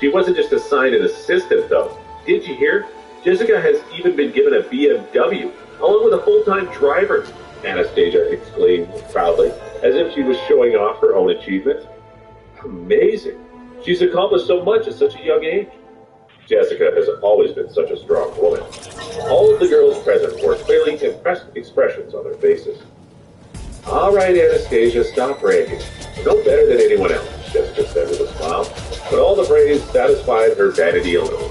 She wasn't just assigned an assistant, though. Did you hear? Jessica has even been given a BMW, along with a full-time driver, Anastasia exclaimed proudly, as if she was showing off her own achievements. Amazing. She's accomplished so much at such a young age. Jessica has always been such a strong woman. All of the girls present wore clearly impressed expressions on their faces. All right, Anastasia, stop bragging. No better than anyone else, Jessica said with a smile. But all the praise satisfied her vanity a little.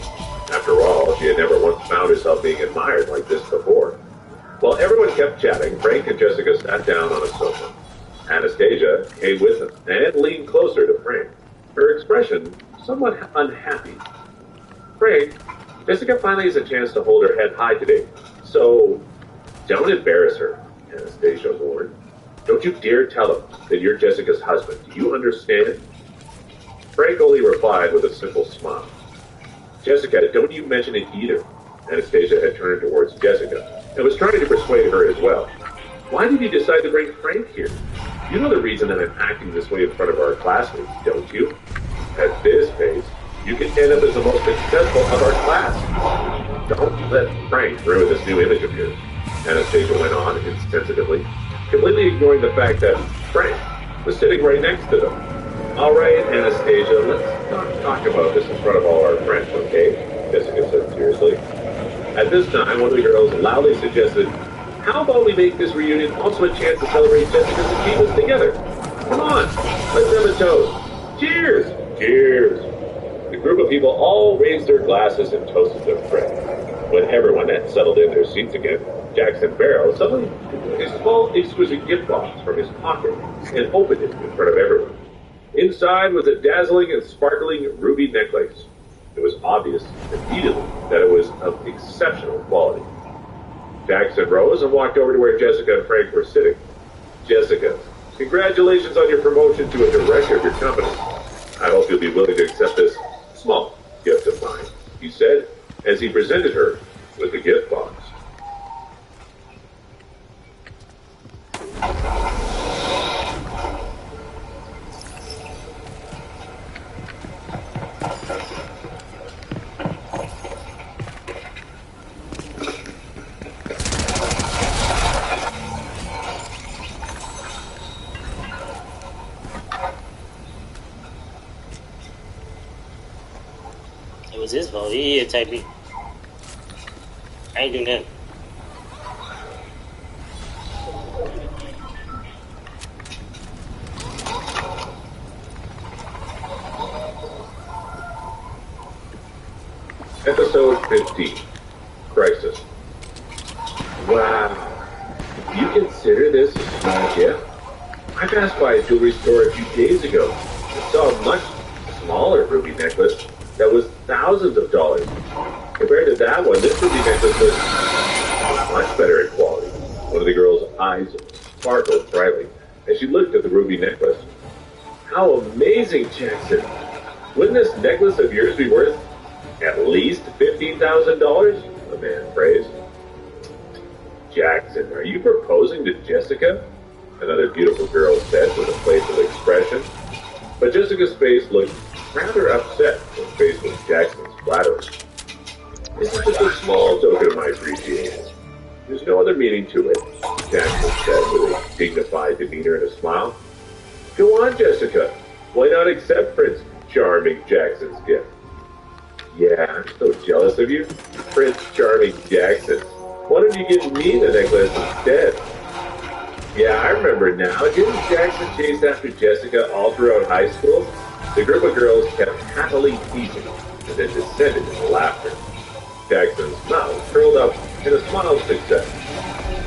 After all, she had never once found herself being admired like this before. While everyone kept chatting, Frank and Jessica sat down on a sofa. Anastasia came with them and leaned closer to Frank, her expression somewhat unhappy. Frank, Jessica finally has a chance to hold her head high today, so don't embarrass her, Anastasia warned. Don't you dare tell him that you're Jessica's husband. Do you understand? Frank only replied with a simple smile. Jessica, don't you mention it either. Anastasia had turned towards Jessica and was trying to persuade her as well. Why did you decide to bring Frank here? You know the reason that I'm acting this way in front of our classmates, don't you? At this pace, you can end up as the most successful of our class. Don't let Frank ruin this new image of yours, Anastasia went on insensitively, completely ignoring the fact that Frank was sitting right next to them. All right, Anastasia, let's not talk about this in front of all our friends, okay? Jessica said seriously. At this time, one of the girls loudly suggested, how about we make this reunion also a chance to celebrate Jessica's achievements together? Come on, let's have a toast. Cheers! Cheers! The group of people all raised their glasses and toasted their friend. When everyone had settled in their seats again, Jackson Barrow suddenly took a small, exquisite gift box from his pocket and opened it in front of everyone. Inside was a dazzling and sparkling ruby necklace. It was obvious immediately that it was of exceptional quality. Jackson rose and walked over to where Jessica and Frank were sitting. Jessica, congratulations on your promotion to a director of your company. I hope you'll be willing to accept this small gift of mine, he said, as he presented her with the gift box. It was his fault. He attacked me. I ain't doing that. Episode 15, Crisis. Wow. Do you consider this a small gift? I passed by a jewelry store a few days ago and saw a much smaller ruby necklace that was thousands of dollars. Compared to that one, this ruby necklace was much better in quality. One of the girl's eyes sparkled brightly as she looked at the ruby necklace. How amazing, Jackson! Wouldn't this necklace of yours be worth at least $15,000? The man praised. Jackson, are you proposing to Jessica? Another beautiful girl said with a playful expression. But Jessica's face looked rather upset when faced with Jackson's flattery. This is just a small token of my appreciation. There's no other meaning to it, Jackson said with a dignified demeanor and a smile. Go on, Jessica. Why not accept Prince Charming Jackson's gift? Yeah, I'm so jealous of you, Prince Charming Jackson. Why don't you give me the necklace instead? Yeah, I remember now. Didn't Jackson chase after Jessica all throughout high school? The group of girls kept happily teasing and then descended into laughter. Jackson's mouth curled up in a smile of success.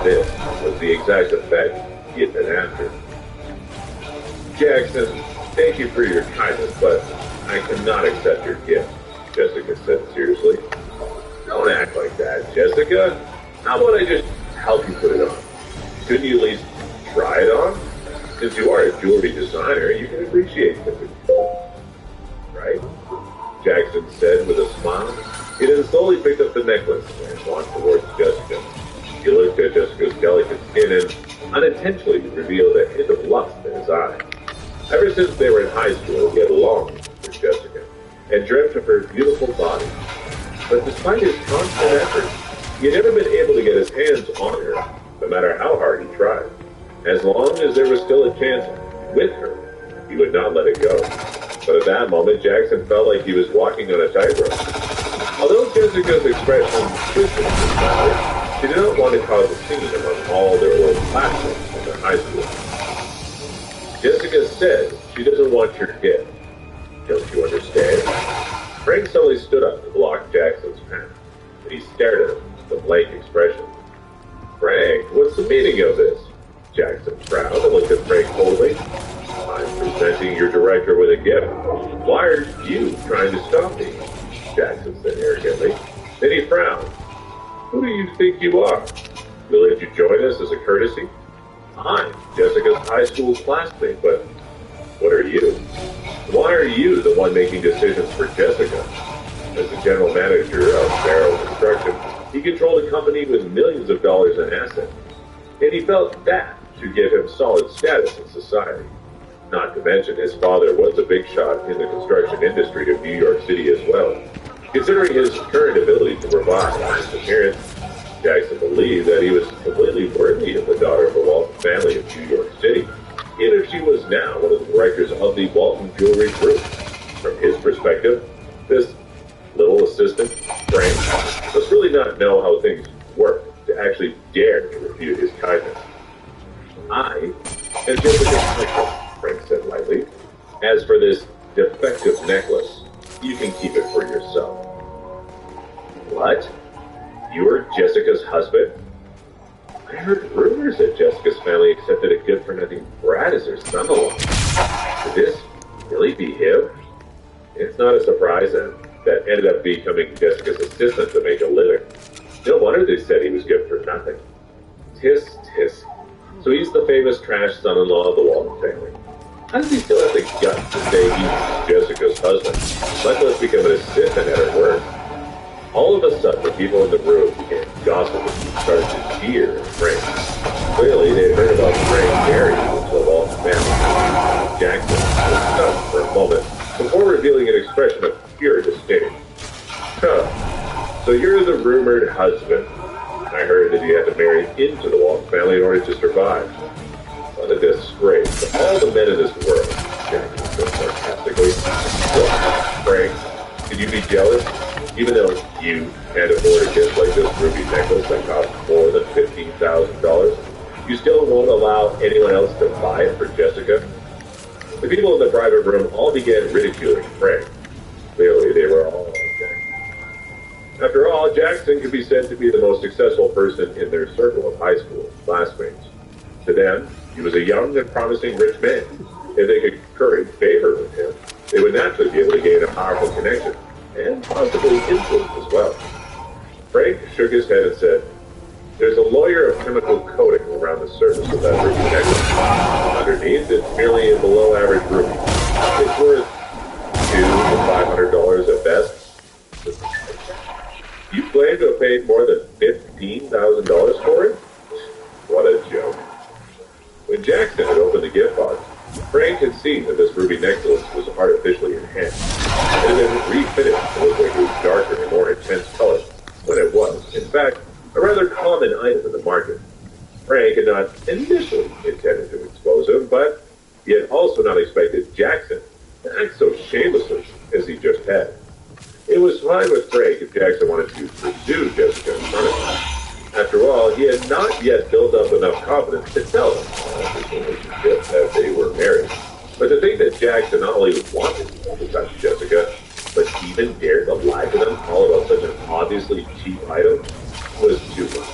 This was the exact effect he had been after. Jackson, thank you for your kindness, but I cannot accept your gift, Jessica said seriously. Don't act like that, Jessica. How about I just help you put it on? Couldn't you at least try it on? Since you are a jewelry designer, you can appreciate it. Right? Jackson said with a smile. He then slowly picked up the necklace and walked towards Jessica. He looked at Jessica's delicate skin and unintentionally revealed a hint of lust in his eye. Ever since they were in high school, he had longed for Jessica and dreamt of her beautiful body. But despite his constant efforts, he had never been able to get his hands on her, no matter how hard he tried. As long as there was still a chance with her, he would not let it go. But at that moment, Jackson felt like he was walking on a tightrope. Although Jessica's expression twisted his matter, she did not want to cause a scene among all their old classmates in their high school. Jessica said she doesn't want your gift. Don't you understand? Frank suddenly stood up to block Jackson's path, and he stared at him with a blank expression. Frank, what's the meaning of this? Jackson frowned and looked at Frank coldly. I'm presenting your director with a gift. Why are you trying to stop me? Jackson said arrogantly. Then he frowned. Who do you think you are? Will you join us as a courtesy? I'm Jessica's high school classmate, but what are you? Why are you the one making decisions for Jessica? As the general manager of Barrow Construction, he controlled a company with millions of dollars in assets, and he felt that should give him solid status in society. Not to mention his father was a big shot in the construction industry of New York City as well. Considering his current ability to provide on his appearance, Jackson believed that he was completely worthy of the daughter of the Walton family of New York City, even if she was now one of the directors of the Walton Jewelry Group. From his perspective, this little assistant, Frank, must really not know how things work to actually dare to refuse his kindness. I am Jessica's husband, Frank said lightly. As for this defective necklace, you can keep it for yourself. What? You're Jessica's husband? I heard rumors that Jessica's family accepted a good-for-nothing brat as their son-in-law. Could this really be him? It's not a surprise then that ended up becoming Jessica's assistant to make a living. No wonder they said he was good for nothing. Tisk, tisk. So he's the famous trash son-in-law of the Walton family. How does he still have the guts to say he's Jessica's husband, much less become an assistant at her work? All of a sudden, the people in the room began gossiping and started to jeer at Frank. Clearly, they had heard about Frank marrying into the Walton family. Jackson was stunned for a moment before revealing an expression of pure disdain. Huh. So you're the rumored husband. I heard that you had to marry into the Walton family in order to survive. What a disgrace to all the men in this world, Jackson said sarcastically. Look, Frank, could you be jealous? Even though you can't afford a gift like this ruby necklace that costs more than $15,000, you still won't allow anyone else to buy it for Jessica? The people in the private room all began ridiculing Frank. Clearly, they were all like Jackson. After all, Jackson could be said to be the most successful person in their circle of high school classmates. To them, he was a young and promising rich man. If they could curry favor with him, they would naturally be able to gain a powerful connection and possibly influence as well. Frank shook his head and said, there's a layer of chemical coating around the surface of that ruby necklace. Underneath, it's merely a below-average ruby. It's worth 2 to claimed to have paid more than $15,000 for it? What a joke. When Jackson had opened the gift box, Frank had seen that this ruby necklace was artificially enhanced. It had been refinished to look like it was darker and more intense color when it was, in fact, a rather common item in the market. Frank had not initially intended to expose him, but he had also not expected Jackson to act so shamelessly as he just had. It was fine with Frank if Jackson wanted to pursue Jessica in front of him. After all, he had not yet built up enough confidence to tell them about his relationship that they were married. But to think that Jackson not only wanted to touch Jessica, but even dared to lie to them all about such an obviously cheap item was too much.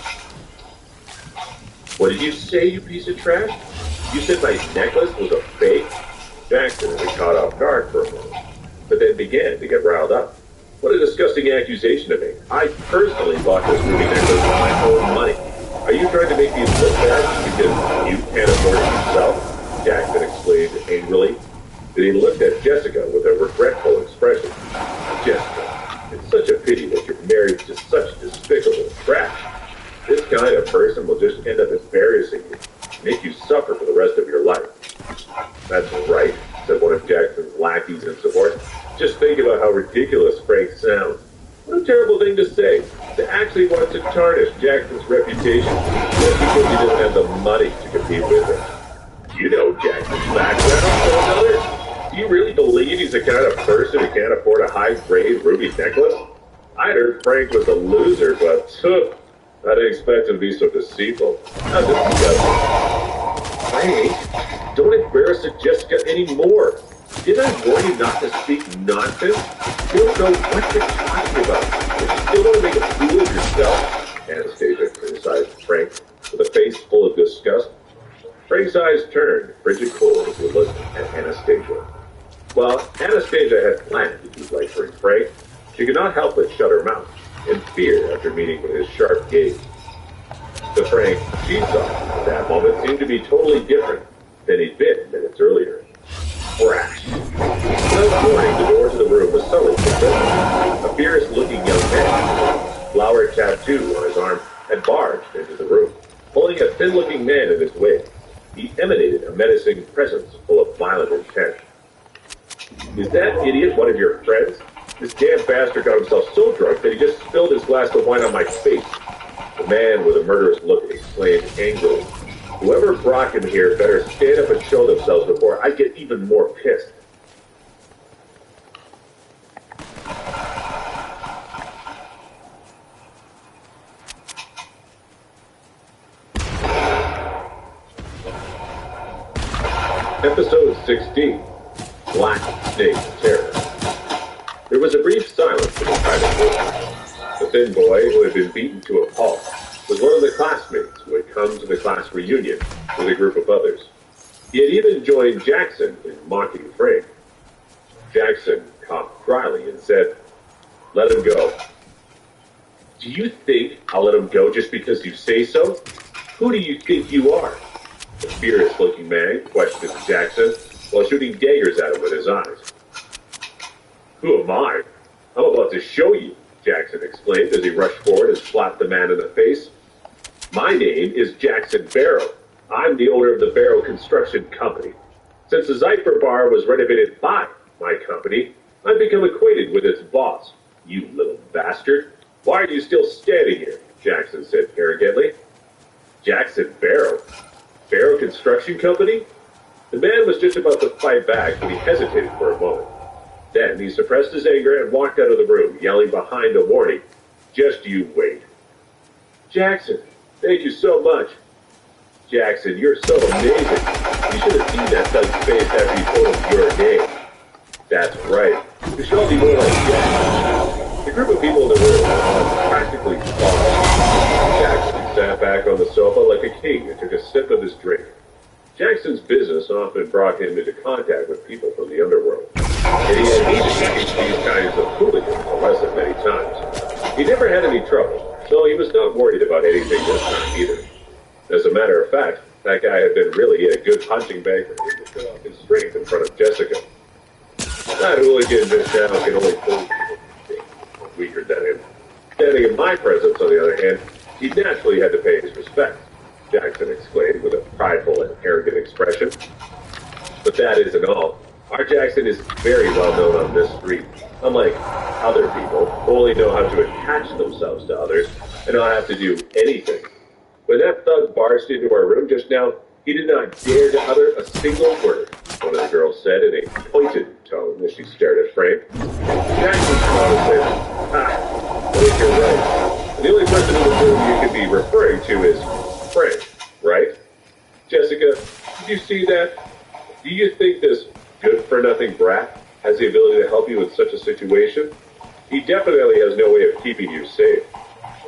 What did you say, you piece of trash? You said my necklace was a fake? Jackson had been caught off guard for a moment, but then began to get riled up. What a disgusting accusation to make. I personally bought this ruby necklace with my own money. Are you trying to make me look bad because you can't afford it yourself? Jackson exclaimed angrily. Then he looked at Jessica with a regretful expression. Jessica, it's such a pity that you're married to such despicable trash. This kind of person will just end up embarrassing you, make you suffer for the rest of your life. That's right, said one of Jackson's lackeys in support. Just think about how ridiculous Frank sounds. What a terrible thing to say, to actually want to tarnish Jackson's reputation just because he doesn't have the money to compete with him. You know Jackson's background, so another. Do you really believe he's the kind of person who can't afford a high-grade ruby necklace? I heard Frank was a loser, but I didn't expect him to be so deceitful. How disgusting. Frank, don't embarrass Jessica anymore. Did I warn you not to speak nonsense? You don't know what you're talking about. You still want to make a fool of yourself. Anastasia criticized Frank with a face full of disgust. Frank's eyes turned frigid cold as he looked at Anastasia. While Anastasia had planned to do right for Frank, she could not help but shut her mouth in fear after meeting with his sharp gaze. The Frank she saw at that moment seemed to be totally different than he'd been minutes earlier. Crash. Without warning, the door to the room was suddenly open. A fierce-looking young man, flower tattoo on his arm, had barged into the room, holding a thin-looking man in his wig. He emanated a menacing presence full of violent intent. Is that idiot one of your friends? This damn bastard got himself so drunk that he just spilled his glass of wine on my face. The man with a murderous look exclaimed angrily, "Whoever brought him here better stand up and show themselves before I get even more pissed." Episode 16, Black Snake Terror. There was a brief silence in the private room. The thin boy, who had been beaten to a pulp, was one of the classmates who had come to the class reunion with a group of others. He had even joined Jackson in mocking Frank. Jackson coughed dryly and said, "Let him go." "Do you think I'll let him go just because you say so? Who do you think you are?" The furious-looking man questioned Jackson while shooting daggers at him with his eyes. "Who am I? I'm about to show you," Jackson exclaimed as he rushed forward and slapped the man in the face. "My name is Jackson Barrow. I'm the owner of the Barrow Construction Company. Since the Zypher Bar was renovated by my company, I've become acquainted with its boss. You little bastard. Why are you still standing here?" Jackson said arrogantly. "Jackson Barrow? Barrow Construction Company?" The man was just about to fight back when he hesitated for a moment. Then he suppressed his anger and walked out of the room, yelling behind a warning, "Just you wait." "Jackson, thank you so much." "Jackson, you're so amazing. You should have seen that thug's face after you told him your name." "That's right. We should all be more like Jackson." The group of people in the room were practically falling. Jackson sat back on the sofa like a king and took a sip of his drink. Jackson's business often brought him into contact with people from the underworld, and he had needed to teach these kinds of hooligans a lesson many times. He never had any trouble, so he was not worried about anything this time either. As a matter of fact, that guy had been really a good punching bag for him to show off his strength in front of Jessica. That hooligan just now can only pull people weaker than him. Standing in my presence, on the other hand, he naturally had to pay his respects, Jackson exclaimed with a prideful and arrogant expression. But that isn't all. Our Jackson is very well known on this street. Unlike other people who only know how to attach themselves to others and not have to do anything. When that thug barged into our room just now, he did not dare to utter a single word, one of the girls said in a pointed tone as she stared at Frank. Jackson smiled and said, "Ah, I think you're right. The only person in the room you could be referring to is Frank, right? Jessica, did you see that? Do you think this good-for-nothing brat has the ability to help you in such a situation? He definitely has no way of keeping you safe.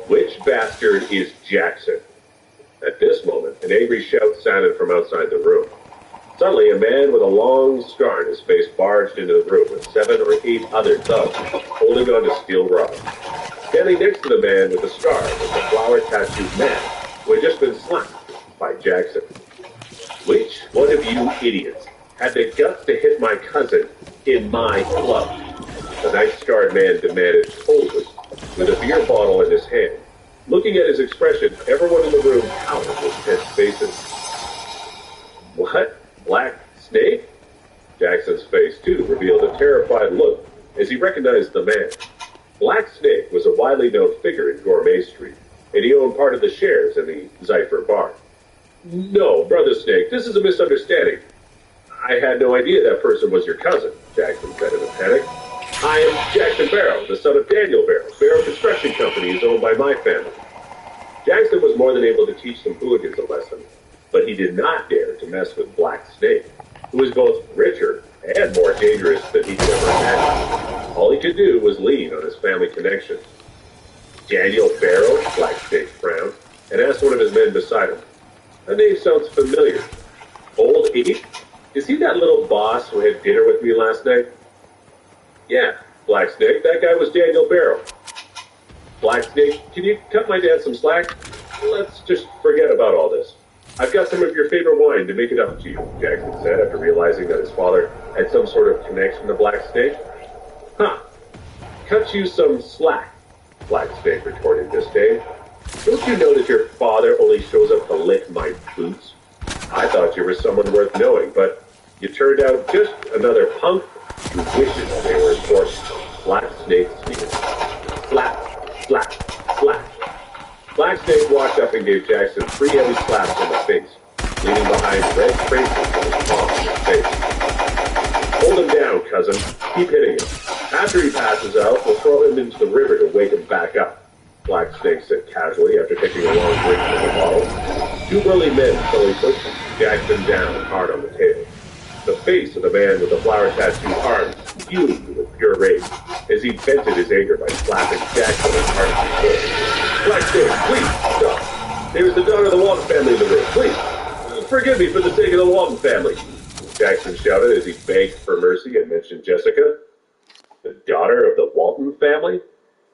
Which bastard is Jackson?" At this moment, an angry shout sounded from outside the room. Suddenly, a man with a long scar on his face barged into the room with 7 or 8 other thugs holding onto steel rods. Standing next to the man with the scar was the flower-tattooed man who had just been slapped by Jackson. "Which one of you idiots had the guts to hit my cousin in my club?" The night-scarred man demanded coldly, with a beer bottle in his hand. Looking at his expression, everyone in the room cowered with tense faces. "What? Black Snake?" Jackson's face, too, revealed a terrified look as he recognized the man. Black Snake was a widely known figure in Gourmet Street, and he owned part of the shares in the Zypher bar. "No, Brother Snake, this is a misunderstanding. I had no idea that person was your cousin," Jackson said in a panic. "I am Jackson Barrow, the son of Daniel Barrow. Barrow Construction Company is owned by my family." Jackson was more than able to teach some hooligans a lesson, but he did not dare to mess with Black Snake, who was both richer and more dangerous than he could ever imagine. All he could do was lean on his family connections. "Daniel Barrow?" Black Snake frowned, and asked one of his men beside him. "That name sounds familiar. Old 8? Is he that little boss who had dinner with me last night?" "Yeah, Black Snake, that guy was Daniel Barrow." "Black Snake, can you cut my dad some slack? Let's just forget about all this. I've got some of your favorite wine to make it up to you," Jackson said after realizing that his father had some sort of connection to Black Snake. "Huh, cut you some slack," Black Snake retorted in disdain. "Don't you know that your father only shows up to lick my boots? I thought you were someone worth knowing, but you turned out just another punk who wishes they were important." Black Snake's sneered. Slap, slap, slap. Black Snake walked up and gave Jackson 3 heavy slaps in the face, leaving behind red traces on his palm and his face. "Hold him down, cousin. Keep hitting him. After he passes out, we'll throw him into the river to wake him back up," Black Snake said casually after taking a long drink from the bottle. 2 burly men slowly pushed Jackson down hard on the table. The face of the man with the flower-tattooed arms fumed with pure rage as he vented his anger by slapping Jackson as hard as he could. "Black Snake, please, stop. There's the daughter of the Walton family in the room. Please, forgive me for the sake of the Walton family," Jackson shouted as he begged for mercy and mentioned Jessica. "The daughter of the Walton family?"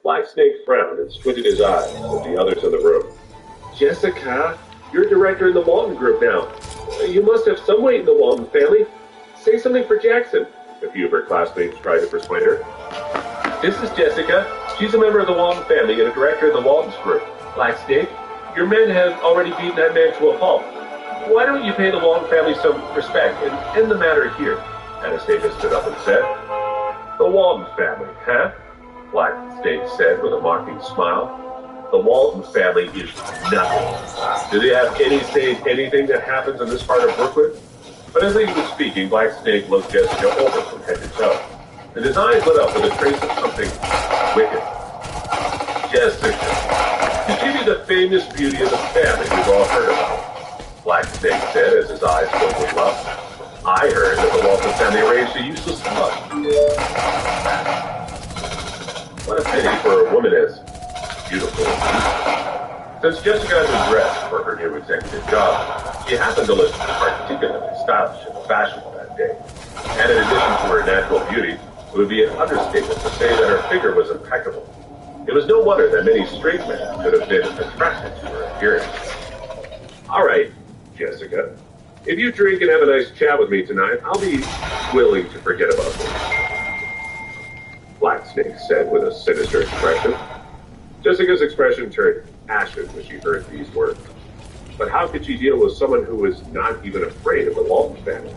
Black Snake frowned and squinted his eyes at the others in the room. "Jessica, you're director in the Walton Group now. You must have some weight in the Walton family. Say something for Jackson," a few of her classmates tried to persuade her. "This is Jessica. She's a member of the Walton family and a director of the Waltons Group. Black Snake, your men have already beaten that man to a pulp. Why don't you pay the Walton family some respect and end the matter here?" Anastasia stood up and said. "The Walton family, huh?" Black Snake said with a mocking smile. "The Walton family is nothing. Do they have any say in anything that happens in this part of Brooklyn?" But as he was speaking, Black Snake looked Jessica over from head to toe, and his eyes lit up with a trace of something wicked. "Jessica, is she the famous beauty of the family we've all heard about?" Black Snake said as his eyes filled with love. "I heard that the Walton family arranged a useless club." What a pity for a woman as beautiful. Since Jessica had been dressed for her new executive job, she happened to look particularly stylish and fashionable that day. And in addition to her natural beauty, it would be an understatement to say that her figure was impeccable. It was no wonder that many straight men could have been attracted to her appearance. "All right, Jessica, if you drink and have a nice chat with me tonight, I'll be willing to forget about this," Black Snake said with a sinister expression. Jessica's expression turned ashen when she heard these words. But how could she deal with someone who was not even afraid of the Walton family?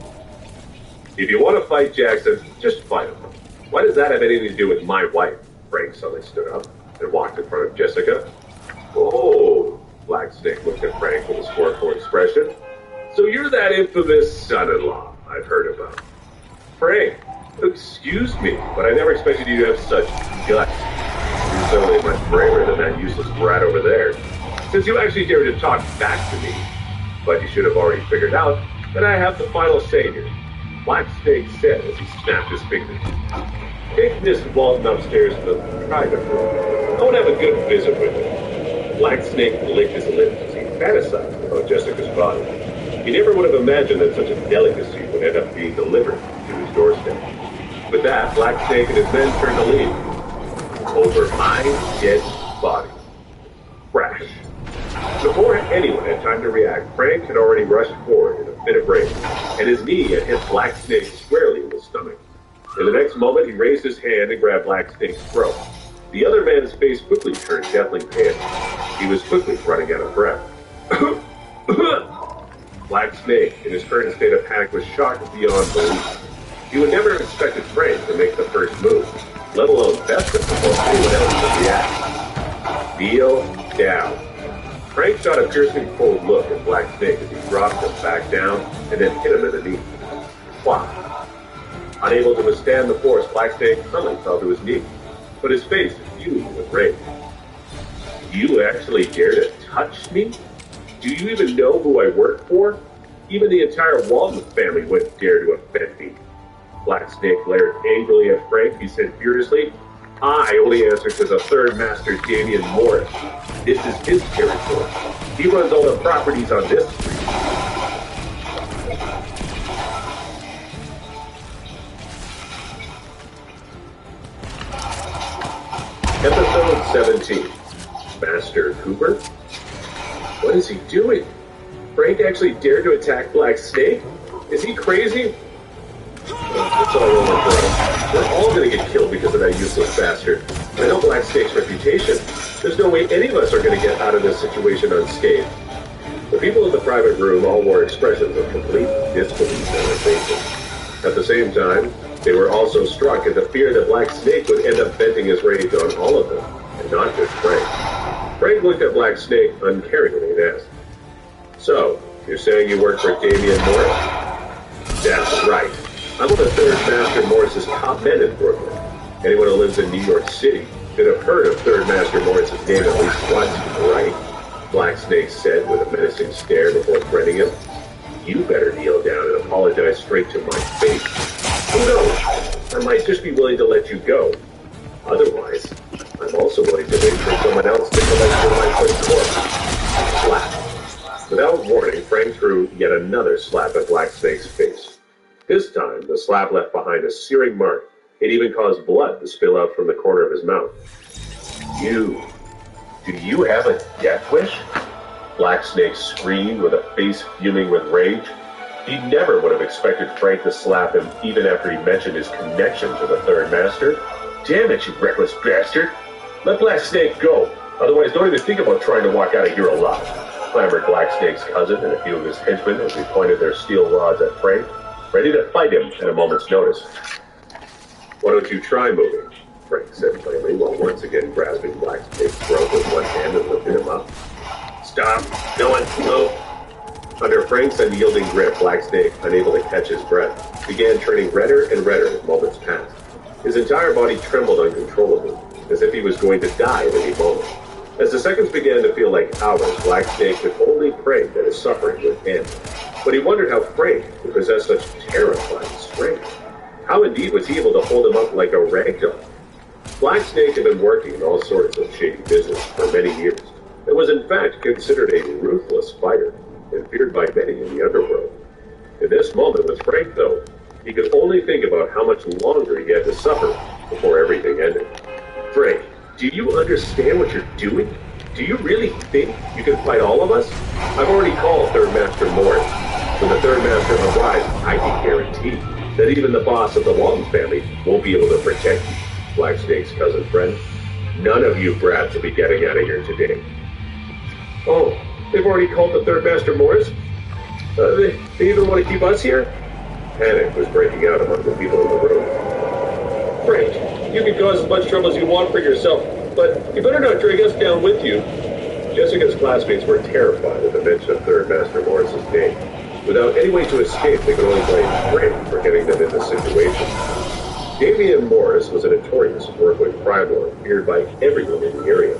If you want to fight Jackson, just fight him. Why does that have anything to do with my wife? Frank suddenly stood up and walked in front of Jessica. Oh, Black Snake looked at Frank with a scornful expression. So you're that infamous son-in-law I've heard about. Frank, excuse me, but I never expected you to have such guts. You're certainly much braver than that useless brat over there. Since you actually dared to talk back to me. But you should have already figured out that I have the final say here. Black Snake said as he snapped his fingers. Take Miss Walton upstairs to the private room. I want to have a good visit with her. Black Snake licked his lips as he fantasized about Jessica's body. He never would have imagined that such a delicacy would end up being delivered to his doorstep. With that, Black Snake and his men turned to leave. Over my dead body. Crash. Before anyone had time to react, Frank had already rushed forward in a fit of rage, and his knee had hit Black Snake squarely in the stomach. In the next moment, he raised his hand and grabbed Black Snake's throat. The other man's face quickly turned deathly pale. He was quickly running out of breath. Black Snake, in his current state of panic, was shocked beyond belief. He would never have expected Frank to make the first move, let alone best it before anyone else could react. Kneel down. Frank shot a piercing cold look at Black Snake as he dropped him back down and then hit him in the knee. Why? Unable to withstand the force, Black Snake suddenly fell to his knee, but his face fumed with rage. You actually dare to touch me? Do you even know who I work for? Even the entire Walton family wouldn't dare to offend me. Black Snake glared angrily at Frank. He said furiously, I only answer to the third master, Damian Morris. This is his territory. He runs all the properties on this street. Episode 17. Master Cooper? What is he doing? Frank actually dared to attack Black Snake? Is he crazy? It's all over, bro. We're all gonna get killed because of that useless bastard. I know Black Snake's reputation. There's no way any of us are gonna get out of this situation unscathed. The people in the private room all wore expressions of complete disbelief on their faces. At the same time, they were also struck at the fear that Black Snake would end up venting his rage on all of them, and not just Frank. Frank looked at Black Snake uncaringly and asked, So, you're saying you work for Damian Morris? That's right. I'm one of Third Master Morris's top men in Brooklyn. Anyone who lives in New York City should have heard of Third Master Morris's name at least once, right? Black Snake said with a menacing stare before threatening him. You better kneel down and apologize straight to my face. Who knows? I might just be willing to let you go. Otherwise, I'm also willing to wait for someone else to collect your lifeless corpse. Slap. Without warning, Frank threw yet another slap at Black Snake's face. This time, the slap left behind a searing mark. It even caused blood to spill out from the corner of his mouth. Do you have a death wish? Black Snake screamed with a face fuming with rage. He never would have expected Frank to slap him even after he mentioned his connection to the Third Master. Damn it, you reckless bastard! Let Black Snake go, otherwise don't even think about trying to walk out of here alive, clamored Black Snake's cousin and a few of his henchmen as they pointed their steel rods at Frank, ready to fight him at a moment's notice. Why don't you try moving? Frank said plainly, while once again grasping Black Snake's throat with one hand and lifting him up. Stop! No one move! Under Frank's unyielding grip, Black Snake, unable to catch his breath, began turning redder and redder as moments passed. His entire body trembled uncontrollably, as if he was going to die at any moment. As the seconds began to feel like hours, Black Snake could only pray that his suffering would end. But he wondered how Frank could possess such terrifying strength. How indeed was he able to hold him up like a ragdoll? Black Snake had been working in all sorts of shady business for many years, and was in fact considered a ruthless fighter, and feared by many in the underworld. In this moment with Frank, though, he could only think about how much longer he had to suffer before everything ended. Frank, do you understand what you're doing? Do you really think you can fight all of us? I've already called Third Master Morris. When the Third Master arrives, I can guarantee that even the boss of the Walton family won't be able to protect you, Black Snake's cousin friend. none of you brats will be getting out of here today. Oh, they've already called the Third Master Morris? They even want to keep us here? Panic was breaking out among the people in the room. Frank, you can cause as much trouble as you want for yourself, but you better not drag us down with you. Jessica's classmates were terrified at the mention of Third Master Morris's name. Without any way to escape, they could only blame Frank for getting them in this situation. Damian Morris was a notorious worldwide crime lord, feared by everyone in the area.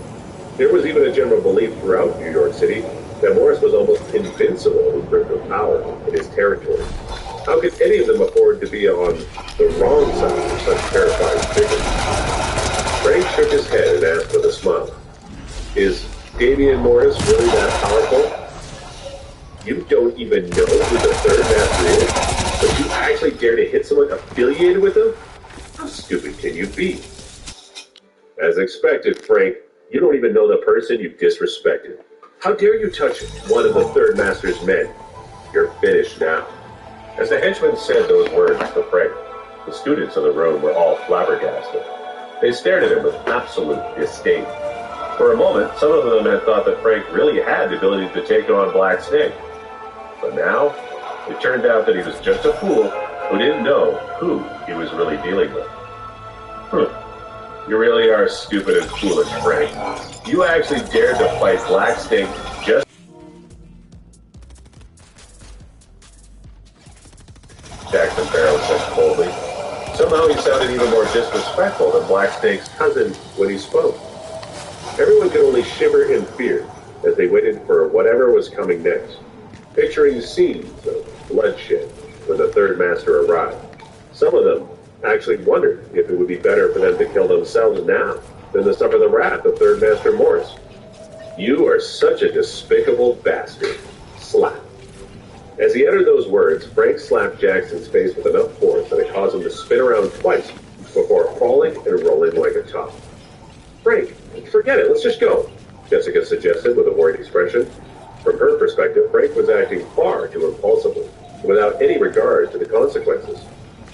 There was even a general belief throughout New York City that Morris was almost invincible in crypto power in his territory. How could any of them afford to be on the wrong side of such terrifying figures? Frank shook his head and asked with a smile, "Is Damian Morris really that powerful? You don't even know who the Third Master is, but you actually dare to hit someone affiliated with him? How stupid can you be?" As expected, Frank, you don't even know the person you disrespected. How dare you touch one of the Third Master's men? You're finished now. As the henchman said those words to Frank, the students in the room were all flabbergasted. They stared at him with absolute disdain. For a moment, some of them had thought that Frank really had the ability to take on Black Snake. But now, it turned out that he was just a fool who didn't know who he was really dealing with. You really are stupid and foolish, Frank. You actually dared to fight Black Snake just... Jackson Barrow said coldly. Somehow he sounded even more disrespectful than Black Snake's cousin when he spoke. Everyone could only shiver in fear as they waited for whatever was coming next, picturing scenes of bloodshed when the Third Master arrived. Some of them actually wondered if it would be better for them to kill themselves now than to suffer the wrath of Third Master Morris. "You are such a despicable bastard." Slap. As he uttered those words, Frank slapped Jackson's face with enough force that it caused him to spin around twice before falling and rolling like a top. "Frank, forget it, let's just go," Jessica suggested with a worried expression. From her perspective, Frank was acting far too impulsively, without any regard to the consequences.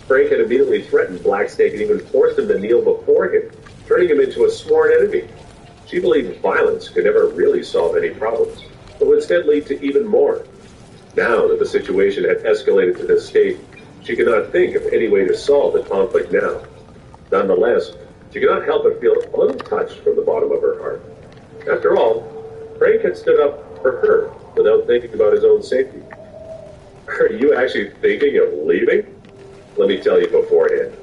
Frank had immediately threatened Black Snake and even forced him to kneel before him, turning him into a sworn enemy. She believed violence could never really solve any problems, but would instead lead to even more. Now that the situation had escalated to this state, she could not think of any way to solve the conflict now. Nonetheless, she could not help but feel a little touched from the bottom of her heart. After all, Frank had stood up for her without thinking about his own safety. "Are you actually thinking of leaving? Let me tell you beforehand,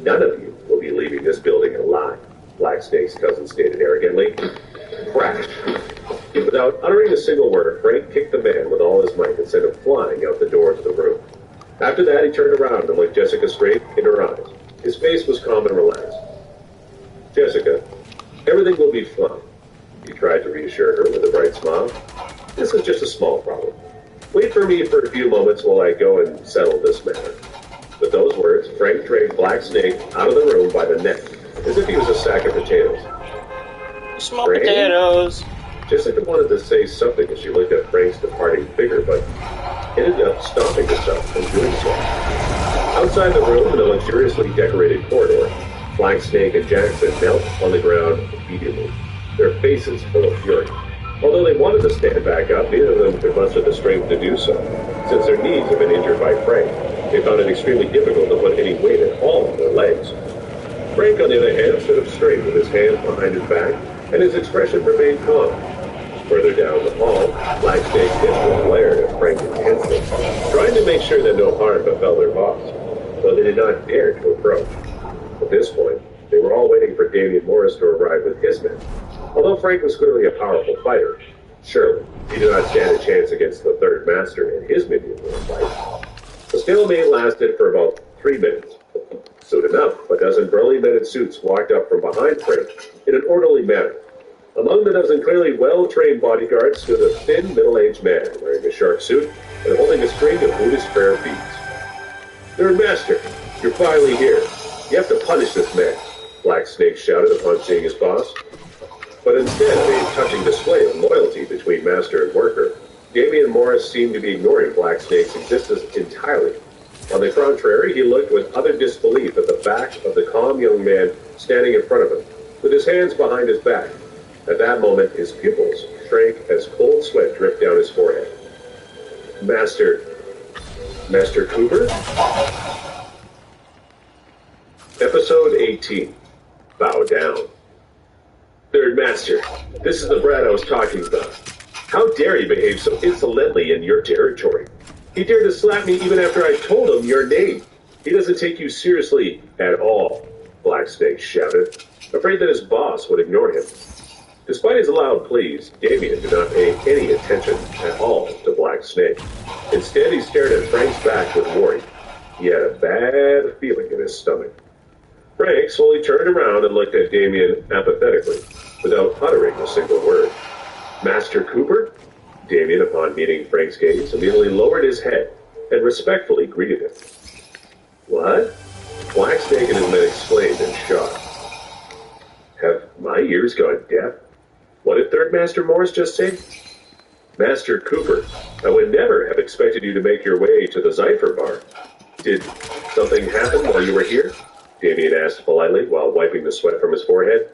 none of you will be leaving this building alive," Black Snake's cousin stated arrogantly. Crash! Without uttering a single word, Frank kicked the man with all his might and sent him flying out the door to the room. After that, he turned around and looked Jessica straight in her eyes. His face was calm and relaxed. "Jessica, everything will be fine," he tried to reassure her with a bright smile. "This is just a small problem. Wait for me for a few moments while I go and settle this matter." With those words, Frank dragged Black Snake out of the room by the neck, as if he was a sack of potatoes. Small potatoes. Jessica wanted to say something as she looked at Frank's departing figure, but ended up stopping herself from doing so. Outside the room, in a luxuriously decorated corridor, Black Snake and Jackson knelt on the ground immediately, their faces full of fury. Although they wanted to stand back up, neither of them could muster the strength to do so. Since their knees had been injured by Frank, they found it extremely difficult to put any weight at all on their legs. Frank, on the other hand, stood up straight with his hands behind his back, and his expression remained calm. Further down the hall, Black Snake glared at Frank intensely, trying to make sure that no harm befell their boss, though they did not dare to approach. At this point, they were all waiting for Damian Morris to arrive with his men. Although Frank was clearly a powerful fighter, surely he did not stand a chance against the Third Master and his minions in a fight. The stalemate lasted for about 3 minutes. Soon enough, a dozen burly men in suits walked up from behind Frank in an orderly manner. Among the dozen clearly well-trained bodyguards stood a thin, middle-aged man wearing a shark suit and holding a string of Buddhist prayer beads. "Third Master, you're finally here. You have to punish this man," Black Snake shouted upon seeing his boss. But instead of a touching display of loyalty between master and worker, Damian Morris seemed to be ignoring Black Snake's existence entirely. On the contrary, he looked with utter disbelief at the back of the calm young man standing in front of him, with his hands behind his back. At that moment, his pupils shrank as cold sweat dripped down his forehead. Master Cooper? Episode 18. Bow Down. Third Master, this is the brat I was talking about. How dare he behave so insolently in your territory? He dared to slap me even after I told him your name. He doesn't take you seriously at all, Black Snake shouted, afraid that his boss would ignore him. Despite his loud pleas, Damien did not pay any attention at all to Black Snake. Instead, he stared at Frank's back with worry. He had a bad feeling in his stomach. Frank slowly turned around and looked at Damien apathetically, without uttering a single word. Master Cooper? Damien, upon meeting Frank's gaze, immediately lowered his head and respectfully greeted him. What? Black Snake and his men exclaimed in shock. Have my ears gone deaf? What did Third Master Morris just say? Master Cooper, I would never have expected you to make your way to the Zypher bar. Did something happen while you were here? Damien asked politely while wiping the sweat from his forehead.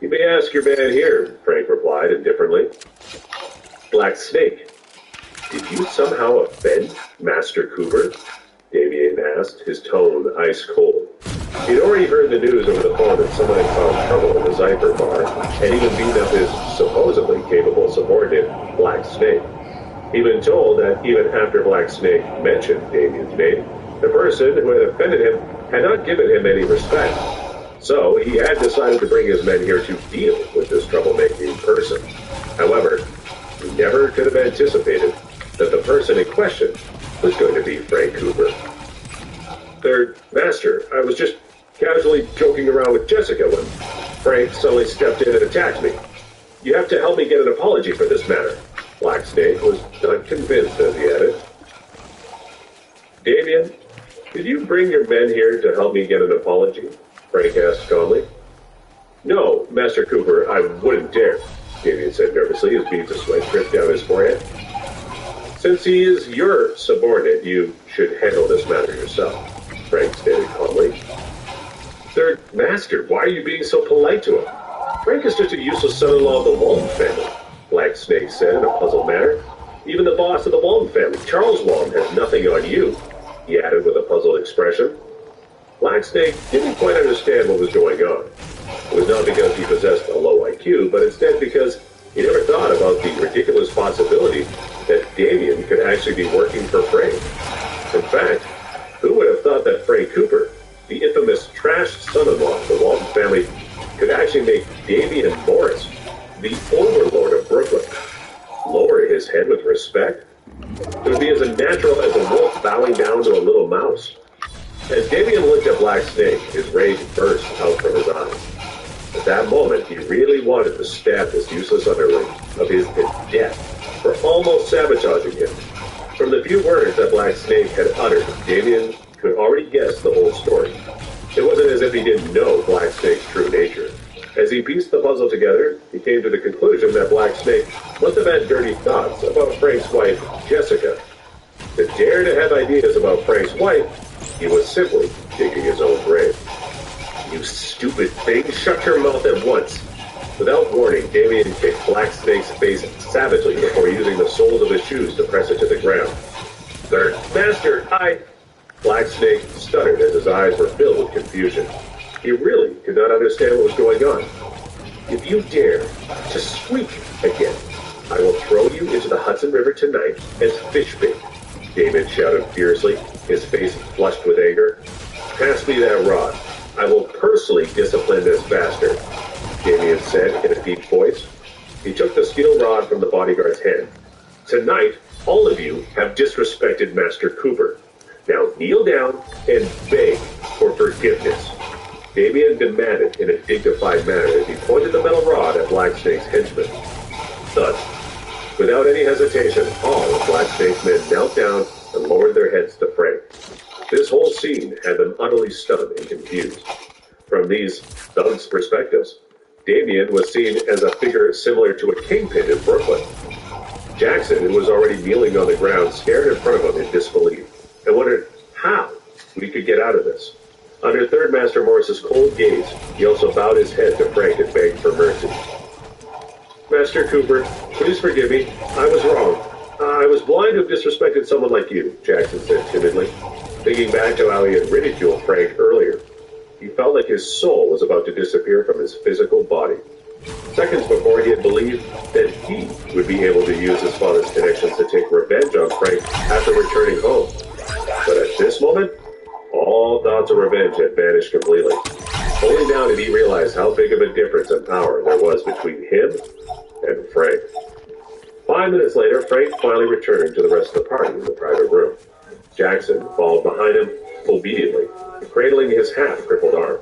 You may ask your man here, Frank replied indifferently. Black Snake, did you somehow offend Master Cooper? Damien asked, his tone ice cold. He'd already heard the news over the phone that someone had caused trouble in the Zypher bar, and even beaten up his supposedly capable subordinate, Black Snake. He'd been told that even after Black Snake mentioned Damien's name, the person who had offended him had not given him any respect. So he had decided to bring his men here to deal with this troublemaking person. However, he never could have anticipated that the person in question was going to be Frank Cooper. Third Master, I was just casually joking around with Jessica when Frank suddenly stepped in and attacked me. You have to help me get an apology for this matter. Black Snake was not convinced as he added. Damien, did you bring your men here to help me get an apology? Frank asked calmly. No, Master Cooper, I wouldn't dare, Damien said nervously as beads of sweat dripped down his forehead. Since he is your subordinate, you should handle this matter yourself, Frank stated calmly. Third Master, why are you being so polite to him? Frank is just a useless son-in-law of the Walton family, Black Snake said in a puzzled manner. Even the boss of the Walton family, Charles Walton, has nothing on you, he added with a puzzled expression. Black Snake didn't quite understand what was going on. It was not because he possessed a low IQ, but instead because he never thought about the ridiculous possibility that Damien could actually be working for Frank. In fact, who would have thought that Frank Cooper, the infamous trashed son-in-law of the Walton family, could actually make Damien Morris, the overlord of Brooklyn, lower his head with respect? It would be as unnatural as a wolf bowing down to a little mouse. As Damien looked at Black Snake, his rage burst out from his eyes. At that moment, he really wanted to stab this useless underling of his to death for almost sabotaging him. From the few words that Black Snake had uttered, Damien could already guess the whole story. It wasn't as if he didn't know Black Snake's true nature. As he pieced the puzzle together, he came to the conclusion that Black Snake must have had dirty thoughts about Frank's wife, Jessica. To dare to have ideas about Frank's wife, he was simply digging his own grave. You stupid thing, shut your mouth at once. Without warning, Damien kicked Black Snake's face savagely before using the soles of his shoes to press it to the ground. Third Master, Black Snake stuttered as his eyes were filled with confusion. He really could not understand what was going on. If you dare to squeak again, I will throw you into the Hudson River tonight as fish bait, Damien shouted fiercely, his face flushed with anger. Pass me that rod. I will personally discipline this bastard, Damien said in a deep voice. He took the steel rod from the bodyguard's hand. Tonight, all of you have disrespected Master Cooper. Now kneel down and beg for forgiveness, Damien demanded in a dignified manner as he pointed the metal rod at Black Snake's henchman. Thus, without any hesitation, all of Black Snake's men knelt down and lowered their heads to Frank. This whole scene had them utterly stunned and confused. From these thugs' perspectives, Damien was seen as a figure similar to a kingpin in Brooklyn. Jackson, who was already kneeling on the ground, stared in front of him in disbelief and wondered how we could get out of this. Under Third Master Morris's cold gaze, he also bowed his head to Frank and begged for mercy. Master Cooper, please forgive me. I was wrong. I was blind to have disrespected someone like you, Jackson said timidly, thinking back to how he had ridiculed Frank earlier. He felt like his soul was about to disappear from his physical body. Seconds before, he had believed that he would be able to use his father's connections to take revenge on Frank after returning home. But at this moment, all thoughts of revenge had vanished completely. Only now did he realize how big of a difference in power there was between him and Frank. 5 minutes later, Frank finally returned to the rest of the party in the private room. Jackson followed behind him obediently, cradling his half-crippled arm.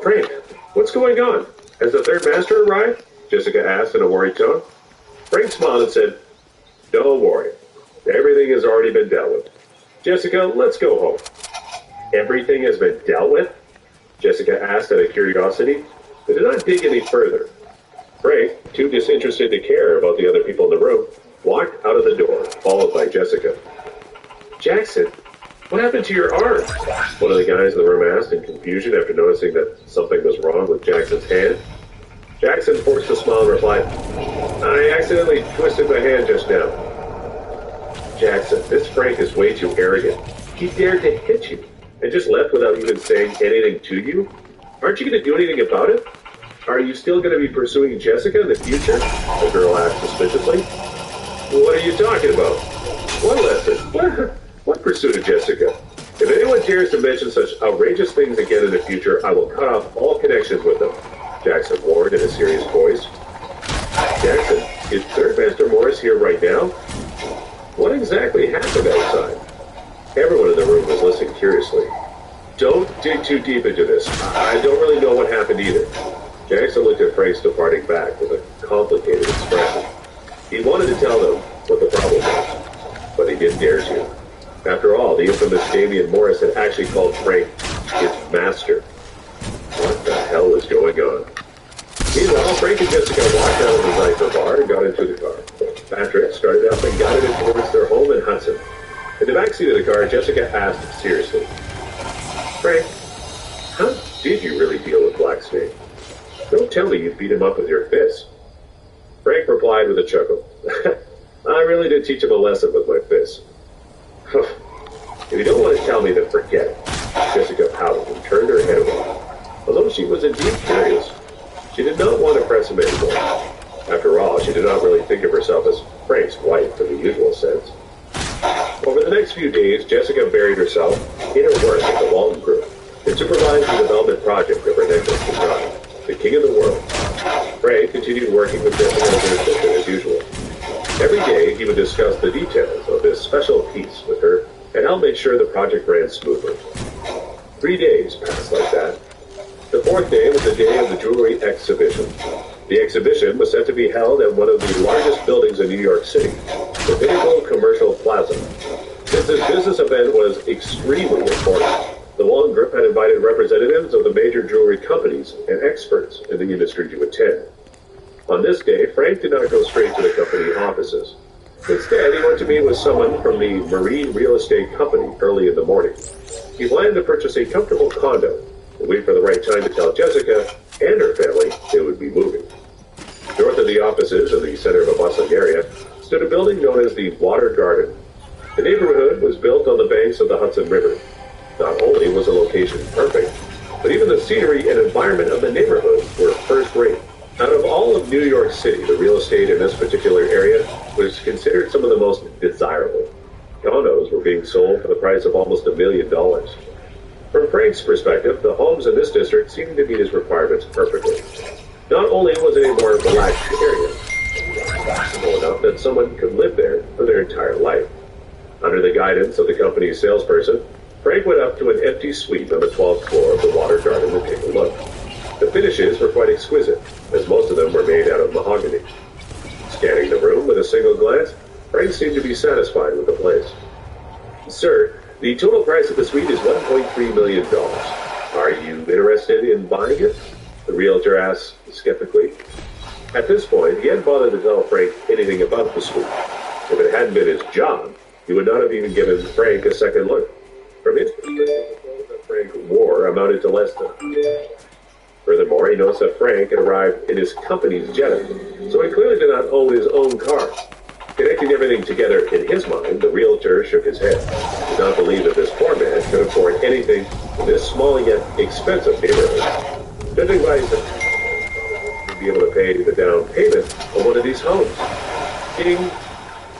Frank, what's going on? Has the Third Master arrived? Jessica asked in a worried tone. Frank smiled and said, Don't worry. Everything has already been dealt with. Jessica, let's go home. Everything has been dealt with? Jessica asked out of curiosity, but did not dig any further. Frank, too disinterested to care about the other people in the room, walked out of the door, followed by Jessica. Jackson, what happened to your arm? One of the guys in the room asked in confusion after noticing that something was wrong with Jackson's hand. Jackson forced a smile and replied, I accidentally twisted my hand just now. Jackson, this Frank is way too arrogant. He dared to hit you and just left without even saying anything to you? Aren't you going to do anything about it? Are you still going to be pursuing Jessica in the future? The girl asked suspiciously. What are you talking about? What lesson? What pursuit of Jessica? If anyone dares to mention such outrageous things again in the future, I will cut off all connections with them, Jackson warned in a serious voice. Jackson, is Third Master Morris here right now? What exactly happened outside? Everyone in the room was listening curiously. Don't dig too deep into this. I don't really know what happened either. Jackson looked at Frank's departing back with a complicated expression. He wanted to tell them what the problem was, but he didn't dare to. After all, the infamous Damian Morris had actually called Frank his master. What the hell was going on? Meanwhile, Frank and Jessica walked out of the Zypher bar and got into the car. Patrick started up and guided it towards their home in Hudson. In the backseat of the car, Jessica asked seriously, Frank, how did you really deal with Blacksnake? Don't tell me you beat him up with your fists. Frank replied with a chuckle. I really did teach him a lesson with my fists. If you don't want to tell me, then forget it. Jessica pouted and turned her head away. Although she was indeed curious, she did not want to press him anymore. After all, she did not really think of herself as Frank's wife in the usual sense. Over the next few days, Jessica buried herself in her work at the Walton Group and supervised the development project of her necklace design, the King of the World. Frank continued working with Jessica as her assistant as usual. Every day, he would discuss the details of this special piece with her and help make sure the project ran smoothly. 3 days passed like that. The 4th day was the day of the jewelry exhibition. The exhibition was set to be held at one of the largest buildings in New York City, the Pinnacle Commercial Plaza. Since this business event was extremely important, the Walton Group had invited representatives of the major jewelry companies and experts in the industry to attend. On this day, Frank did not go straight to the company offices. Instead, he went to meet with someone from the Marine Real Estate Company early in the morning. He planned to purchase a comfortable condo and wait for the right time to tell Jessica and her family they would be moving. North of the offices, in the center of a bustling area, stood a building known as the Water Garden. The neighborhood was built on the banks of the Hudson River. Not only was the location perfect, but even the scenery and environment of the neighborhood were first-rate. Out of all of New York City, the real estate in this particular area was considered some of the most desirable. Condos were being sold for the price of almost $1 million. From Frank's perspective, the homes in this district seemed to meet his requirements perfectly. Not only was it a more relaxed area, but fashionable enough that someone could live there for their entire life. Under the guidance of the company's salesperson, Frank went up to an empty suite on the 12th floor of the Water Garden to take a look. The finishes were quite exquisite, as most of them were made out of mahogany. Scanning the room with a single glance, Frank seemed to be satisfied with the place. Sir, the total price of the suite is $1.3 million. Are you interested in buying it? The realtor asked skeptically. At this point, he hadn't bothered to tell Frank anything about the suite. If it hadn't been his job, he would not have even given Frank a second look. From his perspective, Frank wore amounted to less than. Furthermore, he noticed that Frank had arrived in his company's Jetta, so he clearly did not own his own car. Connecting everything together in his mind, the realtor shook his head. He did not believe that this poor man could afford anything in this small yet expensive neighborhood. Judging by his he'd be able to pay the down payment of one of these homes. Ding!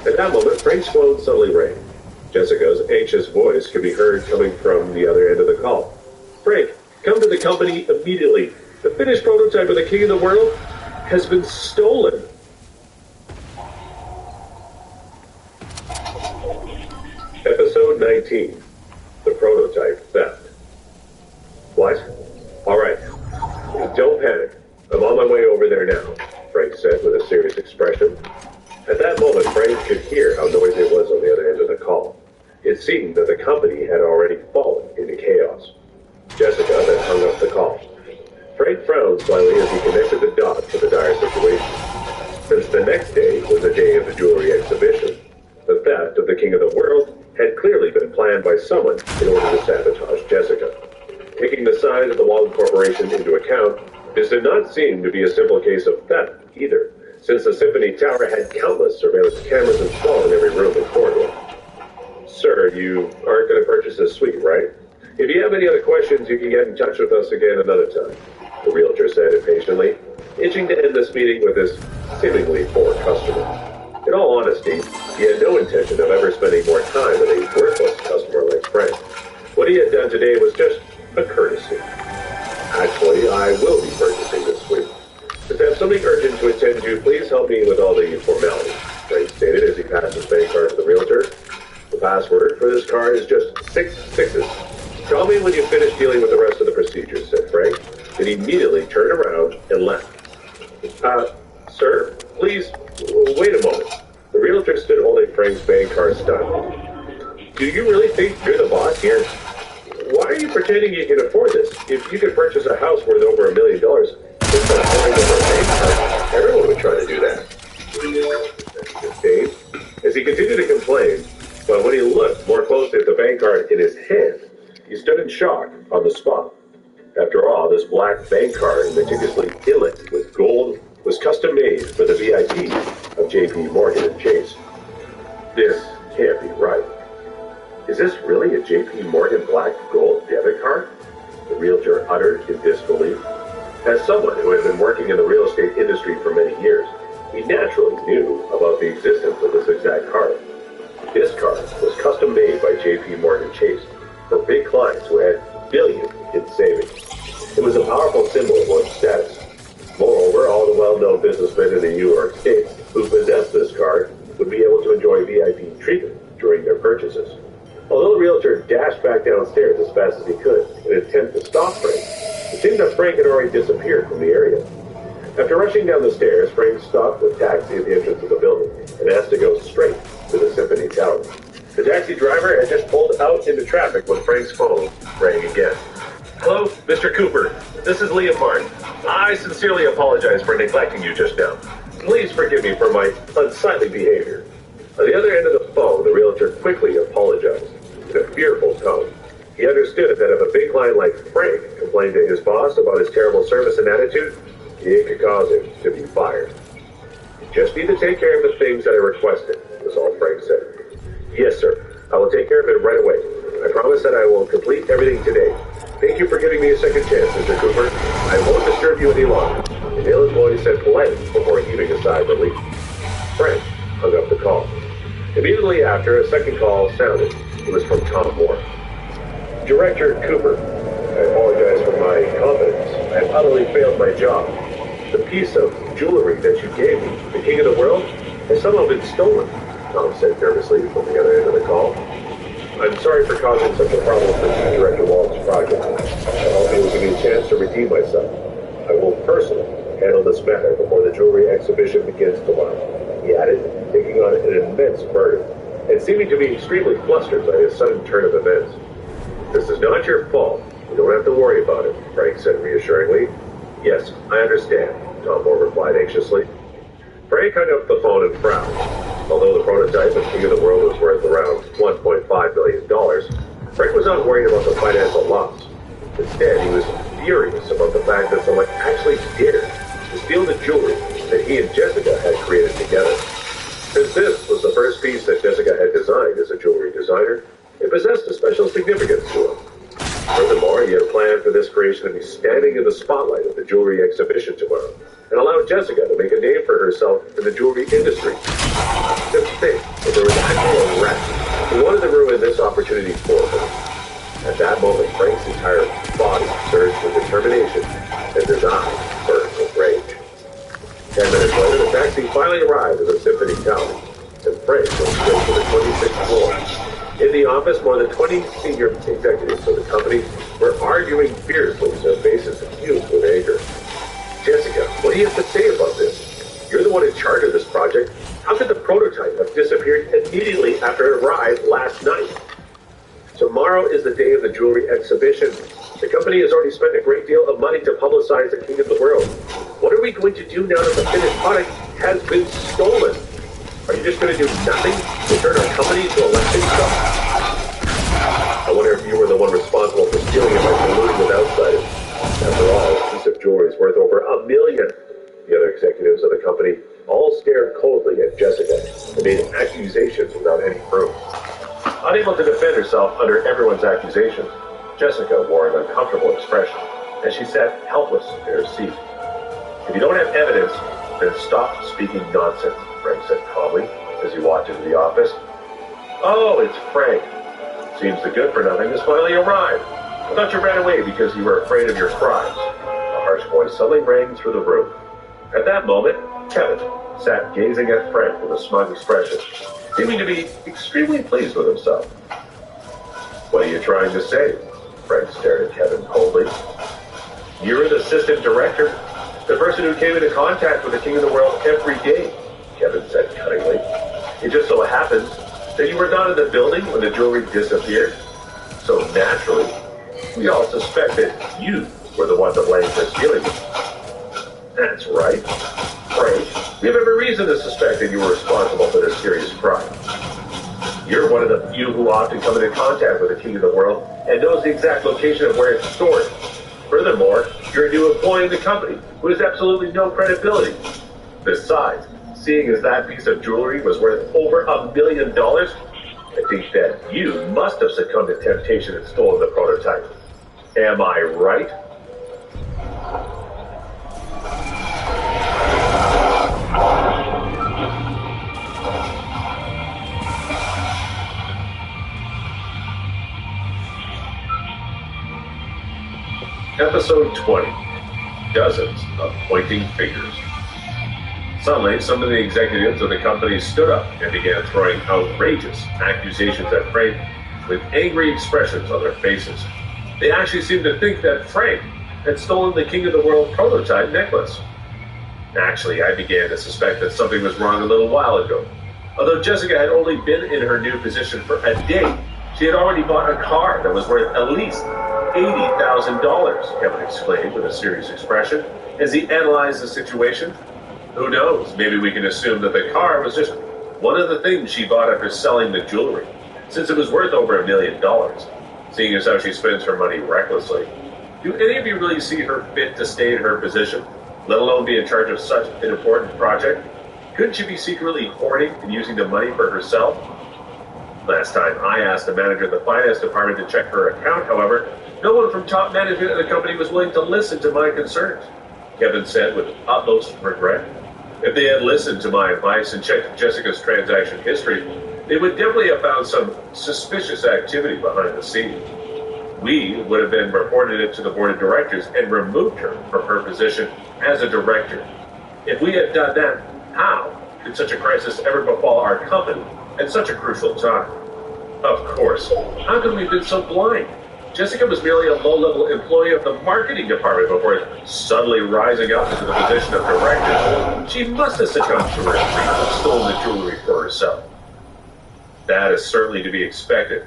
At that moment, Frank's phone suddenly rang. Jessica's anxious voice could be heard coming from the other end of the call. Frank, come to the company immediately. The finished prototype of the King of the World has been stolen. Episode 19. The Prototype Theft. What? All right. Don't panic. I'm on my way over there now, Frank said with a serious expression. At that moment, Frank could hear how noisy it was on the other end of the call. It seemed that the company had already fallen into chaos. Jessica then hung up the call. Frank frowned slightly as he connected the dots to the dire situation. Since the next day was the day of the jewelry exhibition, the theft of the King of the World had clearly been planned by someone in order to sabotage Jessica. Taking the size of the Walton Corporation into account, this did not seem to be a simple case of theft either, since the Symphony Tower had countless surveillance cameras installed in every room and corridor. Sir, you aren't going to purchase this suite, right? If you have any other questions, you can get in touch with us again another time, the realtor said impatiently, itching to end this meeting with this seemingly poor customer. In all honesty, he had no intention of ever spending more time with a worthless customer like Frank. What he had done today was just a courtesy. Actually, I will be purchasing this suite. If I have something urgent to attend to, please help me with all the formalities, Frank stated as he passed his bank card to the realtor. The password for this card is just 6 6s. Call me when you finish dealing with the rest of the procedures, said Frank, and he immediately turned around and left. Sir, please, wait a moment. The realtor stood holding Frank's bank card stunned. Do you really think you're the boss here? Why are you pretending you can afford this? If you could purchase a house worth over $1 million, just by holding over a bank card, everyone would try to do that. As he continued to complain, but when he looked more closely at the bank card in his hand, he stood in shock on the spot. After all, this black bank card, meticulously inlaid with gold, was custom made for the VIP of JP Morgan & Chase. This can't be right. Is this really a JP Morgan black gold debit card? The realtor uttered in disbelief. As someone who had been working in the real estate industry for many years, he naturally knew about the existence of this exact card. This card was custom made by JP Morgan Chase for big clients who had billions in savings. It was a powerful symbol of one's status. Moreover, all the well-known businessmen in the New York State who possessed this card would be able to enjoy VIP treatment during their purchases. Although the realtor dashed back downstairs as fast as he could in an attempt to stop Frank, it seemed that Frank had already disappeared from the area. After rushing down the stairs, Frank stopped the taxi at the entrance of the building and asked to go straight to the Symphony Tower. The taxi driver had just pulled out into traffic when Frank's phone rang again. Hello, Mr. Cooper. This is Liam Martin. I sincerely apologize for neglecting you just now. Please forgive me for my unsightly behavior. On the other end of the phone, the realtor quickly apologized in a fearful tone. He understood that if a big client like Frank complained to his boss about his terrible service and attitude, it could cause him to be fired. You just need to take care of the things that I requested, was all Frank said. Yes, sir. I will take care of it right away. I promise that I will complete everything today. Thank you for giving me a second chance, Mr. Cooper. I won't disturb you any longer. The ill employee said politely before heaving a sigh of relief. Frank hung up the call. Immediately after, a second call sounded. It was from Tom Moore. Director Cooper, I apologize for my confidence. I have utterly failed my job. The piece of jewelry that you gave me, the King of the World, has somehow been stolen, Tom said nervously from the other end of the call. I'm sorry for causing such a problem for Director Walt's project. I hope you will give me a chance to redeem myself. I will personally handle this matter before the jewelry exhibition begins tomorrow, he added, taking on an immense burden, and seeming to be extremely flustered by his sudden turn of events. This is not your fault. You don't have to worry about it, Frank said reassuringly. Yes, I understand, Tom Moore replied anxiously. Frank hung up the phone and frowned. Although the prototype of King of the World was worth around $1.5 billion, Frank was not worried about the financial loss. Instead, he was furious about the fact that someone actually dared to steal the jewelry that he and Jessica had created together. Since this was the first piece that Jessica had designed as a jewelry designer, it possessed a special significance to him. Furthermore, he had planned for this creation to be standing in the spotlight of the jewelry exhibition tomorrow, and allow Jessica to make a name for herself in the jewelry industry. Just think, if there was actually a rat who wanted to ruin this opportunity for him. At that moment, Frank's entire body surged with determination, and his eyes burned with rage. 10 minutes later, the taxi finally arrived at the Symphony Tower, and Frank went straight to the 26th floor. In the office, more than 20 senior executives of the company were arguing fiercely as their faces fused with anger. Jessica, what do you have to say about this? You're the one in charge of this project. How could the prototype have disappeared immediately after it arrived last night? Tomorrow is the day of the jewelry exhibition. The company has already spent a great deal of money to publicize the King of the World. What are we going to do now that the finished product has been stolen? Are you just going to do nothing to turn our company into a laughing stock? I wonder if you were the one responsible for stealing it by colluding with outsiders. After all, a piece of jewelry is worth over $1 million. The other executives of the company all stared coldly at Jessica and made accusations without any proof. Unable to defend herself under everyone's accusations, Jessica wore an uncomfortable expression as she sat helpless in her seat. If you don't have evidence, then stop speaking nonsense, Frank said calmly as he walked into the office. Oh, it's Frank. Seems the good-for-nothing has finally arrived. I thought you ran away because you were afraid of your crimes. A harsh voice suddenly rang through the room. At that moment, Kevin sat gazing at Frank with a smug expression, seeming to be extremely pleased with himself. What are you trying to say? Frank stared at Kevin coldly. You're the assistant director, the person who came into contact with the King of the World every day, Kevin said cuttingly. It just so happens that you were not in the building when the jewelry disappeared. So naturally, we all suspected you were the one to blame for stealing it. That's right. Frank, we have every reason to suspect that you were responsible for this serious crime. You're one of the few who often come into contact with the King of the World and knows the exact location of where it's stored. Furthermore, you're a new employee in the company who has absolutely no credibility. Besides, seeing as that piece of jewelry was worth over $1 million, I think that you must have succumbed to temptation and stolen the prototype. Am I right? Episode 20. Dozens of pointing fingers. Suddenly, some of the executives of the company stood up and began throwing outrageous accusations at Frank with angry expressions on their faces. They actually seemed to think that Frank had stolen the King of the World prototype necklace. Actually, I began to suspect that something was wrong a little while ago. Although Jessica had only been in her new position for a day, she had already bought a car that was worth at least $80,000, Kevin exclaimed with a serious expression as he analyzed the situation. Who knows, maybe we can assume that the car was just one of the things she bought after selling the jewelry, since it was worth over $1 million, seeing as how she spends her money recklessly. Do any of you really see her fit to stay in her position, let alone be in charge of such an important project? Couldn't she be secretly hoarding and using the money for herself? Last time I asked the manager of the finance department to check her account, however, no one from top management of the company was willing to listen to my concerns, Kevin said with utmost regret. If they had listened to my advice and checked Jessica's transaction history, they would definitely have found some suspicious activity behind the scenes. We would have then reported it to the board of directors and removed her from her position as a director. If we had done that, how could such a crisis ever befall our company at such a crucial time? Of course, how could we have been so blind? Jessica was merely a low-level employee of the marketing department before suddenly rising up into the position of director. She must have succumbed to her greed and stolen the jewelry for herself. That is certainly to be expected.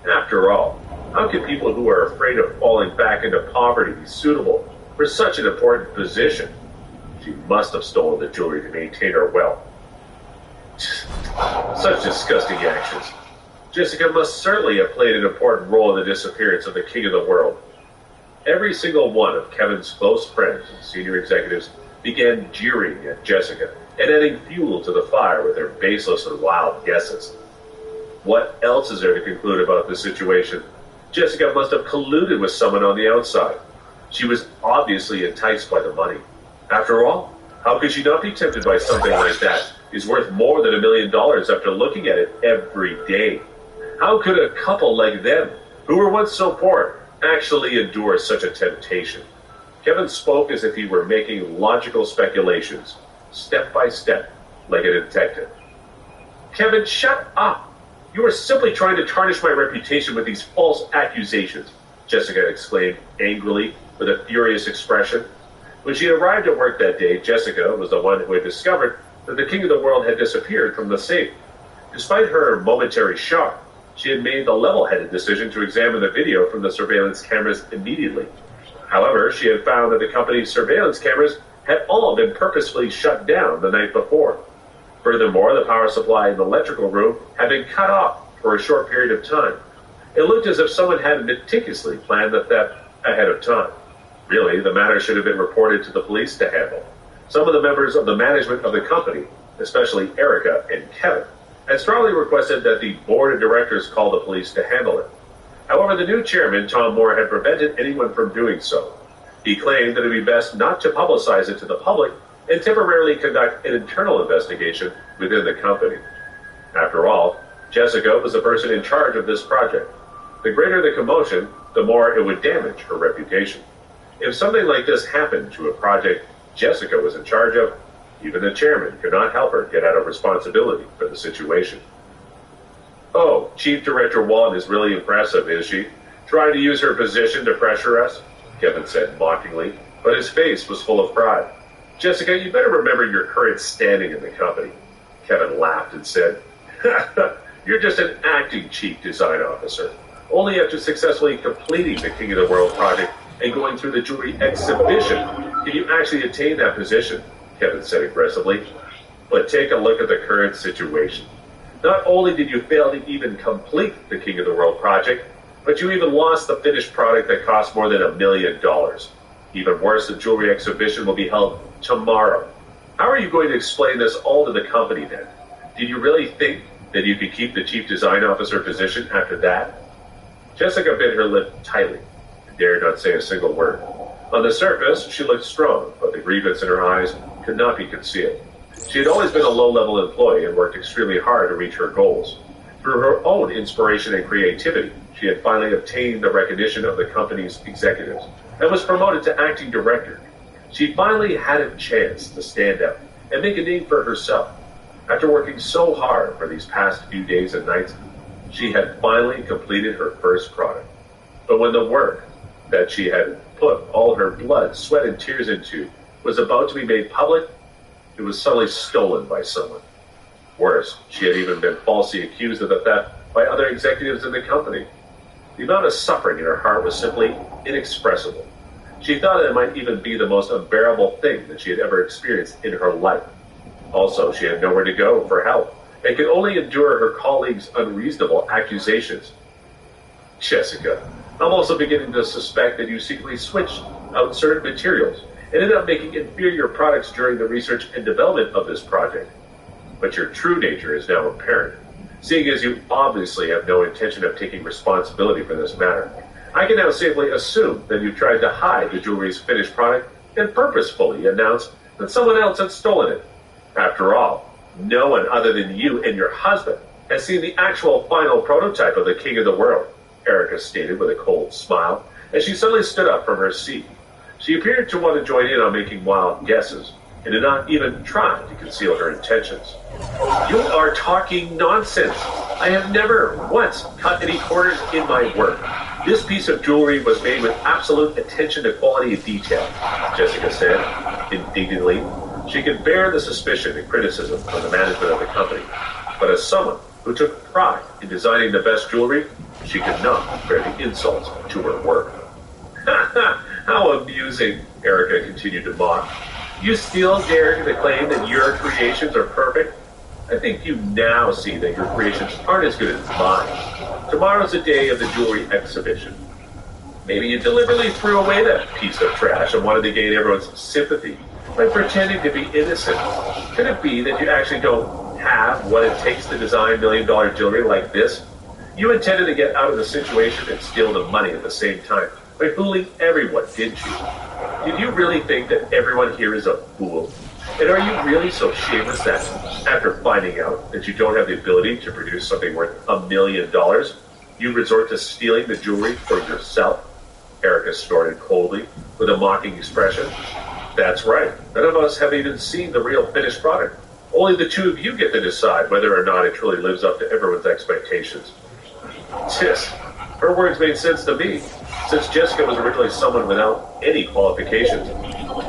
After all, how can people who are afraid of falling back into poverty be suitable for such an important position? She must have stolen the jewelry to maintain her wealth. Such disgusting actions. Jessica must certainly have played an important role in the disappearance of the King of the World. Every single one of Kevin's close friends and senior executives began jeering at Jessica and adding fuel to the fire with their baseless and wild guesses. What else is there to conclude about this situation? Jessica must have colluded with someone on the outside. She was obviously enticed by the money. After all, how could she not be tempted by something like that? It's worth more than $1 million after looking at it every day. How could a couple like them, who were once so poor, actually endure such a temptation? Kevin spoke as if he were making logical speculations, step by step, like a detective. Kevin, shut up! You are simply trying to tarnish my reputation with these false accusations, Jessica exclaimed angrily with a furious expression. When she arrived at work that day, Jessica was the one who had discovered that the King of the World had disappeared from the safe. Despite her momentary shock, she had made the level-headed decision to examine the video from the surveillance cameras immediately. However, she had found that the company's surveillance cameras had all been purposefully shut down the night before. Furthermore, the power supply in the electrical room had been cut off for a short period of time. It looked as if someone had meticulously planned the theft ahead of time. Really, the matter should have been reported to the police to handle. Some of the members of the management of the company, especially Erica and Kevin, had strongly requested that the board of directors call the police to handle it. However, the new chairman, Tom Moore, had prevented anyone from doing so. He claimed that it would be best not to publicize it to the public and temporarily conduct an internal investigation within the company. After all, Jessica was the person in charge of this project. The greater the commotion, the more it would damage her reputation. If something like this happened to a project Jessica was in charge of, even the chairman could not help her get out of responsibility for the situation. Oh, Chief Director Walton is really impressive, is she? Trying to use her position to pressure us? Kevin said mockingly, but his face was full of pride. Jessica, you better remember your current standing in the company. Kevin laughed and said, you're just an acting chief design officer. Only after successfully completing the King of the World project and going through the jewelry exhibition can you actually attain that position, Kevin said aggressively. But take a look at the current situation. Not only did you fail to even complete the King of the World project, but you even lost the finished product that cost more than $1 million. Even worse, the jewelry exhibition will be held tomorrow. How are you going to explain this all to the company then? Did you really think that you could keep the chief design officer position after that? Jessica bit her lip tightly and dared not say a single word. On the surface, she looked strong, but the grievance in her eyes could not be concealed. She had always been a low-level employee and worked extremely hard to reach her goals. Through her own inspiration and creativity, she had finally obtained the recognition of the company's executives and was promoted to acting director. She finally had a chance to stand up and make a name for herself. After working so hard for these past few days and nights, she had finally completed her first product. But when the work that she had put all her blood, sweat, and tears into was about to be made public, it was suddenly stolen by someone. Worse, she had even been falsely accused of the theft by other executives in the company. The amount of suffering in her heart was simply inexpressible. She thought it might even be the most unbearable thing that she had ever experienced in her life. Also, she had nowhere to go for help and could only endure her colleagues' unreasonable accusations. Jessica, I'm also beginning to suspect that you secretly switched out certain materials and ended up making inferior products during the research and development of this project. But your true nature is now apparent, seeing as you obviously have no intention of taking responsibility for this matter. I can now safely assume that you tried to hide the jewelry's finished product and purposefully announced that someone else had stolen it. After all, no one other than you and your husband has seen the actual final prototype of the King of the World, Erica stated with a cold smile as she suddenly stood up from her seat. She appeared to want to join in on making wild guesses and did not even try to conceal her intentions. You are talking nonsense. I have never once cut any corners in my work. This piece of jewelry was made with absolute attention to quality and detail, Jessica said indignantly. She could bear the suspicion and criticism of the management of the company, but as someone who took pride in designing the best jewelry, she could not bear the insults to her work. How amusing, Erica continued to mock. You still dare to claim that your creations are perfect? I think you now see that your creations aren't as good as mine. Tomorrow's the day of the jewelry exhibition. Maybe you deliberately threw away that piece of trash and wanted to gain everyone's sympathy by pretending to be innocent. Could it be that you actually don't have what it takes to design million-dollar jewelry like this? You intended to get out of the situation and steal the money at the same time by fooling everyone, didn't you? Did you really think that everyone here is a fool? And are you really so shameless that, after finding out that you don't have the ability to produce something worth $1 million, you resort to stealing the jewelry for yourself? Erica snorted coldly, with a mocking expression. That's right. None of us have even seen the real finished product. Only the two of you get to decide whether or not it truly lives up to everyone's expectations. Tis, her words made sense to me, since Jessica was originally someone without any qualifications.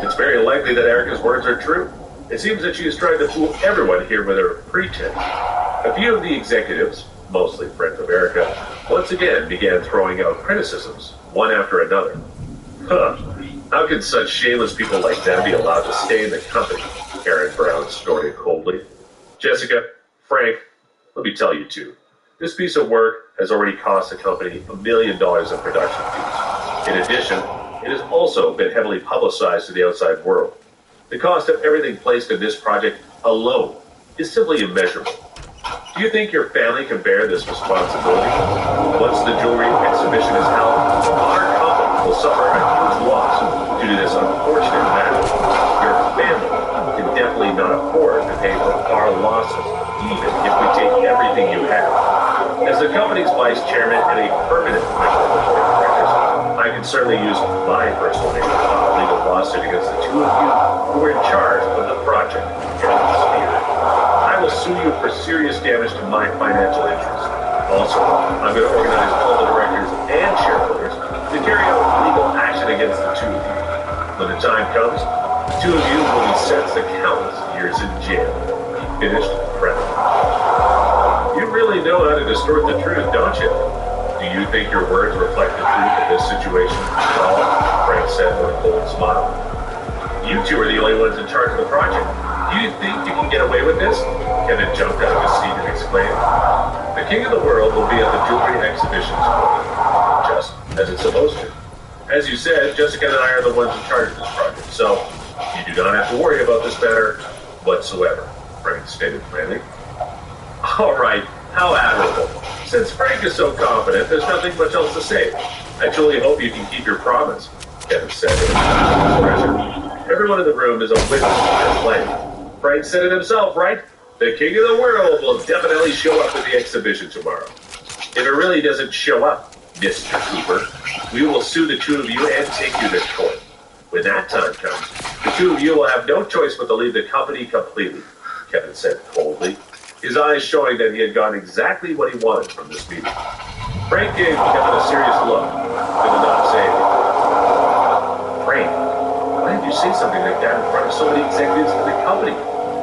It's very likely that Erica's words are true. It seems that she is trying to fool everyone here with her pretense. A few of the executives, mostly friends of Erica, once again began throwing out criticisms, one after another. How can such shameless people like them be allowed to stay in the company? Aaron Brown snorted coldly. Jessica, Frank, let me tell you two. This piece of work has already cost the company $1 million in production fees. In addition, it has also been heavily publicized to the outside world. The cost of everything placed in this project alone is simply immeasurable. Do you think your family can bear this responsibility? Once the jewelry exhibition is held, our company will suffer a huge loss due to this unfortunate matter. Your family can definitely not afford to pay for our losses, even if we take everything you have. As the company's vice chairman and a permanent member of the board of directors, I can certainly use my personal name to file a legal lawsuit against the two of you who were in charge of the project. I will sue you for serious damage to my financial interests. Also, I'm going to organize all the directors and shareholders to carry out legal action against the two of you. When the time comes, the two of you will be sentenced to countless years in jail. He finished proudly. You really know how to distort the truth, don't you? Do you think your words reflect the truth of this situation? Well, Frank said with a cold smile. You two are the only ones in charge of the project. Do you think you can get away with this? Kevin jumped out of his seat and exclaimed, the king of the world will be at the jewelry exhibition tomorrow, just as it's supposed to. As you said, Jessica and I are the ones in charge of this project, so you do not have to worry about this matter whatsoever, Frank stated plainly. All right, how admirable. Since Frank is so confident, there's nothing much else to say. I truly hope you can keep your promise, Kevin said with a expression. Everyone in the room is a witness to your plan. Frank said it himself, right? The king of the world will definitely show up at the exhibition tomorrow. If it really doesn't show up, Mr. Cooper, we will sue the two of you and take you to court. When that time comes, the two of you will have no choice but to leave the company completely, Kevin said coldly, his eyes showing that he had gotten exactly what he wanted from this meeting. Frank gave Kevin a serious look, but did not say anything. Frank, why did you say something like that in front of so many executives in the company?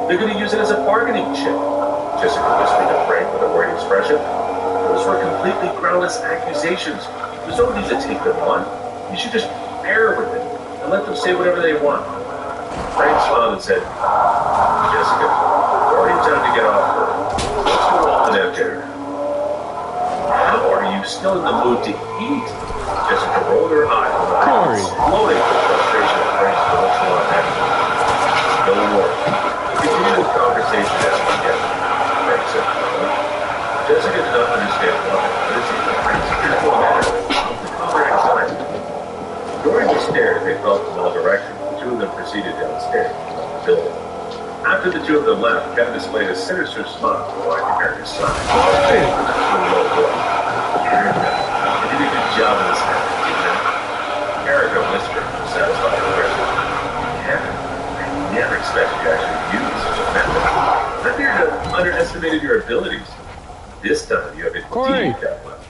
They're going to use it as a bargaining chip. Jessica whispered to Frank with a worried expression. Those were completely groundless accusations. There's no need to take them on. You should just bear with it and let them say whatever they want. Frank smiled and said, Jessica, it's already time to get off work. Let's go off to that dinner. How are you still in the mood to eat? Jessica rolled her eyes and exploding with frustration at Frank's emotional attitude. No more. Continue the conversation as we get. Frank said, Jessica did not understand why, but it seemed that Frank's spiritual matter was the correct time. During the stairs, they felt in all directions. The two of them proceeded downstairs to the building. After the two of them left, Kevin displayed a sinister smile to walk Erica's side. You did a good job in this matter, didn't you? Erica whispered, satisfied expression. Kevin, I never expected you to actually use such a method. I feared you underestimated your abilities. This time you have indeed that much.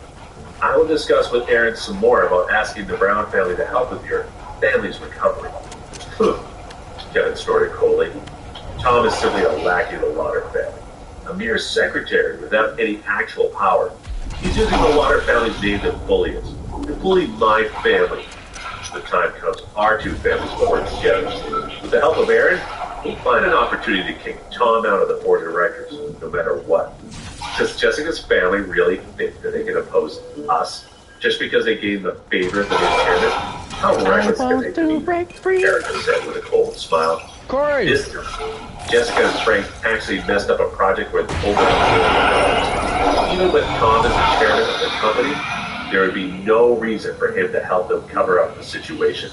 I will discuss with Aaron some more about asking the Brown family to help with your family's recovery. Kevin snorted coldly. Tom is simply a lackey of the Lauder family, a mere secretary without any actual power. He's using the Lauder family's name to bully us, to bully my family. When the time comes, our two families will work together. With the help of Aaron, he'd find an opportunity to kick Tom out of the board of directors, no matter what. Does Jessica's family really think that they can oppose us just because they gained the favor of the new chairman? How reckless can they be? Erica said with a cold smile. Corey! This time, Jessica and Frank actually messed up a project worth over $1 million. Even with Tom as the chairman of the company, there would be no reason for him to help them cover up the situation.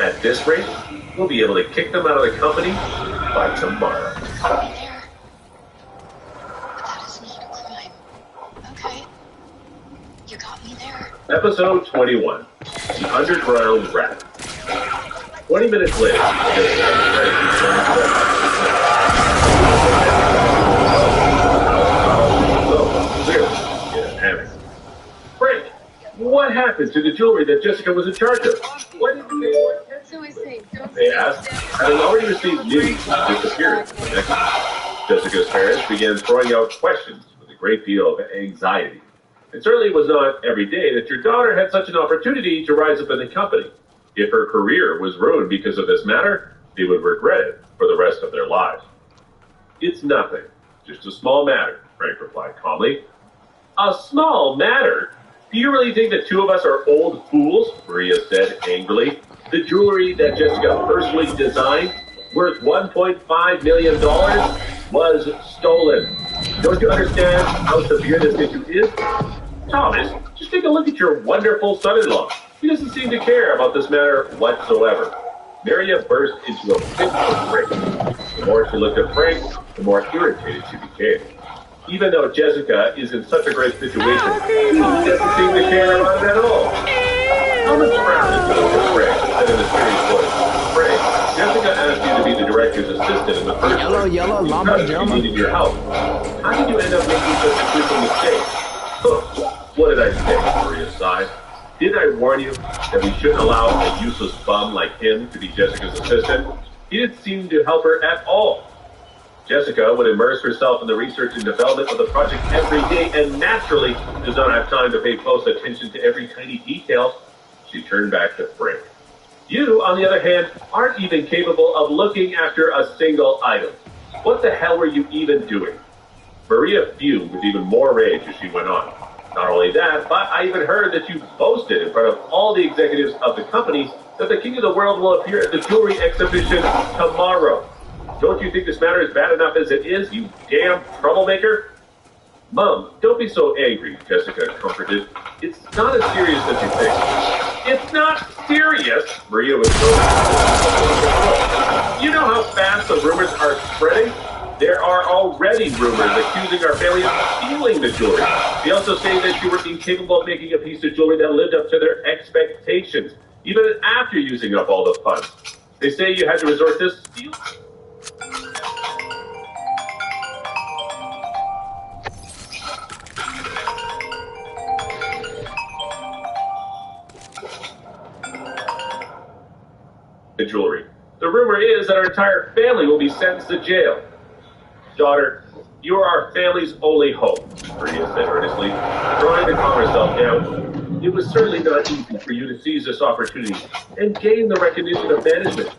At this rate, we'll be able to kick them out of the company by tomorrow. Episode 21, The Underground Rat. 20 minutes later, Frank, what happened to the jewelry that Jessica was in charge of? Why didn't they want it? They asked, having already received news of the disappearance. Jessica's parents began throwing out questions with a great deal of anxiety. It certainly was not every day that your daughter had such an opportunity to rise up in the company. If her career was ruined because of this matter, they would regret it for the rest of their lives. It's nothing. Just a small matter, Frank replied calmly. A small matter? Do you really think the two of us are old fools? Maria said angrily. The jewelry that Jessica personally designed, worth $1.5 million, was stolen. Don't you understand how severe this issue is? Thomas, just take a look at your wonderful son-in-law. He doesn't seem to care about this matter whatsoever. Maria burst into a fit of rage. The more she looked at Frank, the more irritated she became. Even though Jessica is in such a great situation, he doesn't seem to care about it at all. Thomas frowned and looked at Frank and said in a serious voice, Frank, Jessica asked you to be the director's assistant in the first place. Because she needed your help. How did you end up making such a crucial mistake? What did I say? Maria sighed. Didn't I warn you that we shouldn't allow a useless bum like him to be Jessica's assistant? He didn't seem to help her at all. Jessica would immerse herself in the research and development of the project every day and naturally does not have time to pay close attention to every tiny detail. She turned back to Frank. You, on the other hand, aren't even capable of looking after a single item. What the hell were you even doing? Maria fumed with even more rage as she went on. Not only that, but I even heard that you boasted in front of all the executives of the company that the King of the World will appear at the jewelry exhibition tomorrow. Don't you think this matter is bad enough as it is, you damn troublemaker? Mom, don't be so angry, Jessica comforted. It's not as serious as you think. It's not serious? Maria was so... You know how fast the rumors are spreading? There are already rumors accusing our family of stealing the jewelry. They also say that you were incapable of making a piece of jewelry that lived up to their expectations, even after using up all the funds. They say you had to resort to stealing. The jewelry. The rumor is that our entire family will be sentenced to jail. Daughter, you are our family's only hope, Maria said earnestly, trying to calm herself down. It was certainly not easy for you to seize this opportunity and gain the recognition of management.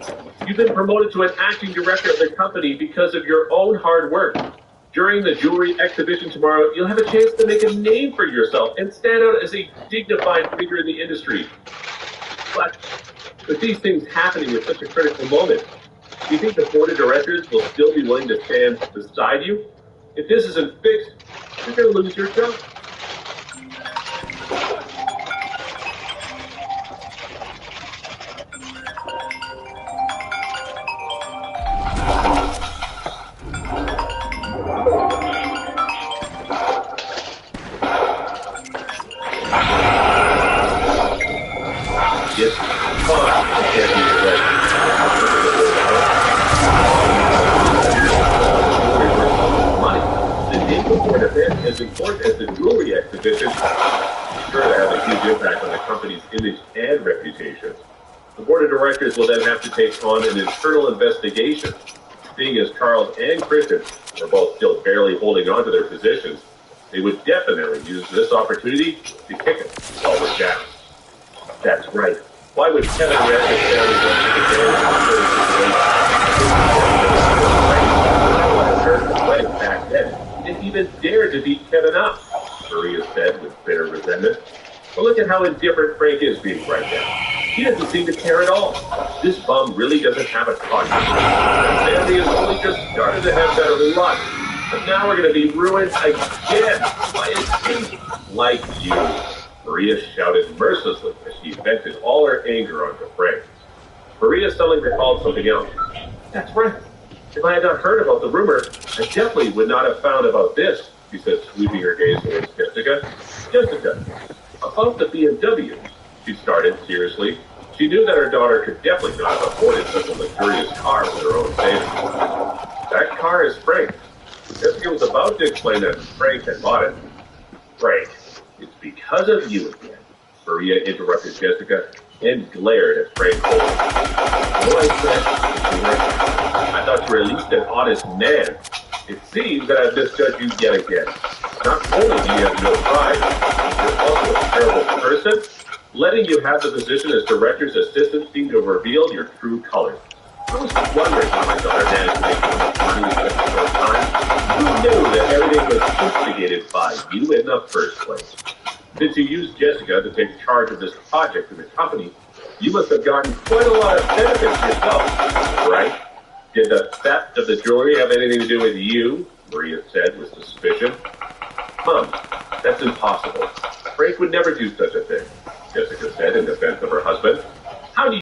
You've been promoted to an acting director of the company because of your own hard work. During the jewelry exhibition tomorrow, you'll have a chance to make a name for yourself and stand out as a dignified figure in the industry. But with these things happening at such a critical moment, do you think the board of directors will still be willing to stand beside you? If this isn't fixed, you're going to lose your job. Yes, fine. I can't be right. As important as the jewelry exhibition, it's sure to have a huge impact on the company's image and reputation. The board of directors will then have to take on an internal investigation. Seeing as Charles and Christian are both still barely holding on to their positions, they would definitely use this opportunity to kick it while we're down. That's right. Why would Kevin Radcliffe family want to take advantage of the situation? Imagine how indifferent Frank is being right now. He doesn't seem to care at all. This bum really doesn't have a conscience. Sandy has only just started to have better luck. But now we're going to be ruined again by a thief like you. Maria shouted mercilessly as she vented all her anger onto Frank. Maria suddenly recalled something else. That's right. If I had not heard about the rumor, I definitely would not have found about this, she said, sweeping her gaze towards Jessica. Jessica, about the BMW, she started seriously. She knew that her daughter could definitely not have afforded such a luxurious car with her own savings. That car is Frank's. Jessica was about to explain that Frank had bought it. Frank, it's because of you again, Maria interrupted Jessica and glared at Frank. What I said, I thought you were at least an honest man. It seems that I've misjudged you yet again. Not only do you have no pride, but you're also a terrible person. Letting you have the position as director's assistant seemed to have revealed your true colors. I was wondering how my daughter managed to make so much money in such a short time. Who knew that everything was instigated by you in the first place? Since you used Jessica to take charge of this project in the company, you must have gotten quite a lot of benefits yourself, right? Did the theft of the jewelry have anything to do with you? Maria said with suspicion. Mom, that's impossible. Frank would never do such a thing, Jessica said in defense of her husband.